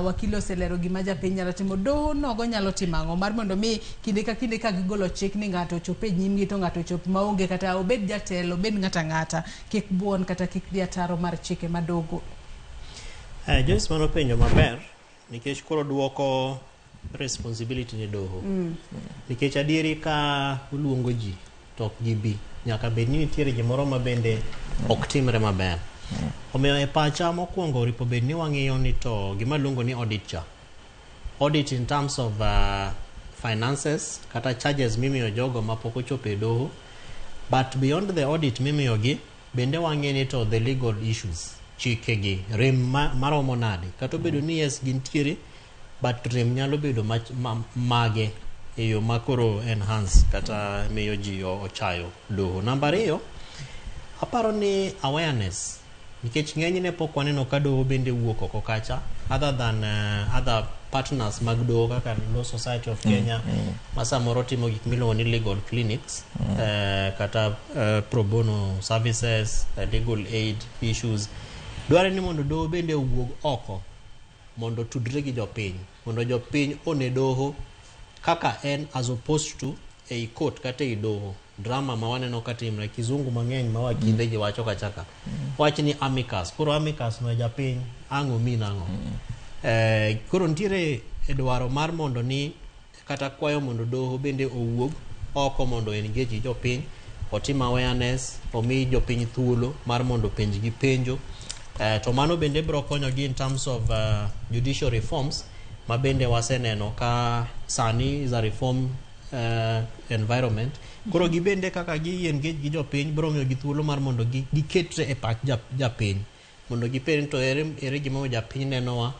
wakilo oselero gima japiny nyalo timo doho nogo nyalo timo ang'o mar mondo mi kinde ka gigolo chik ni ng'ato chope nyimgi to ng'ato chop maonge kata obed jatelo obed ng'ata kik buon kata kik diataro mar chike madogo. Joyce mano penjo maber nikech koro duoko responsibility ne doho nikech adieri ka uluongo ji to ok gibi nyaka bed ni nitiere gimoro ma bende ok timre maber omiyo e pacha mokwongo ripo bed ni wang'iyo ni to gima luongo ni audit in terms of finances kata charges mimiyo jogo mapok ochopo e doho but beyond the audit mimiyogi bende wang'iyo ni to the legal issues chikegi rem maromo nade kata obedo ni yes gintiere but rem nyalo bedo mage e yo makoro enhance kata miyo ji ochayo doho. Namba 2 aparo ni awareness nikech ng'enyne pok waneno ka doho bende wuok oko kacha other than other partners mag doho kaka Law Society of Kenya ma samoro timo gik miluongo ni legal clinics kata pro bono services legal aid issues dware ni mondo doho bende wuog oko mondo tudre gi jopiny mondo jopiny one doho kaka en as opposed to a court kata i doho drama ma waneno katimre kizungu mang'eny ma wakinde ji wacho kachaka wach ni amicus koro amicus no japiny ang'o mi nang'o koro ntiere e dwaro mar mondo ni kata kwayo mondo doho bende owuog oko mondo engage jopiny otim awareness omi jopiny thuolo mar mondo penj gi penjo to mano bende bro konyogi in terms of judicial reforms ma bende waseneno ka sani za reform environment koro gibende kaka gi engage gi jopiny bro miyo gi thuolo mar mondo giketre e pach japiny mondo gipen to ere gimomiyo japiny nenowa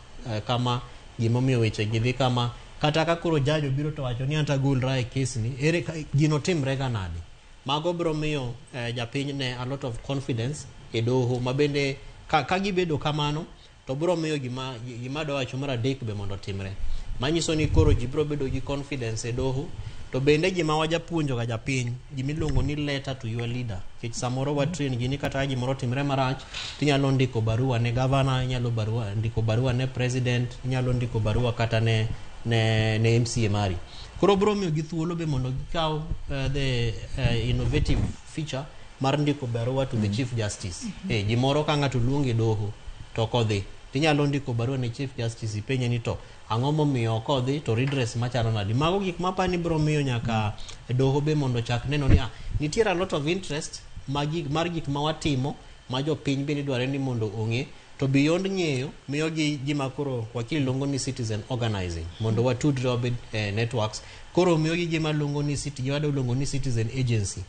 kama gimomiyo weche gidhi kama kata ka koro jajo biro to wacho ni anta gulra e case ni ere gino timre ga nade mago bro miyo japiny ne a lot of confidence e doho ma bende ka gibedo kamano to bro miyo gima do wacho mar adek be mondo timre manyiso ni koro ji bro bedo gi confidence e doho to bende gima wajapuonjo ga japiny gimiluongo ni letter to your leader kech samoro wa train gini kata gimoro timre marach tinyalo ndiko barua ne governor, inyalo ndiko barua ne president, inyalo ndiko barua kata ne MCA mari. Koro bro miyo gi thuolo be mondo gikaw the innovative feature mar ndiko barua to the chief justice. Gimoro ka ng'ato luonge doho to kodhi tinyalo ndiko barua ne chief justice ipenje ni to ang'o momiyo kodhi to redress machalo nadi. Mago gik mapani bro miyo nyaka doho be mondo chak neno ni nitiere a lot of interest mar gik ma watimo ma jopiny bende dware ni mondo ong'e, to beyond ng'eyo miyo gi gima koro wakili luongo ni citizen organizing mondo watudre wabed networks. Koro miyo gi gima luongo ni citizen agency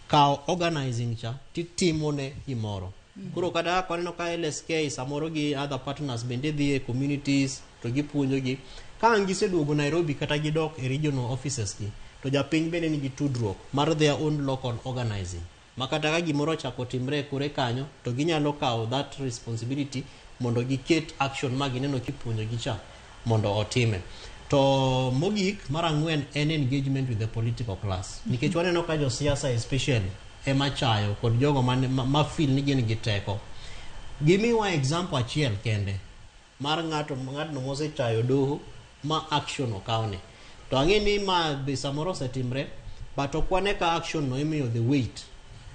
kao organizing cha titimo ne gimoro. Kuro kada kwaneno ka LSK samoro gi other partners bende dhi e communities to gipuonjo gi ka giseduogo Nairobi kata gidok e regional offices gi to japiny bende nigi tudruok mar their own local organizing makata ka gimoro chako timre kure kanyo to ginyalo kawo that responsibility mondo giket action ma gineno kipuonjo gi cha mondo otime. To mogik mar ang'wen en engagement with the political class nikech waneno ka josiasa especially ema chayo kod jogo ma feel ni gin gi teko. Gimiwa example achiel kende mar ng'atno mosechayo doho ma action okawne to ang'e ni ma be samoro setimre but okwane ka action no imiyo the weight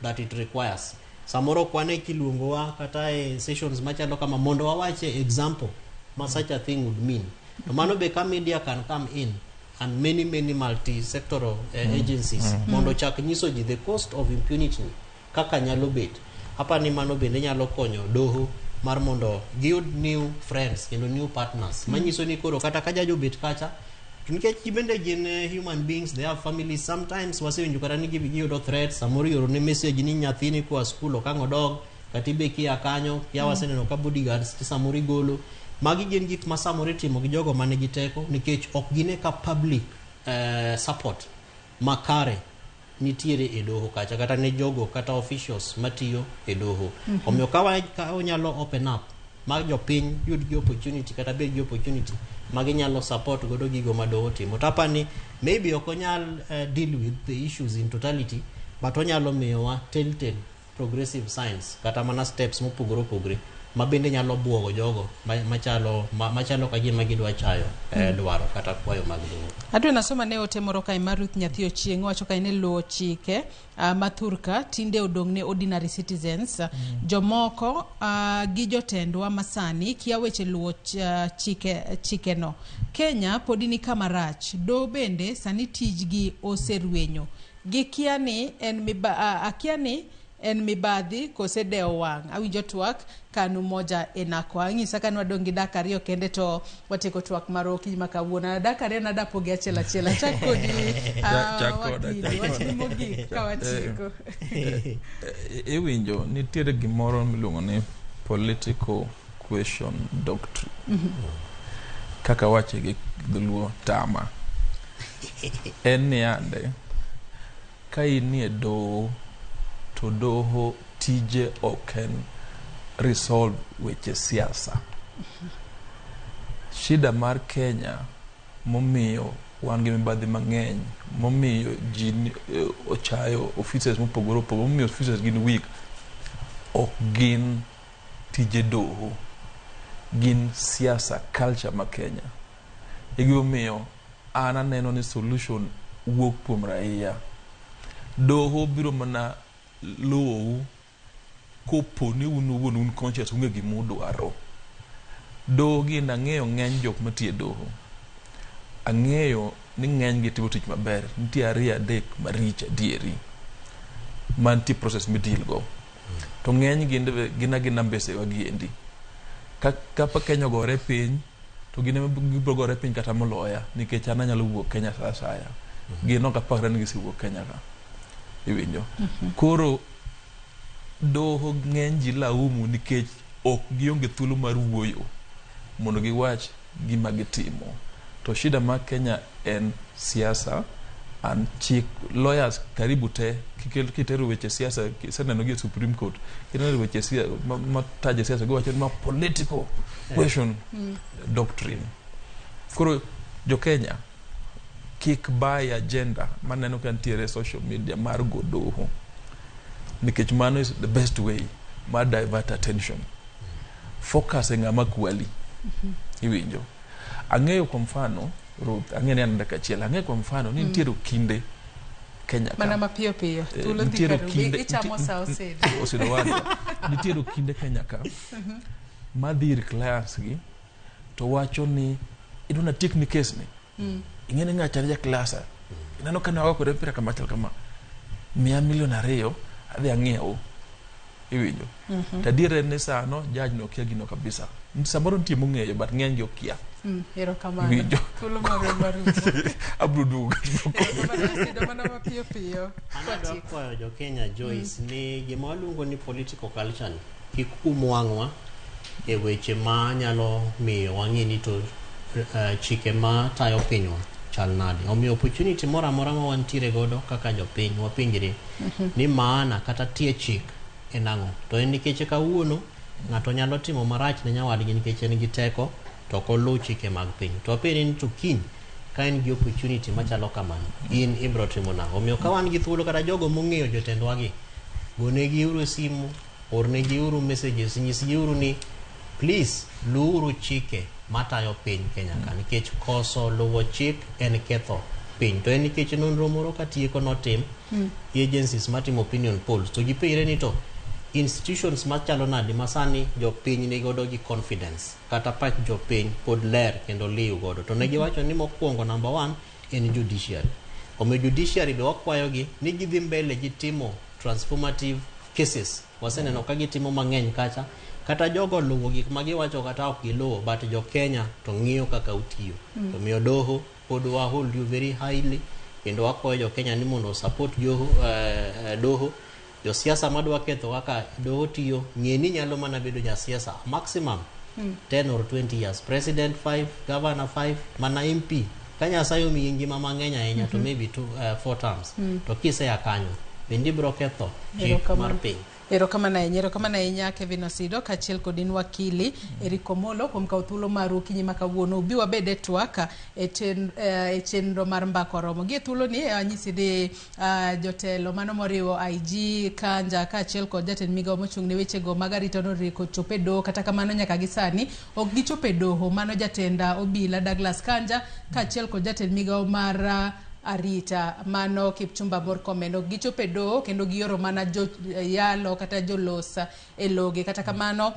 that it requires. Samoro kwane kiluongowa kata e sessions machalo kama mondo wawache example ma such a thing would mean. To mano be ka media can come in and many multi-sectoral agencies mondo chak nyiso ji the cost of impunity kaka nyalo bet. Hapa ni mano bende nyalo konyo doho mar mondo giyud new friends kendo new partners manyiso ni koro kata ka jajo bet kacha nikech bende gin human beings, they have families. Sometimes wasewinjo kata ni giyudo threats, samoro yoro ne message ni nyathini kwa school okango dog katibe kia kanyo kia waseneno ka bodyguards samoro golo. Magi gin gik ma samoro timo gi jogo mane giteko nikech ok gine ka public support makare nitiere e doho kacha kata ne jogo kata officials matiyo e doho. Omiyo ka onyalo open up mag jopiny yud gi opportunity kata be gi opportunity magi nyalo support godo gigo ma doho timo. Tapani maybe okonyal deal with the issues in totality but onyalo miyowa telltale progressive signs kata mana steps mopogore mabende nyalo buogo jogo machalo ka gima gidwa chayo dwaro kata kwayo mag doho. Adwe nasoma ne ote moro kae mar Ruth Nyathi Ochieng wacho kae ne luwo chike mathurka tinde odong' ne ordinary citizens. Jomoko gi jotendwa masani kia weche luwo chike no. Kenya podi ni kama rach. Do bende sani tijgi oserwenyo. Gikiani en mibadhi kose deo wang'. Awinjo twak kanu moja enako. Ang'isa kanu wadongi dakari kende to wateko twak maro kiny makawuona. Dakari na dapogi achela. Chakodi wakili. Wachini mogi kawachiko. Iwinjo nitiere gimoro miluongo ni political question doctrine. Kaka wache gi dholuo tama. En ni ande ka inie doho to doho tije oken resolve weche siasa. Shida mar Kenya momiyo wan gi mibadhi mang'eny, momiyo ji ochayo offices mopogore opogore, momiyo offices gin weak, ok gin tije doho, gin siasa culture ma Kenya. Gimomiyo an aneno ni solution wuok kuom raia. Doho biro mana luwo kopo ni un conscious unge gimudwaro. Doho gi nang'eyo ng'eny jok matiye doho. Ang'eyo ni ng'eny gi timo tich maber. Nitie ariyo adek maricho adieri mantie process midil go. To ng'eny gina mbese wa giendi. Kapa Kenya gore piny to gibro gore piny kata moloya nikech an anyalo wuok Kenya sa saya. Gino kapakre ni gisiwuok Kenya ka. Iwinjo. Koro doho ng'eny ji laumu nikech ok gionge thuolo mar wuoyo mondo giwach gima gitimo. To shida ma Kenya en siasa and chik lawyers karibu te kitero weche siasa seneno gi Supreme Court kitero weche siasa mataje siasa giwacho ma political question doctrine. Koro jo Kenya kik buy agenda maneno ka ntiere social media mar godoho, nikech mano is the best way mar divert attention. Focus e ng'ama kwali. Iwinjo. Ang'eyo kwa mfano, Ruth, ang'eyo ni an dakika achiel, ang'eyo kwa mfano ni nitiere kinde Kenya ka. Mana mapiyo piyo. Tulo Nitiere dhikaru. kinde Ichamo sa osed. Osedo wada. Nitiere kinde Kenya ka. Madhir class gi to wacho ni iduna tik ni case ni. Ing'eni ng'achare ja klasa. Inano kana wako kore mpira kama chal kama 100 million ariyo adhi ang'iewo. Iwinjo. Tadiere ne sano judge no kia gino kabisa. Samoro nitie mong'eyo but ng'eny gi okia. Ero kamano. Tulo maru. Abrudu. Mana mapiyo piyo. Anadwa kwayo jo Kenya Joyce ni gima waluongo ni political culture ni kik umwang'wa e weche ma nyalo miyo wang'e ni to chike ma tayo pinywa chal nade. Omiyo opportunity mora mora ma wantiere godo kaka jopiny wapinjre ni maana kata tie chik enang'o. To en nikech kawuono ng'ato nyalo timo marach ne nyawadgi nikech en gi teko to koluw chike mag piny. To apeni ni to kiny ka en gi opportunity machalo kamano in ibro timo nang'o. Omiyo ka wan gi thuolo kata jogo mong'eyo jotendwa gi gonegi uru simu, ornegi uru messages, nyisgi uru ni please luwuru chike matayo piny Kenya ka, nikech koso luwo chik en ketho piny. To en nikech nonro moro katieko notim agencies matimo opinion polls to gipenjre ni to institutions machalo nade masani jopiny ni godo gi confidence kata pach jopiny pod ler kendo liu godo. To ne giwacho ni mokwongo number 1 en judiciary. Omiyo judiciary be wakwayogi ni gidhi mbele gi timo transformative cases. Waseneno ka gitimo mang'eny kacha kata jogo luwo gik ma giwacho kata ok giluwo but jo Kenya to ng'iyo kaka utiyo. To miyo doho pod wa hold you very highly kendo wakwayo jo Kenya ni mondo support doho. Jo siasa madwa ketho kaka doho tiyo ng'eni nyalo mana bedo ja siasa maximum 10 or 20 years, president 5, governor 5, mana MP kanya sayo mi ngima mang'eny ahinya to maybe 4 terms. To kiseya kanyo bende biro ketho chik mar piny. Erokamano ahinya Kevin Osido kachiel kodin wakili Eric Omolo kuom kawo thuolo maru kinyi makawuono ubi wabede twaka e chenro mar mbako romo gi thuolo ni anyisi ni jotelo mano moriwo IG Kanja kachiel kod jatend migawo mochung' ne weche go mag arita noriko chope doho kata kamano nyaka gisani ok gichope doho. Mano jatenda obila Douglas Kanja kachiel kod jatend migawo mar arita mano Kipchumba Murkomen ok gichope doho kendo gioro mana yalo kata jolosa e loge. Kata kamano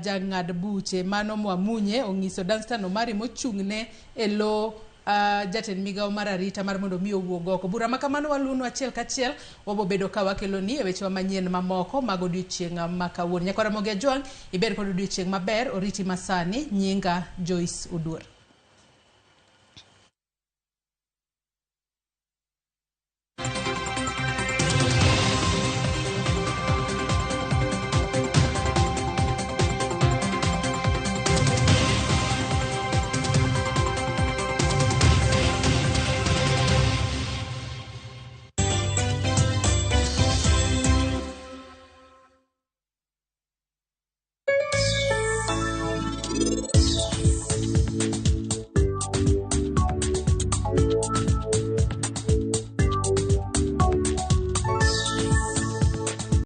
jang'ad buche mano Mwamunye ong'iso Danstan Omari mochung'ne e lo jatend migawo mar arita mar mondo mi owuog oko. Bura ma kamano waluno achiel kachiel wabobedo ka wakelo ni e weche manyien mamoko mag odiochieng' ma kawuono. Nyakwara Mogi Ajwang' ibed kod odiochieng' maber, oriti masani. Nyinga Joyce Udur.